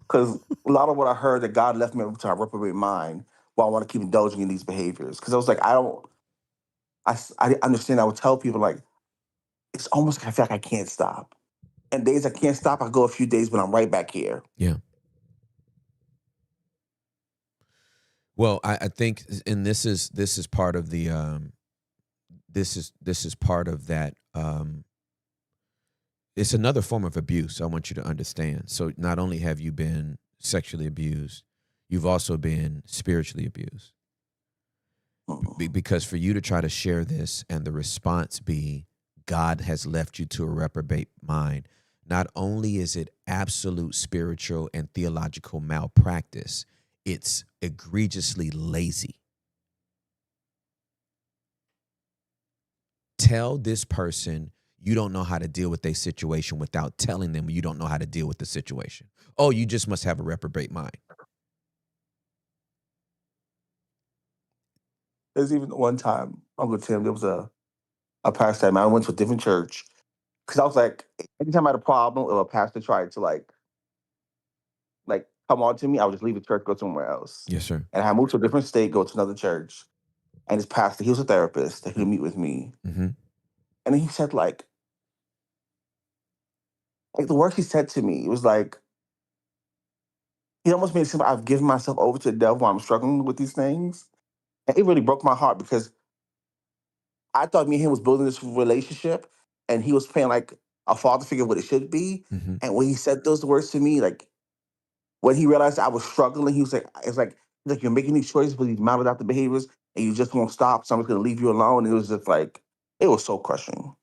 Because a lot of what I heard that God left me to reprobate mind while I want to keep indulging in these behaviors. Because I was like, I understand. I would tell people like, it's almost like I feel like I can't stop. And days I can't stop, I go a few days, but I'm right back here.
Yeah. Well, I think, and this is part of the this is part of that. It's another form of abuse. I want you to understand. So not only have you been sexually abused, you've also been spiritually abused. Because for you to try to share this and the response be, God has left you to a reprobate mind, not only is it absolute spiritual and theological malpractice, it's egregiously lazy. Tell this person you don't know how to deal with their situation without telling them you don't know how to deal with the situation. Oh, you just must have a reprobate mind.
There's even one time, Uncle Tim, there was a pastor. I went to a different church because I was like, anytime I had a problem, if a pastor tried to like come on to me, I would just leave the church, go somewhere else.
Yes, sir.
And I moved to a different state, go to another church, and this pastor, he was a therapist, that he would meet with me,
Mm-hmm.
and then he said like the words he said to me, it was like he almost made it seem like I've given myself over to the devil while I'm struggling with these things, and it really broke my heart because I thought me and him was building this relationship, and he was playing like a father figure what it should be.
Mm-hmm.
And when he said those words to me, like when he realized I was struggling, he was like, "It's like you're making these choices, but you've modeled out the behaviors, and you just won't stop. So I'm just gonna leave you alone." And it was just like it was so crushing.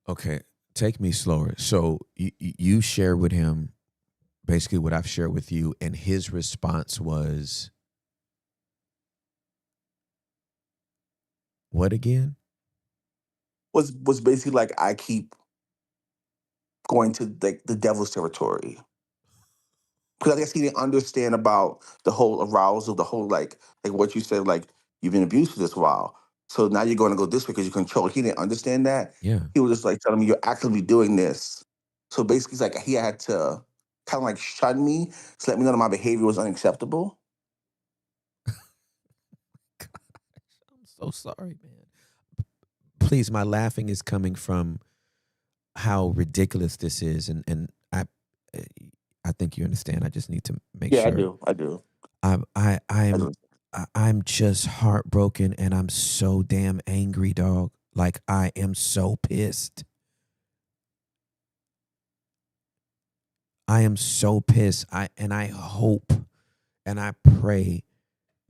Okay, take me slower. So you share with him basically what I've shared with you, and his response was what again?
Was basically like I keep going to like the devil's territory. Because I guess he didn't understand about the whole arousal, the whole like what you said, like you've been abused for this while. So now you're going to go this way because you control. He didn't understand that.
Yeah.
He was just like telling me you're actively doing this. So basically, it's like he had to kind of like shun me to let me know that my behavior was unacceptable.
I'm so sorry, man. Please, my laughing is coming from how ridiculous this is, and I think you understand. I just need to make
Yeah,
sure.
I do.
I'm just heartbroken, and I'm so damn angry, dog. Like I am so pissed. I am so pissed. I hope and I pray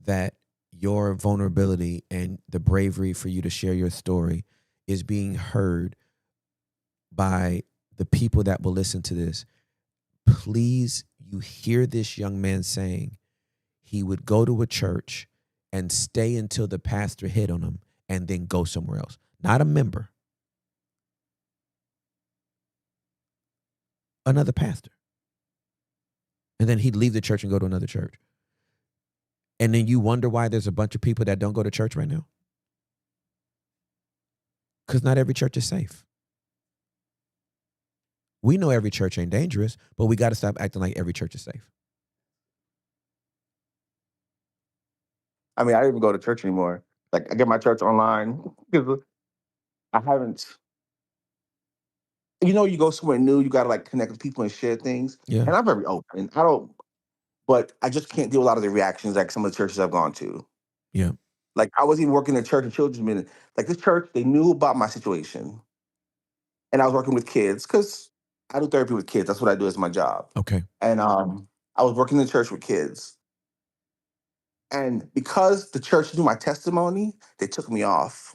that your vulnerability and the bravery for you to share your story is being heard by the people that will listen to this, please, you hear this young man saying he would go to a church and stay until the pastor hit on him and then go somewhere else. Not a member. Another pastor. And then he'd leave the church and go to another church. And then you wonder why there's a bunch of people that don't go to church right now? Because not every church is safe. We know every church ain't dangerous, but we got to stop acting like every church is safe.
I mean, I don't even go to church anymore. Like, I get my church online because I haven't. You know, you go somewhere new, you got to like connect with people and share things.
Yeah.
And I'm very open. But I just can't deal with a lot of the reactions like some of the churches I've gone to.
Yeah.
Like, I was even working in a church and children's ministry. Like, this church, they knew about my situation. And I was working with kids because I do therapy with kids. That's what I do as my job.
Okay.
And I was working in the church with kids. And because the church knew my testimony, they took me off.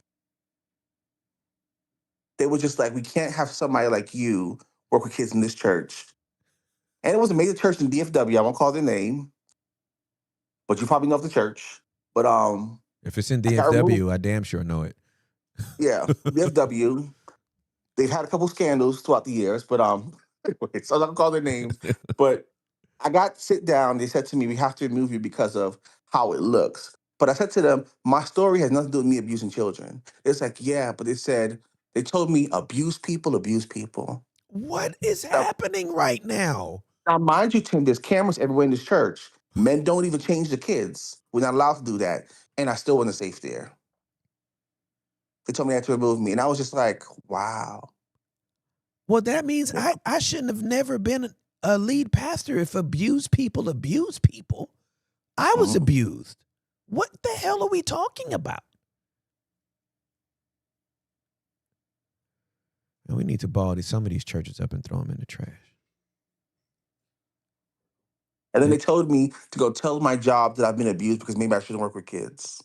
They were just like, we can't have somebody like you work with kids in this church. And it was a major church in DFW. I won't call their name, but you probably know of the church. But
if it's in
I got removed.
DFW, I damn sure know it.
Yeah, DFW. They've had a couple scandals throughout the years, but anyway, so I'm not gonna call their names. But I got sit down. They said to me, "We have to remove you because of how it looks." But I said to them, "My story has nothing to do with me abusing children." It's like, yeah, but they told me abuse people, abuse people.
What is happening right now?
Now, mind you, Tim, there's cameras everywhere in this church. Men don't even change the kids. We're not allowed to do that. And I still wasn't safe there. They told me they had to remove me. And I was just like, wow.
Well, that means
Yeah.
I shouldn't have never been a lead pastor if abuse people abuse people. I was abused. What the hell are we talking about? And we need to ball some of these churches up and throw them in the trash.
And then they told me to go tell my job that I've been abused because maybe I shouldn't work with kids.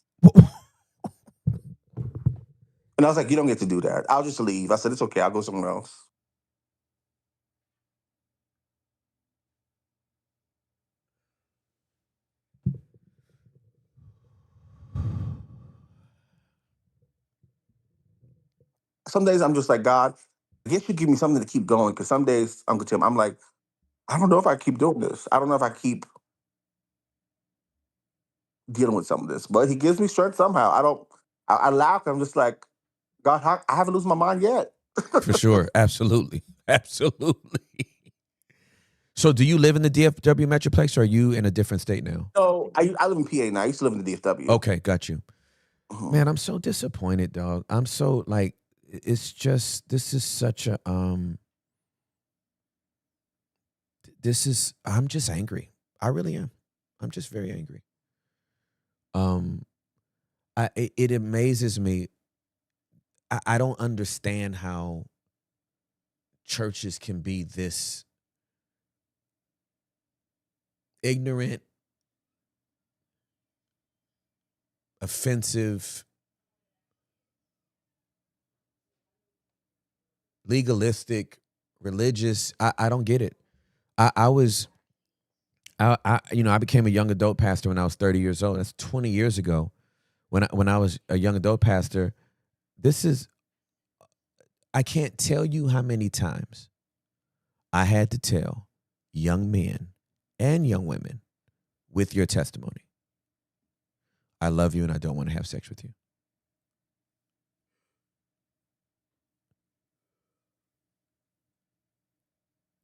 And I was like, you don't get to do that. I'll just leave. I said, it's okay. I'll go somewhere else. Some days I'm just like, God, I guess you give me something to keep going. Because some days, Uncle Tim, I'm like, I don't know if I keep doing this. I don't know if I keep dealing with some of this. But he gives me strength somehow. I laugh. I'm just like, God, I haven't lose my mind yet.
For sure. Absolutely. Absolutely. So do you live in the DFW Metroplex or are you in a different state now?
So I live in PA now. I used to live in the DFW.
Okay, got you. Man, I'm so disappointed, dog. I'm so like, it's just, this is such a, I'm just angry. I really am. I'm just very angry. It amazes me. I don't understand how churches can be this ignorant, offensive, legalistic, religious. I don't get it. I became a young adult pastor when I was 30 years old. That's 20 years ago. When I was a young adult pastor, I can't tell you how many times I had to tell young men and young women with your testimony, I love you and I don't want to have sex with you.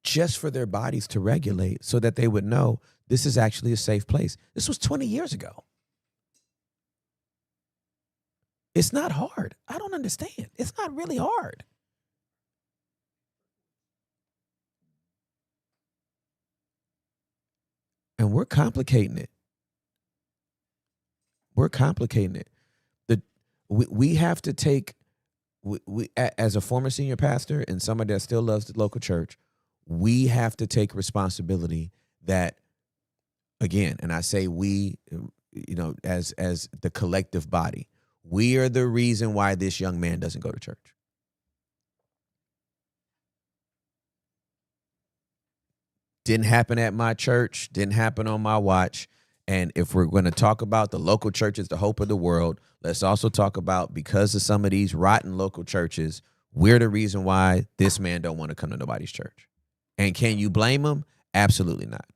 Just for their bodies to regulate so that they would know this is actually a safe place. This was 20 years ago. It's not hard. I don't understand. It's not really hard. And we're complicating it. We're complicating it. We have to take, as a former senior pastor and somebody that still loves the local church, we have to take responsibility that, again, and I say we, as the collective body, We are the reason why this young man doesn't go to church. Didn't happen at my church, didn't happen on my watch. And if we're going to talk about the local churches, the hope of the world, let's also talk about, because of some of these rotten local churches, we're the reason why this man don't want to come to nobody's church. And can you blame him? Absolutely not.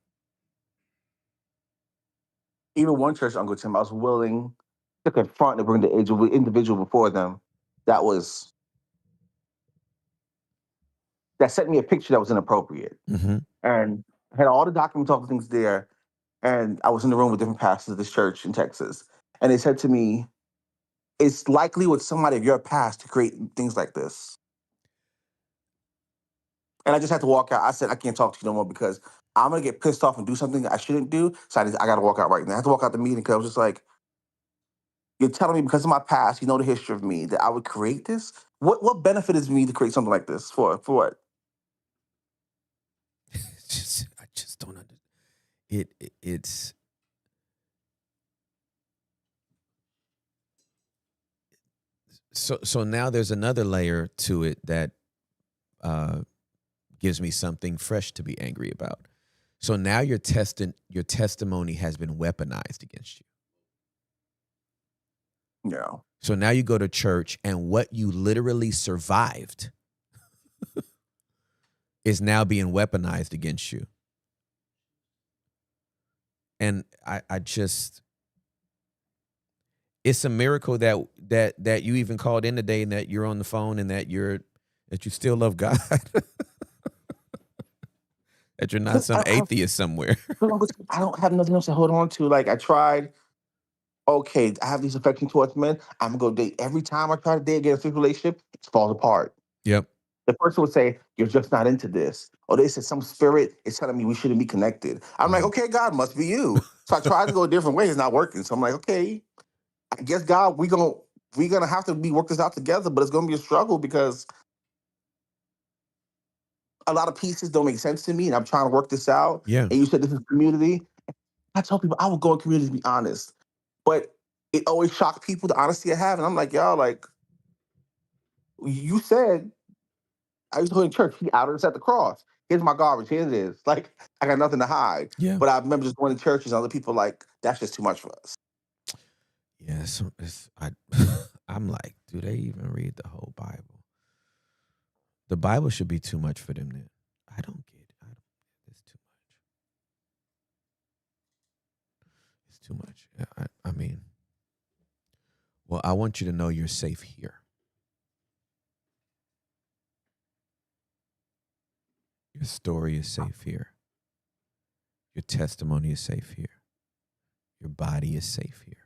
Even one church, Uncle Tim, I was willing to confront and bring the individual before them. That sent me a picture that was inappropriate.
Mm-hmm.
And I had all the documents, all the things there. And I was in the room with different pastors of this church in Texas. And they said to me, it's likely with somebody of your past to create things like this. And I just had to walk out. I said, I can't talk to you no more because I'm going to get pissed off and do something I shouldn't do. So I got to walk out right now. I had to walk out the meeting because I was just like, you're telling me because of my past, you know the history of me, that I would create this? What benefit is me to create something like this? For what?
I just don't understand. It's so now there's another layer to it that gives me something fresh to be angry about. So now your testimony has been weaponized against you.
Yeah.
So now you go to church and what you literally survived is now being weaponized against you. And I just, it's a miracle that you even called in today and that you're on the phone and that you still love God. That you're not some atheist somewhere.
I don't have nothing else to hold on to. Like I tried, okay, I have these affections towards men. I'm gonna go date. Every time I try to date, get a serious relationship, it falls apart.
Yep.
The person would say, you're just not into this. Or they said some spirit is telling me we shouldn't be connected. I'm like, okay, God, must be you. So I tried to go a different way. It's not working. So I'm like, okay, I guess God, we're gonna have to work this out together, but it's gonna be a struggle because a lot of pieces don't make sense to me, and I'm trying to work this out.
Yeah.
And you said this is community. I tell people I would go in community to be honest, but it always shocked people the honesty I have, and I'm like, y'all, like you said, I used to go in church. He outed us at the cross. Here's my garbage. Here it is. Like I got nothing to hide.
Yeah.
But I remember just going to churches and other people like that's just too much for us.
Yeah. So I'm like, do they even read the whole Bible? The Bible should be too much for them then. I don't get it. It's too much. It's too much. I mean, well, I want you to know you're safe here. Your story is safe here. Your testimony is safe here. Your body is safe here.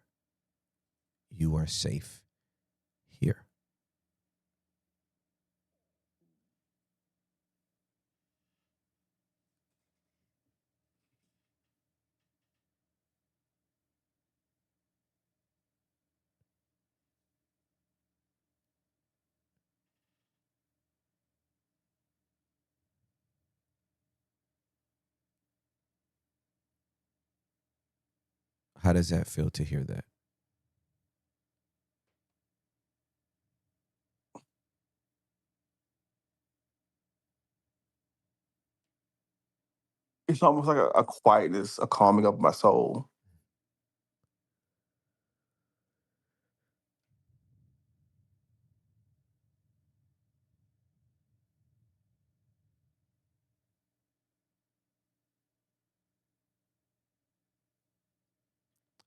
You are safe here. How does that feel to hear that?
It's almost like a quietness, a calming of my soul.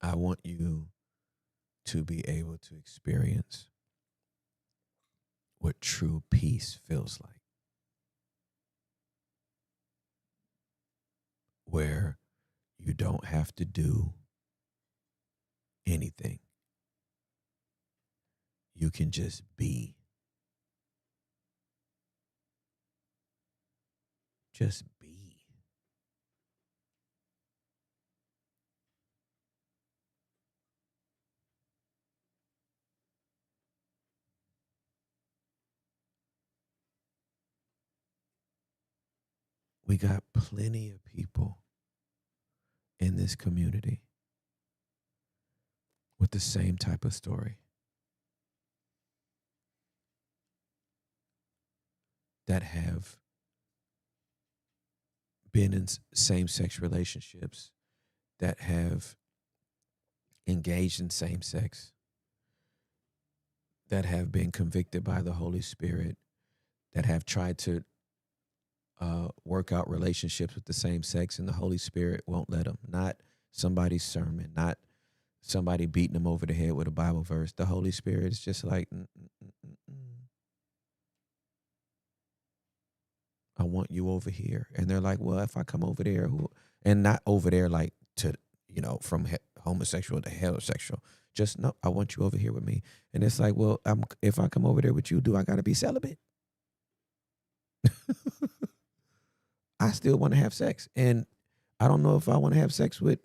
I want you to be able to experience what true peace feels like. Where you don't have to do anything. You can just be. Just be. We got plenty of people in this community with the same type of story. that have been in same-sex relationships, that have engaged in same-sex, that have been convicted by the Holy Spirit, that have tried to work out relationships with the same sex, and the Holy Spirit won't let them. Not somebody's sermon, not somebody beating them over the head with a Bible verse. The Holy Spirit is just like, I want you over here. And they're like, well, if I come over there, and not over there like to, from homosexual to heterosexual. Just, no, I want you over here with me. And it's like, well, if I come over there with you, do I got to be celibate? I still want to have sex. And I don't know if I want to have sex with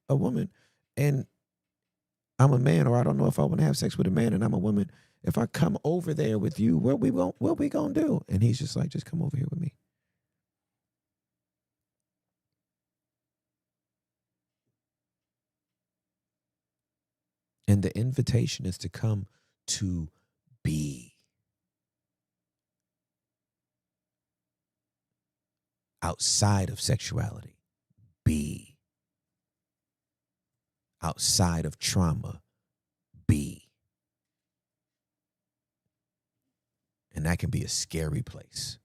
a woman and I'm a man, or I don't know if I want to have sex with a man and I'm a woman. If I come over there with you, what we gonna do? And he's just like, just come over here with me. And the invitation is to come to be. Outside of sexuality, be. Outside of trauma, be. And that can be a scary place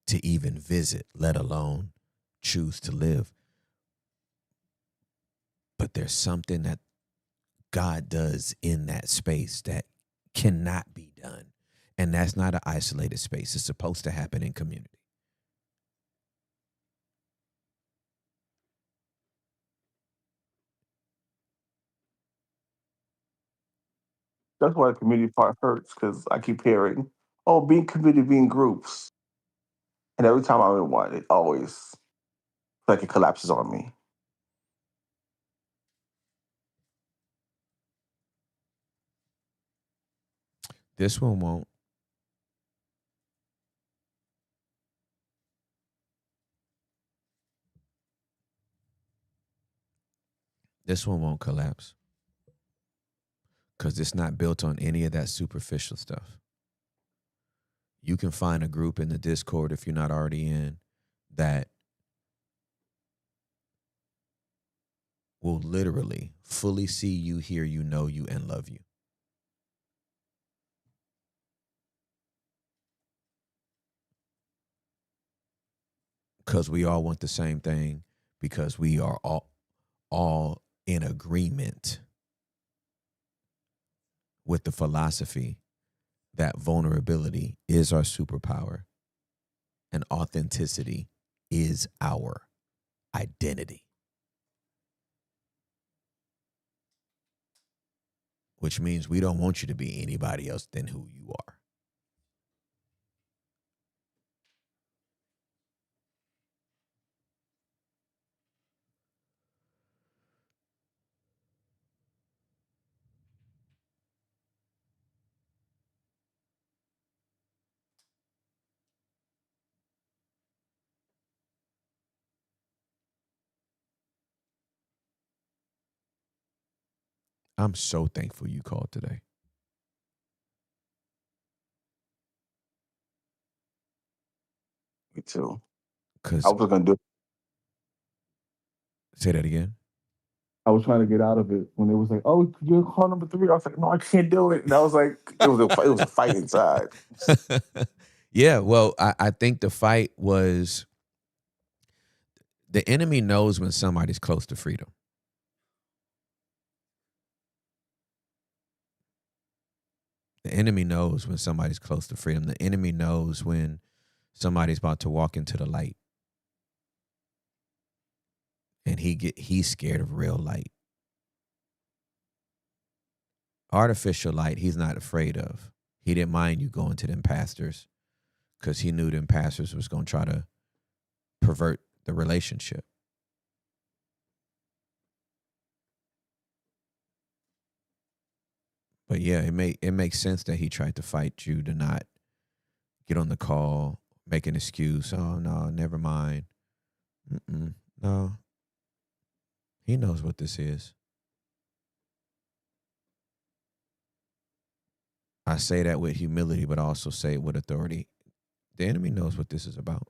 to even visit, let alone choose to live. But there's something that God does in that space that cannot be done. And that's not an isolated space. It's supposed to happen in community.
That's why the community part hurts, because I keep hearing, oh, being community, being groups. And every time I'm in one, it always like it collapses on me.
This one won't. This one won't collapse. Because it's not built on any of that superficial stuff. You can find a group in the Discord, if you're not already in, that will literally fully see you, hear you, know you, and love you. Because we all want the same thing, because we are all in agreement with the philosophy that vulnerability is our superpower and authenticity is our identity. Which means we don't want you to be anybody else than who you are. I'm so thankful you called today.
Me too. I
Because,
was gonna do it.
say that again.
I was trying to get out of it when it was like, "Oh, you're call number 3." I was like, "No, I can't do it." And I was like, it was a fight inside.
Yeah, well, I think the fight was, the enemy knows when somebody's close to freedom. The enemy knows when somebody's close to freedom. The enemy knows when somebody's about to walk into the light. And he's scared of real light. Artificial light, he's not afraid of. He didn't mind you going to them pastors because he knew them pastors was going to try to pervert the relationship. But yeah, it makes sense that he tried to fight you to not get on the call, make an excuse. Oh, no, never mind. No. He knows what this is. I say that with humility, but I also say it with authority. The enemy knows what this is about.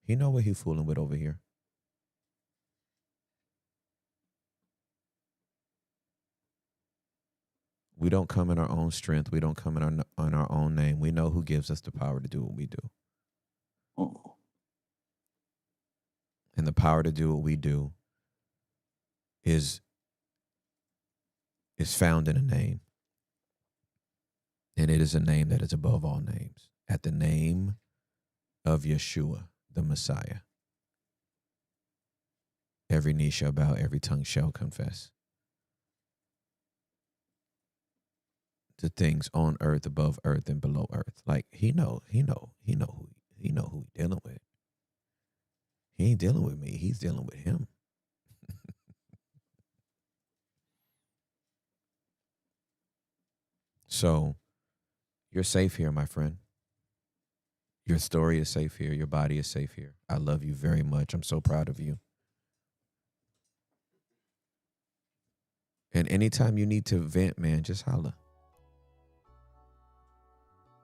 He know what he's fooling with over here. We don't come in our own strength. We don't come in on our own name. We know who gives us the power to do what we do. And the power to do what we do is found in a name. And it is a name that is above all names. At the name of Yeshua, the Messiah, every knee shall bow, every tongue shall confess. To things on earth, above earth, and below earth. Like he know who he dealing with. He ain't dealing with me. He's dealing with him. So you're safe here, my friend. Your story is safe here. Your body is safe here. I love you very much. I'm so proud of you. And anytime you need to vent, man, just holla.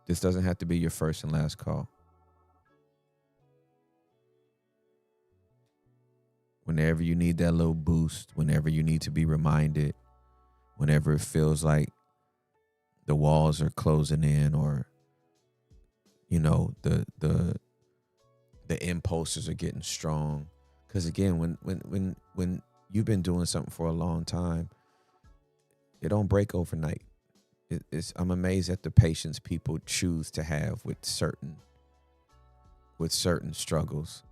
This doesn't have to be your first and last call. Whenever you need that little boost, whenever you need to be reminded, whenever it feels like the walls are closing in, or you know the impulses are getting strong. Because again, when you've been doing something for a long time, it don't break overnight. I'm amazed at the patience people choose to have with certain struggles.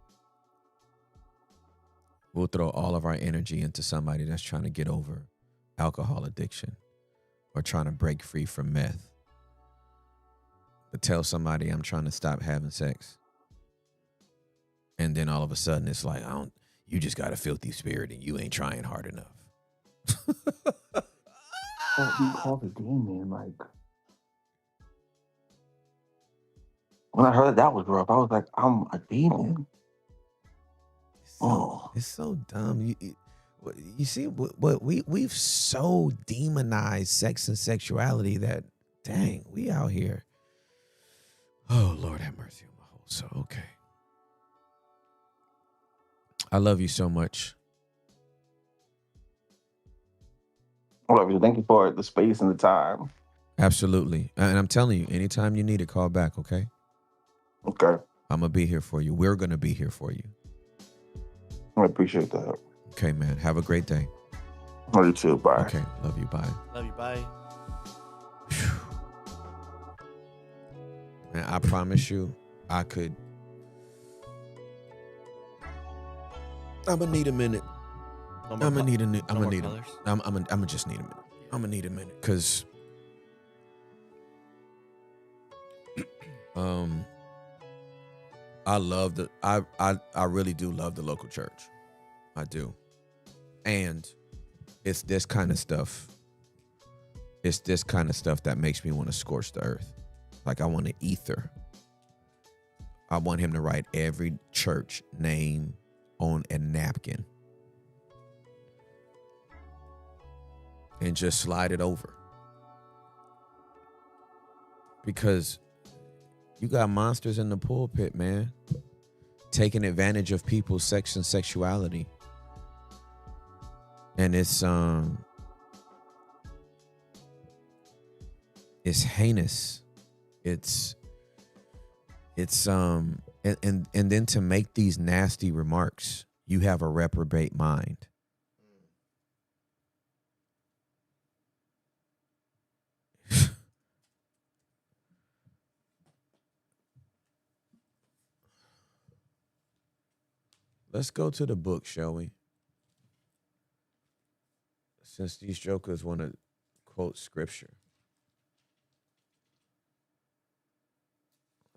We'll throw all of our energy into somebody that's trying to get over alcohol addiction or trying to break free from meth. But tell somebody I'm trying to stop having sex. And then all of a sudden it's like, you just got a filthy spirit and you ain't trying hard enough.
Well, he called a demon. Like, when I heard that was rough, I was like, I'm a demon.
It's so dumb. You see what we've so demonized sex and sexuality that, dang, we out here. Oh, Lord have mercy on my whole soul. Okay. I love you so much.
I love you. Thank you for the space and the time.
Absolutely. And I'm telling you, anytime you need it, call back, okay?
Okay.
I'm going to be here for you. We're going to be here for you.
I appreciate that.
Okay, man. Have a great day.
Love you too. Bye.
Okay. Love you. Bye.
Love you. Bye.
Man, I promise you, I'm going to need a minute. I'm gonna need a minute. I'm gonna just need a minute. I'm gonna need a minute because I really do love the local church. I do. And it's this kind of stuff. It's this kind of stuff that makes me want to scorch the earth. Like I want to ether. I want him to write every church name on a napkin and just slide it over. Because you got monsters in the pulpit, man, taking advantage of people's sex and sexuality. And it's heinous. It's and then to make these nasty remarks, you have a reprobate mind. Let's go to the book, shall we? Since these jokers want to quote scripture.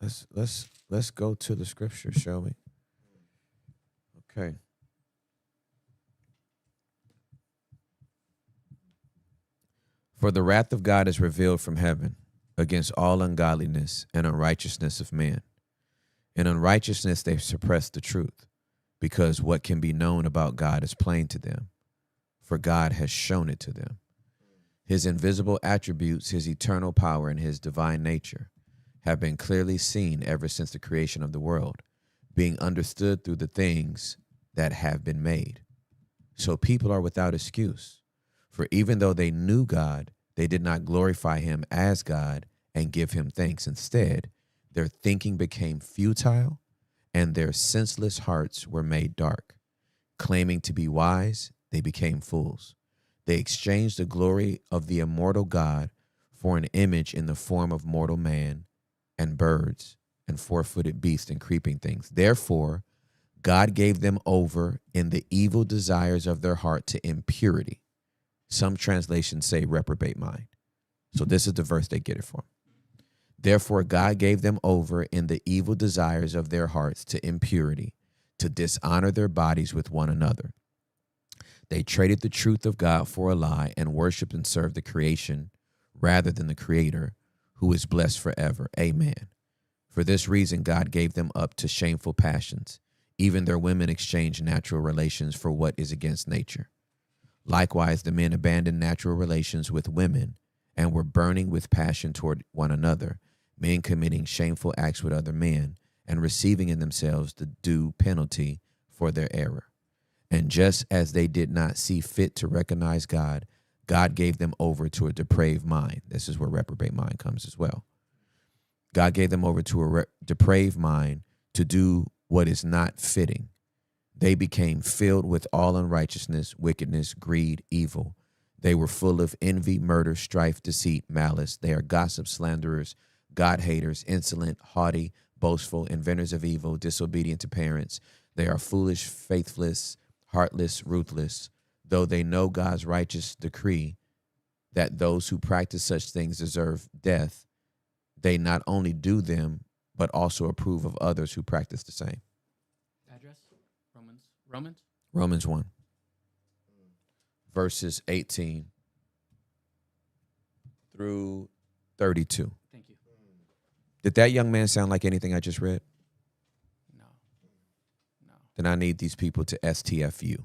Let's go to the scripture, shall we? Okay. For the wrath of God is revealed from heaven against all ungodliness and unrighteousness of men. In unrighteousness they suppress the truth, because what can be known about God is plain to them, for God has shown it to them. His invisible attributes, his eternal power, and his divine nature have been clearly seen ever since the creation of the world, being understood through the things that have been made. So people are without excuse. For even though they knew God, they did not glorify him as God and give him thanks. Instead, their thinking became futile and their senseless hearts were made dark. Claiming to be wise, they became fools. They exchanged the glory of the immortal God for an image in the form of mortal man and birds and four-footed beasts and creeping things. Therefore, God gave them over in the evil desires of their heart to impurity. Some translations say reprobate mind. So this is the verse they get it from. Therefore, God gave them over in the evil desires of their hearts to impurity, to dishonor their bodies with one another. They traded the truth of God for a lie and worshiped and served the creation rather than the Creator, who is blessed forever. Amen. For this reason, God gave them up to shameful passions. Even their women exchanged natural relations for what is against nature. Likewise, the men abandoned natural relations with women and were burning with passion toward one another, men committing shameful acts with other men and receiving in themselves the due penalty for their error. And just as they did not see fit to recognize God, God gave them over to a depraved mind. This is where reprobate mind comes as well. God gave them over to a depraved mind to do what is not fitting. They became filled with all unrighteousness, wickedness, greed, evil. They were full of envy, murder, strife, deceit, malice. They are gossips, slanderers, God-haters, insolent, haughty, boastful, inventors of evil, disobedient to parents. They are foolish, faithless, heartless, ruthless. Though they know God's righteous decree that those who practice such things deserve death, they not only do them, but also approve of others who practice the same.
Address? Romans?
Romans 1, verses 18 through 32.
Thank you.
Did that young man sound like anything I just read?
No. No.
Then I need these people to STFU.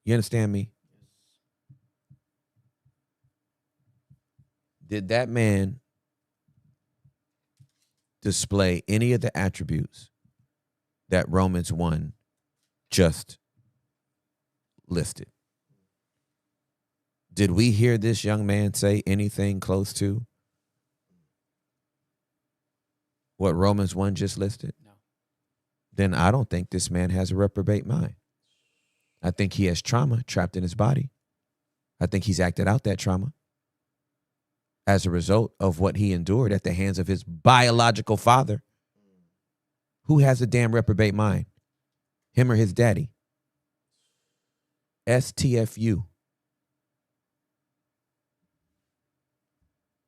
You understand me? Did that man display any of the attributes that Romans 1 just listed? Did we hear this young man say anything close to what Romans 1 just listed?
No.
Then I don't think this man has a reprobate mind. I think he has trauma trapped in his body. I think he's acted out that trauma as a result of what he endured at the hands of his biological father. Who has a damn reprobate mind? Him or his daddy? STFU.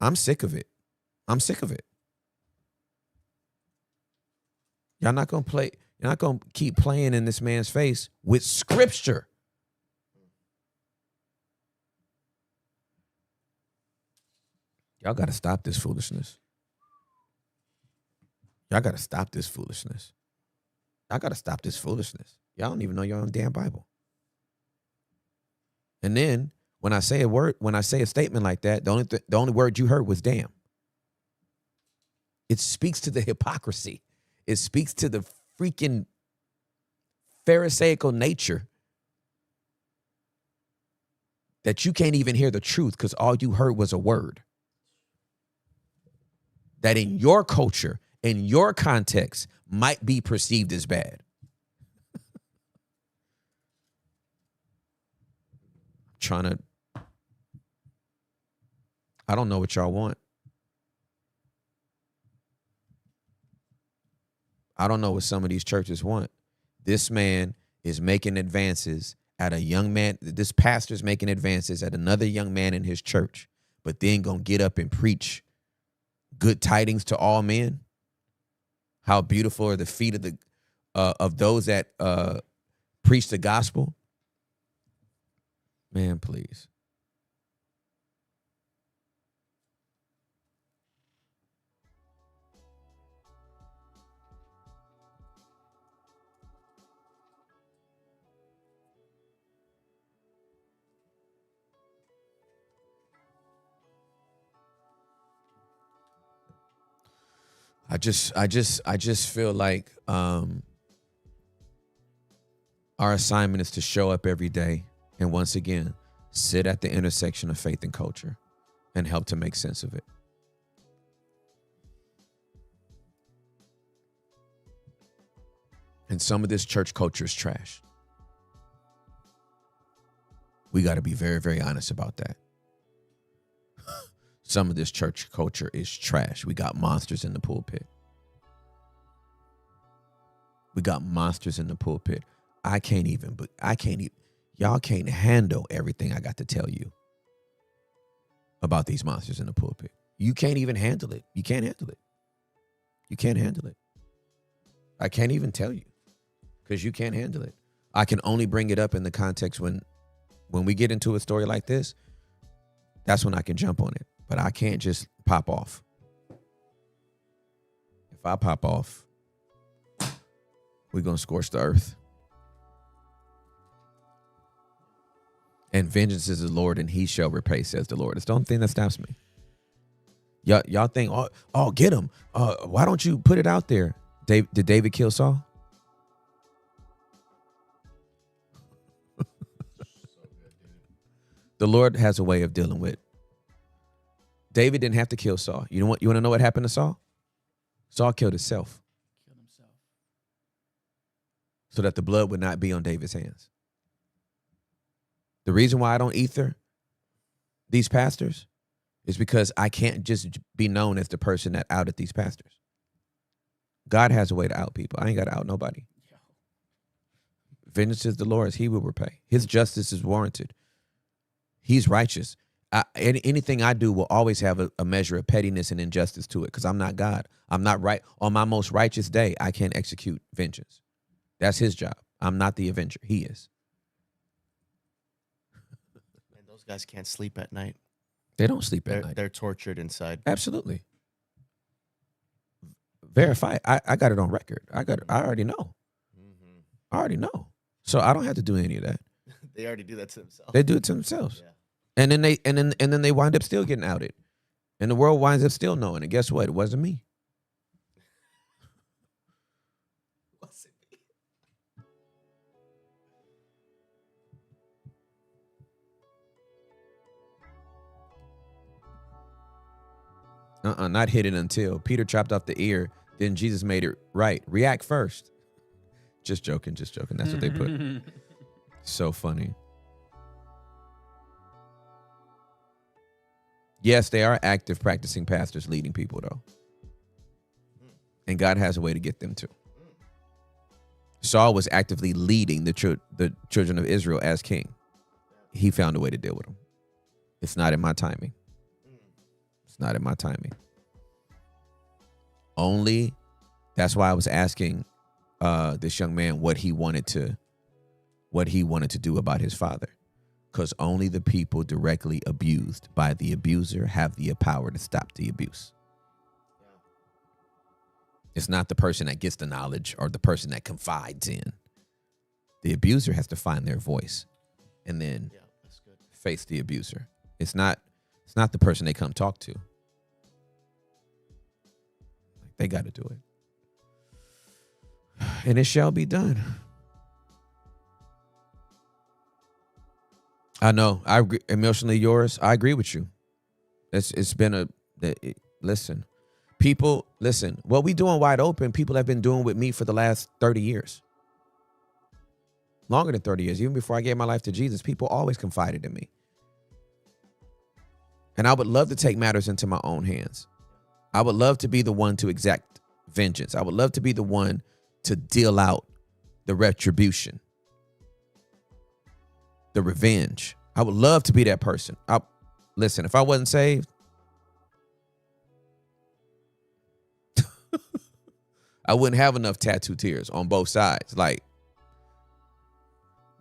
I'm sick of it. I'm sick of it. Y'all not gonna play. You're not gonna keep playing in this man's face with scripture. Y'all got to stop this foolishness. Y'all got to stop this foolishness. Y'all got to stop this foolishness. Y'all don't even know your own damn Bible. And then when I say a statement like that, the only word you heard was damn. It speaks to the hypocrisy. It speaks to the freaking Pharisaical nature that you can't even hear the truth because all you heard was a word. That in your culture, in your context, might be perceived as bad. I don't know what y'all want. I don't know what some of these churches want. This man is making advances at a young man. This pastor's making advances at another young man in his church, but then gonna get up and preach good tidings to all men. How beautiful are the feet of those that preach the gospel. Man, please. I just feel like our assignment is to show up every day and once again sit at the intersection of faith and culture and help to make sense of it. And some of this church culture is trash. We got to be very, very honest about that. Some of this church culture is trash. We got monsters in the pulpit. We got monsters in the pulpit. Y'all can't handle everything I got to tell you about these monsters in the pulpit. You can't even handle it. You can't handle it. You can't handle it. I can't even tell you because you can't handle it. I can only bring it up in the context when we get into a story like this, that's when I can jump on it. But I can't just pop off. If I pop off, we're going to scorch the earth. And vengeance is the Lord, and he shall repay, says the Lord. It's the only thing that stops me. Y'all think, oh, get him. Why don't you put it out there? Did David kill Saul? The Lord has a way of dealing with. David didn't have to kill Saul. You want to know what happened to Saul? Saul killed himself. So that the blood would not be on David's hands. The reason why I don't ether these pastors is because I can't just be known as the person that outed these pastors. God has a way to out people. I ain't got to out nobody. Vengeance is the Lord's. He will repay. His justice is warranted. He's righteous. Anything I do will always have a measure of pettiness and injustice to it because I'm not God. I'm not right. On my most righteous day, I can't execute vengeance. That's his job. I'm not the avenger. He is.
And those guys can't sleep at night.
They don't sleep at night.
They're tortured inside.
Absolutely. Verify. I got it on record. I already know.
Mm-hmm.
I already know. So I don't have to do any of that.
They already do that to themselves.
They do it to themselves.
Yeah.
And then they wind up still getting outed. And the world winds up still knowing. And guess what? It wasn't me. Not hit it until Peter chopped off the ear. Then Jesus made it right. React first. Just joking. That's what they put. So funny. Yes, they are active practicing pastors leading people, though. And God has a way to get them to. Saul was actively leading the children of Israel as king. He found a way to deal with them. It's not in my timing. It's not in my timing. Only, that's why I was asking this young man what he wanted to do about his father. Because only the people directly abused by the abuser have the power to stop the abuse. It's not the person that gets the knowledge or the person that confides in. The abuser has to find their voice and then face the abuser. It's not the person they come talk to. They got to do it. And it shall be done. I know. I agree. Emotionally yours. I agree with you. It's been listen. People, listen. What we doing wide open, people have been doing with me for the last 30 years. Longer than 30 years. Even before I gave my life to Jesus, people always confided in me. And I would love to take matters into my own hands. I would love to be the one to exact vengeance. I would love to be the one to deal out the retribution, the revenge. I would love to be that person. Listen, if I wasn't saved, I wouldn't have enough tattoo tears on both sides. Like,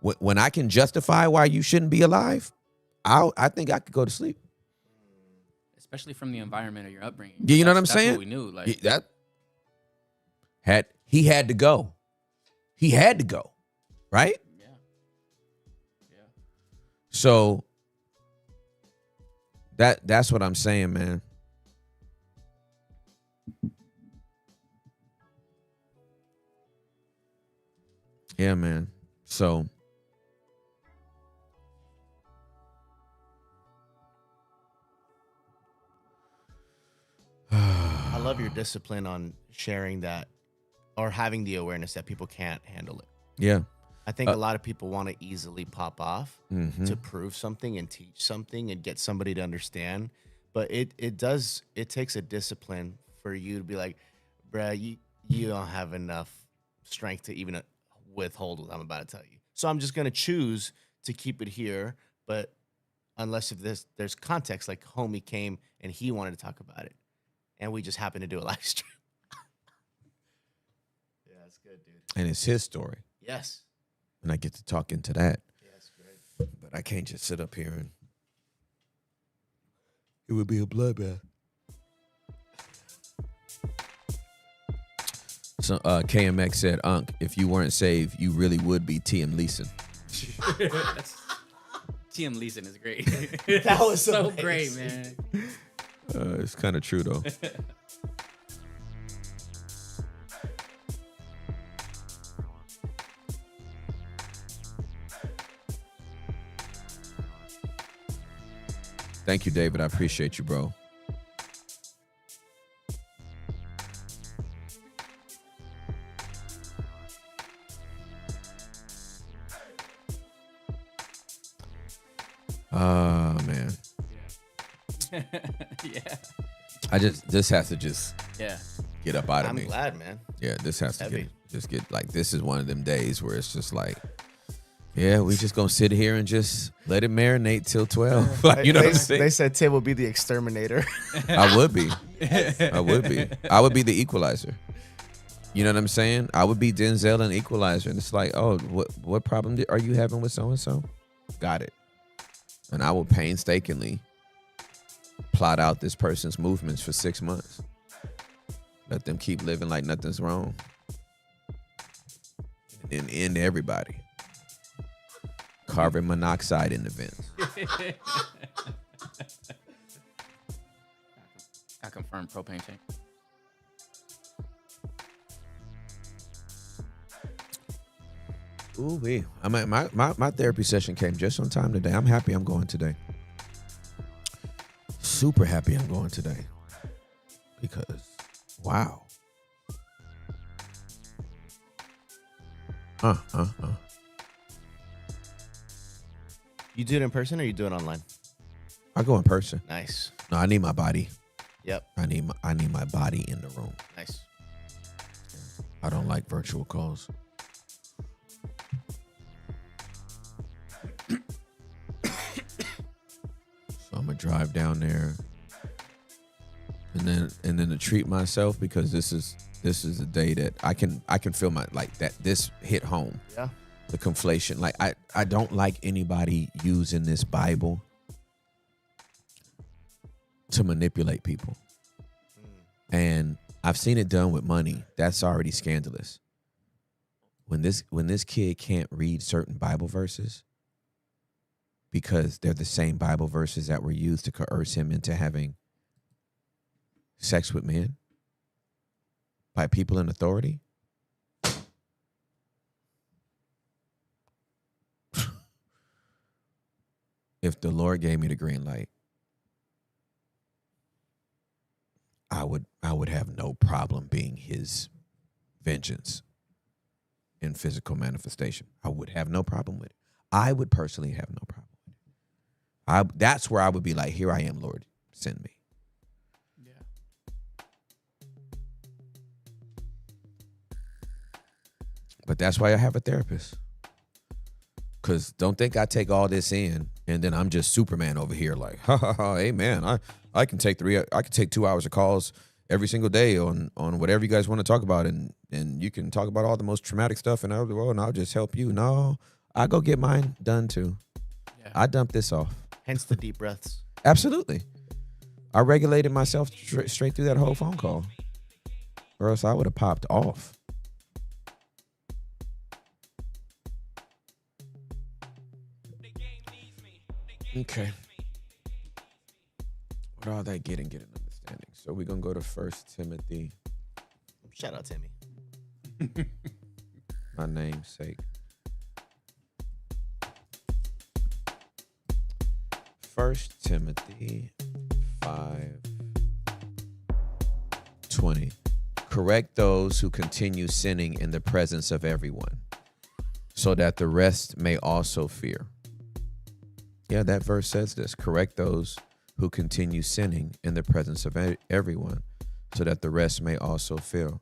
when I can justify why you shouldn't be alive, I think I could go to sleep.
Especially from the environment of your upbringing.
Yeah, you know what I'm
That's
saying?
What we knew. Like
he had to go. He had to go, right?
Yeah.
So that's what I'm saying, man. Yeah, man. So
I love your discipline on sharing that or having the awareness that people can't handle it.
yeah.
I think a lot of people want to easily pop off
Mhm.
to prove something and teach something and get somebody to understand. But it takes a discipline for you to be like, bruh, you don't have enough strength to even withhold what I'm about to tell you. So I'm just gonna choose to keep it here. But unless if there's context, like homie came and he wanted to talk about it, and we just happened to do a live stream. Yeah, that's good, dude.
And it's his story.
Yes.
And I get to talk into that.
Yeah, that's great.
But I can't just sit up here and it would be a bloodbath. So KMX said, Unc, if you weren't saved, you really would be TM Leeson.
TM Leeson is great.
That was
so
amazing.
great, man.
It's kind of true, though. Thank you, David. I appreciate you, bro. Oh, man.
Yeah.
This has to just
Yeah.
get up out of
I'm
me.
glad, man.
Yeah, this has to
Heavy.
get like, this is one of them days where it's just like, yeah, we just gonna sit here and just let it marinate till 12. Like, you know what I'm saying?
They said Tim will be the exterminator.
I would be. I would be. I would be the equalizer. You know what I'm saying? I would be Denzel and Equalizer. And it's like, oh, what problem are you having with so-and-so? Got it. And I will painstakingly plot out this person's movements for 6 months. Let them keep living like nothing's wrong. And end everybody. Carbon monoxide in the vents.
I confirm propane tank.
Ooh wee! I'm at my therapy session came just on time today. I'm happy I'm going today. Super happy I'm going today. Because wow.
You do it in person or you do it online?
I go in person.
Nice.
No, I need my body.
Yep.
I need my body in the room.
Nice.
I don't like virtual calls. So I'm gonna drive down there, and then to treat myself, because this is a day that I can feel my, like, that this hit home.
Yeah.
The conflation. Like, I don't like anybody using this Bible to manipulate people. And I've seen it done with money. That's already scandalous. When this kid can't read certain Bible verses because they're the same Bible verses that were used to coerce him into having sex with men by people in authority. If the Lord gave me the green light, I would have no problem being his vengeance in physical manifestation. I would have no problem with it. I would personally have no problem with it. That's where I would be like, here I am, Lord, send me.
Yeah.
But that's why I have a therapist. Because don't think I take all this in and then I'm just Superman over here like, ha ha ha, hey man, I can take 2 hours of calls every single day on whatever you guys want to talk about, and you can talk about all the most traumatic stuff and I'll just help you. No, I go get mine done too.
Yeah.
I dump this off.
Hence the deep breaths.
Absolutely. I regulated myself straight through that whole phone call, or else I would have popped off. Okay. What all that get and understanding. So we're going to go to 1 Timothy.
Shout out Timmy.
my namesake. 1 Timothy 5:20. Correct those who continue sinning in the presence of everyone, so that the rest may also fear. Yeah, that verse says this. Correct those who continue sinning in the presence of everyone, so that the rest may also fear.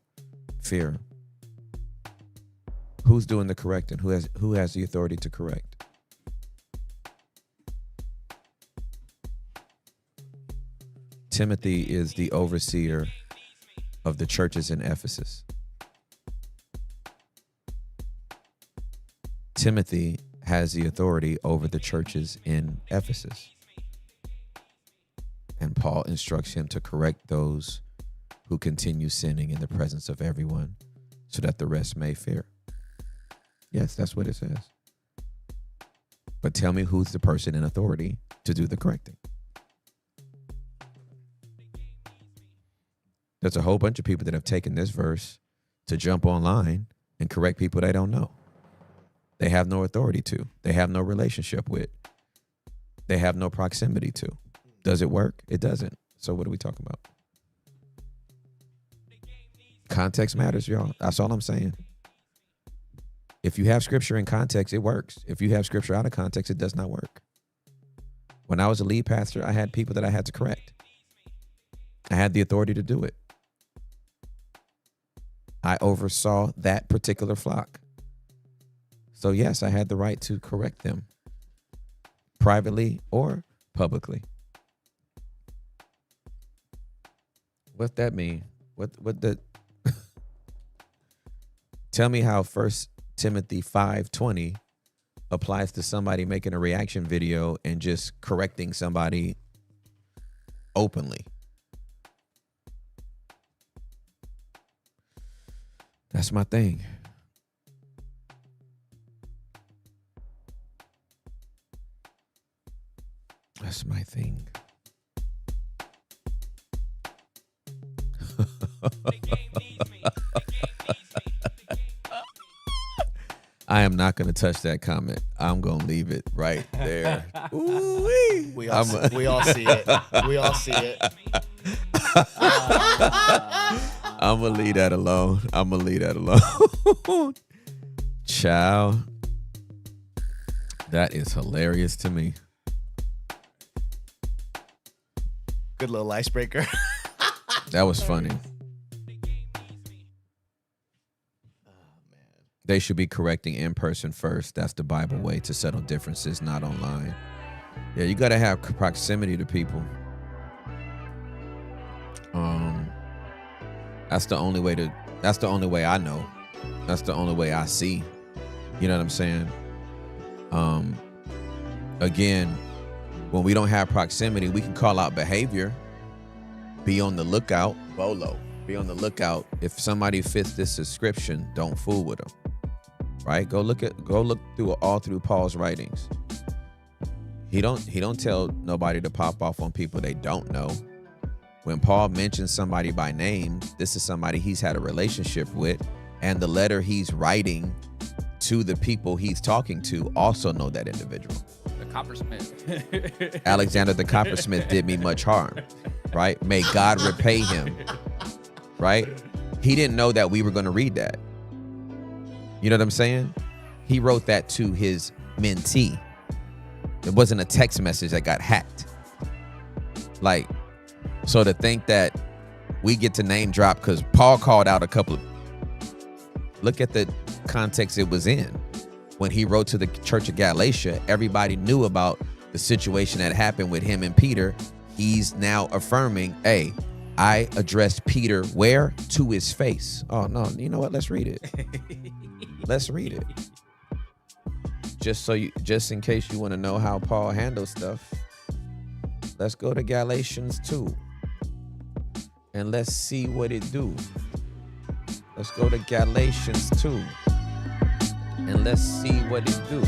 Who's doing the correcting? Who has the authority to correct? Timothy is the overseer of the churches in Ephesus. Timothy has the authority over the churches in Ephesus. And Paul instructs him to correct those who continue sinning in the presence of everyone, so that the rest may fear. Yes, that's what it says. But tell me, who's the person in authority to do the correcting? There's a whole bunch of people that have taken this verse to jump online and correct people they don't know. They have no authority to. They have no relationship with. They have no proximity to. Does it work? It doesn't. So what are we talking about? Context matters, y'all. That's all I'm saying. If you have scripture in context, it works. If you have scripture out of context, it does not work. When I was a lead pastor, I had people that I had to correct. I had the authority to do it. I oversaw that particular flock. So yes, I had the right to correct them, privately or publicly. What that mean? What the? Tell me how 1 Timothy 5:20 applies to somebody making a reaction video and just correcting somebody openly. That's my thing. That's my thing. I am not going to touch that comment. I'm going to leave it right there. Ooh-wee.
We all see it. We all see it.
I'm going to leave that alone. Child. That is hilarious to me.
Good little icebreaker.
That was funny. They should be correcting in person first. That's the Bible way to settle differences, not online. Yeah, you got to have proximity to people. That's the only way I know. That's the only way I see. You know what I'm saying? Again, when we don't have proximity, we can call out behavior. Be on the lookout. Bolo. Be on the lookout. If somebody fits this description, don't fool with them. Right? Go look through Paul's writings. He don't tell nobody to pop off on people they don't know. When Paul mentions somebody by name, this is somebody he's had a relationship with, and the letter he's writing to the people he's talking to also know that individual.
The coppersmith.
Alexander the coppersmith did me much harm, right? May God repay him, right? He didn't know that we were going to read that. You know what I'm saying? He wrote that to his mentee. It wasn't a text message that got hacked. Like, so to think that we get to name drop because Paul called out a couple of, look at the context it was in. When he wrote to the church of Galatia, everybody knew about the situation that happened with him and Peter. He's now affirming, hey, I addressed Peter where? To his face. Oh, no, you know what? Let's read it. Let's read it. Just in case you want to know how Paul handles stuff, let's go to Galatians 2 and let's see what it do. Let's go to Galatians 2 and let's see what it do.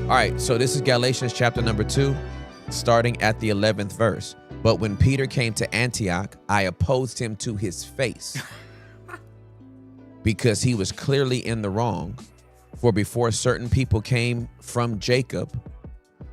All right, so this is Galatians chapter number 2, starting at the 11th verse. But when Peter came to Antioch, I opposed him to his face because he was clearly in the wrong. For before certain people came from Jacob,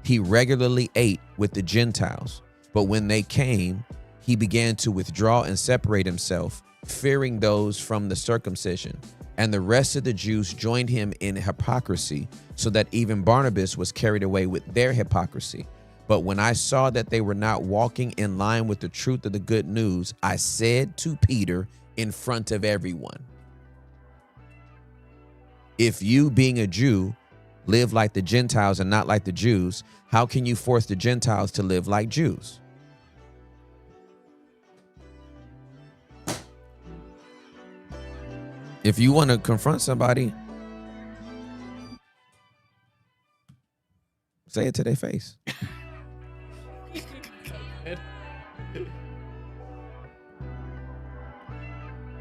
he regularly ate with the Gentiles. But when they came, he began to withdraw and separate himself, fearing those from the circumcision. And the rest of the Jews joined him in hypocrisy, so that even Barnabas was carried away with their hypocrisy. But when I saw that they were not walking in line with the truth of the good news, I said to Peter in front of everyone, if you, being a Jew, live like the Gentiles and not like the Jews, how can you force the Gentiles to live like Jews? If you want to confront somebody, say it to their face.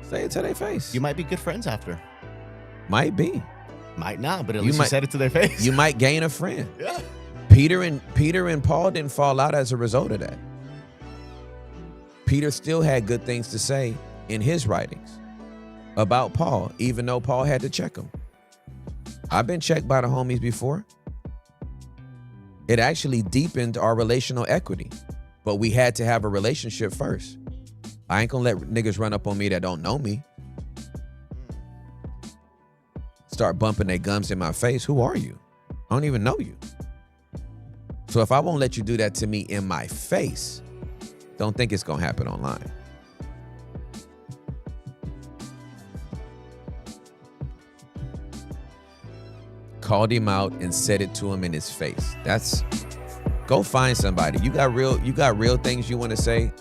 Say it to their face.
You might be good friends after.
Might be.
Might not, but at least you said it to their face.
You might gain a friend.
Yeah.
Peter and Paul didn't fall out as a result of that. Peter still had good things to say in his writings about Paul, even though Paul had to check him. I've been checked by the homies before. It actually deepened our relational equity, but we had to have a relationship first. I ain't gonna let niggas run up on me that don't know me. Start bumping their gums in my face. Who are you? I don't even know you. So if I won't let you do that to me in my face, don't think it's gonna happen online. Called him out and said it to him in his face. Go find somebody. You got real things you want to say.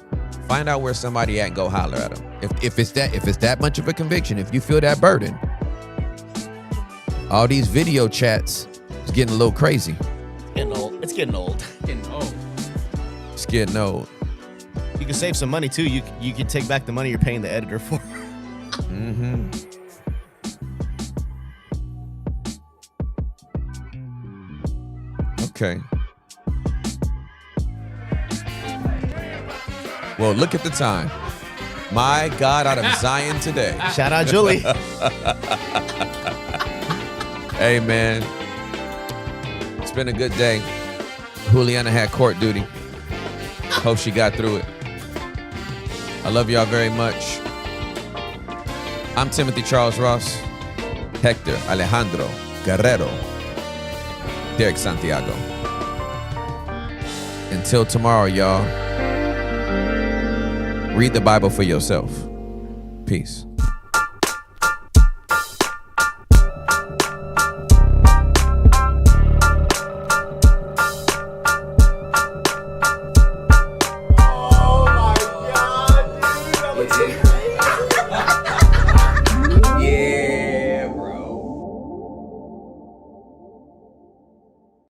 Find out where somebody at and go holler at them. If it's that much of a conviction, if you feel that burden. All these video chats is getting a little crazy.
It's getting old.
It's getting old.
You can save some money too. You can take back the money you're paying the editor for.
Mm-hmm. Okay. Well, look at the time. My God, out of Zion today.
Shout out Julie.
Hey, man. It's been a good day. Juliana had court duty. Hope she got through it. I love y'all very much. I'm Timothy Charles Ross. Hector Alejandro Guerrero. Derek Santiago. Until tomorrow, y'all. Read the Bible for yourself. Peace.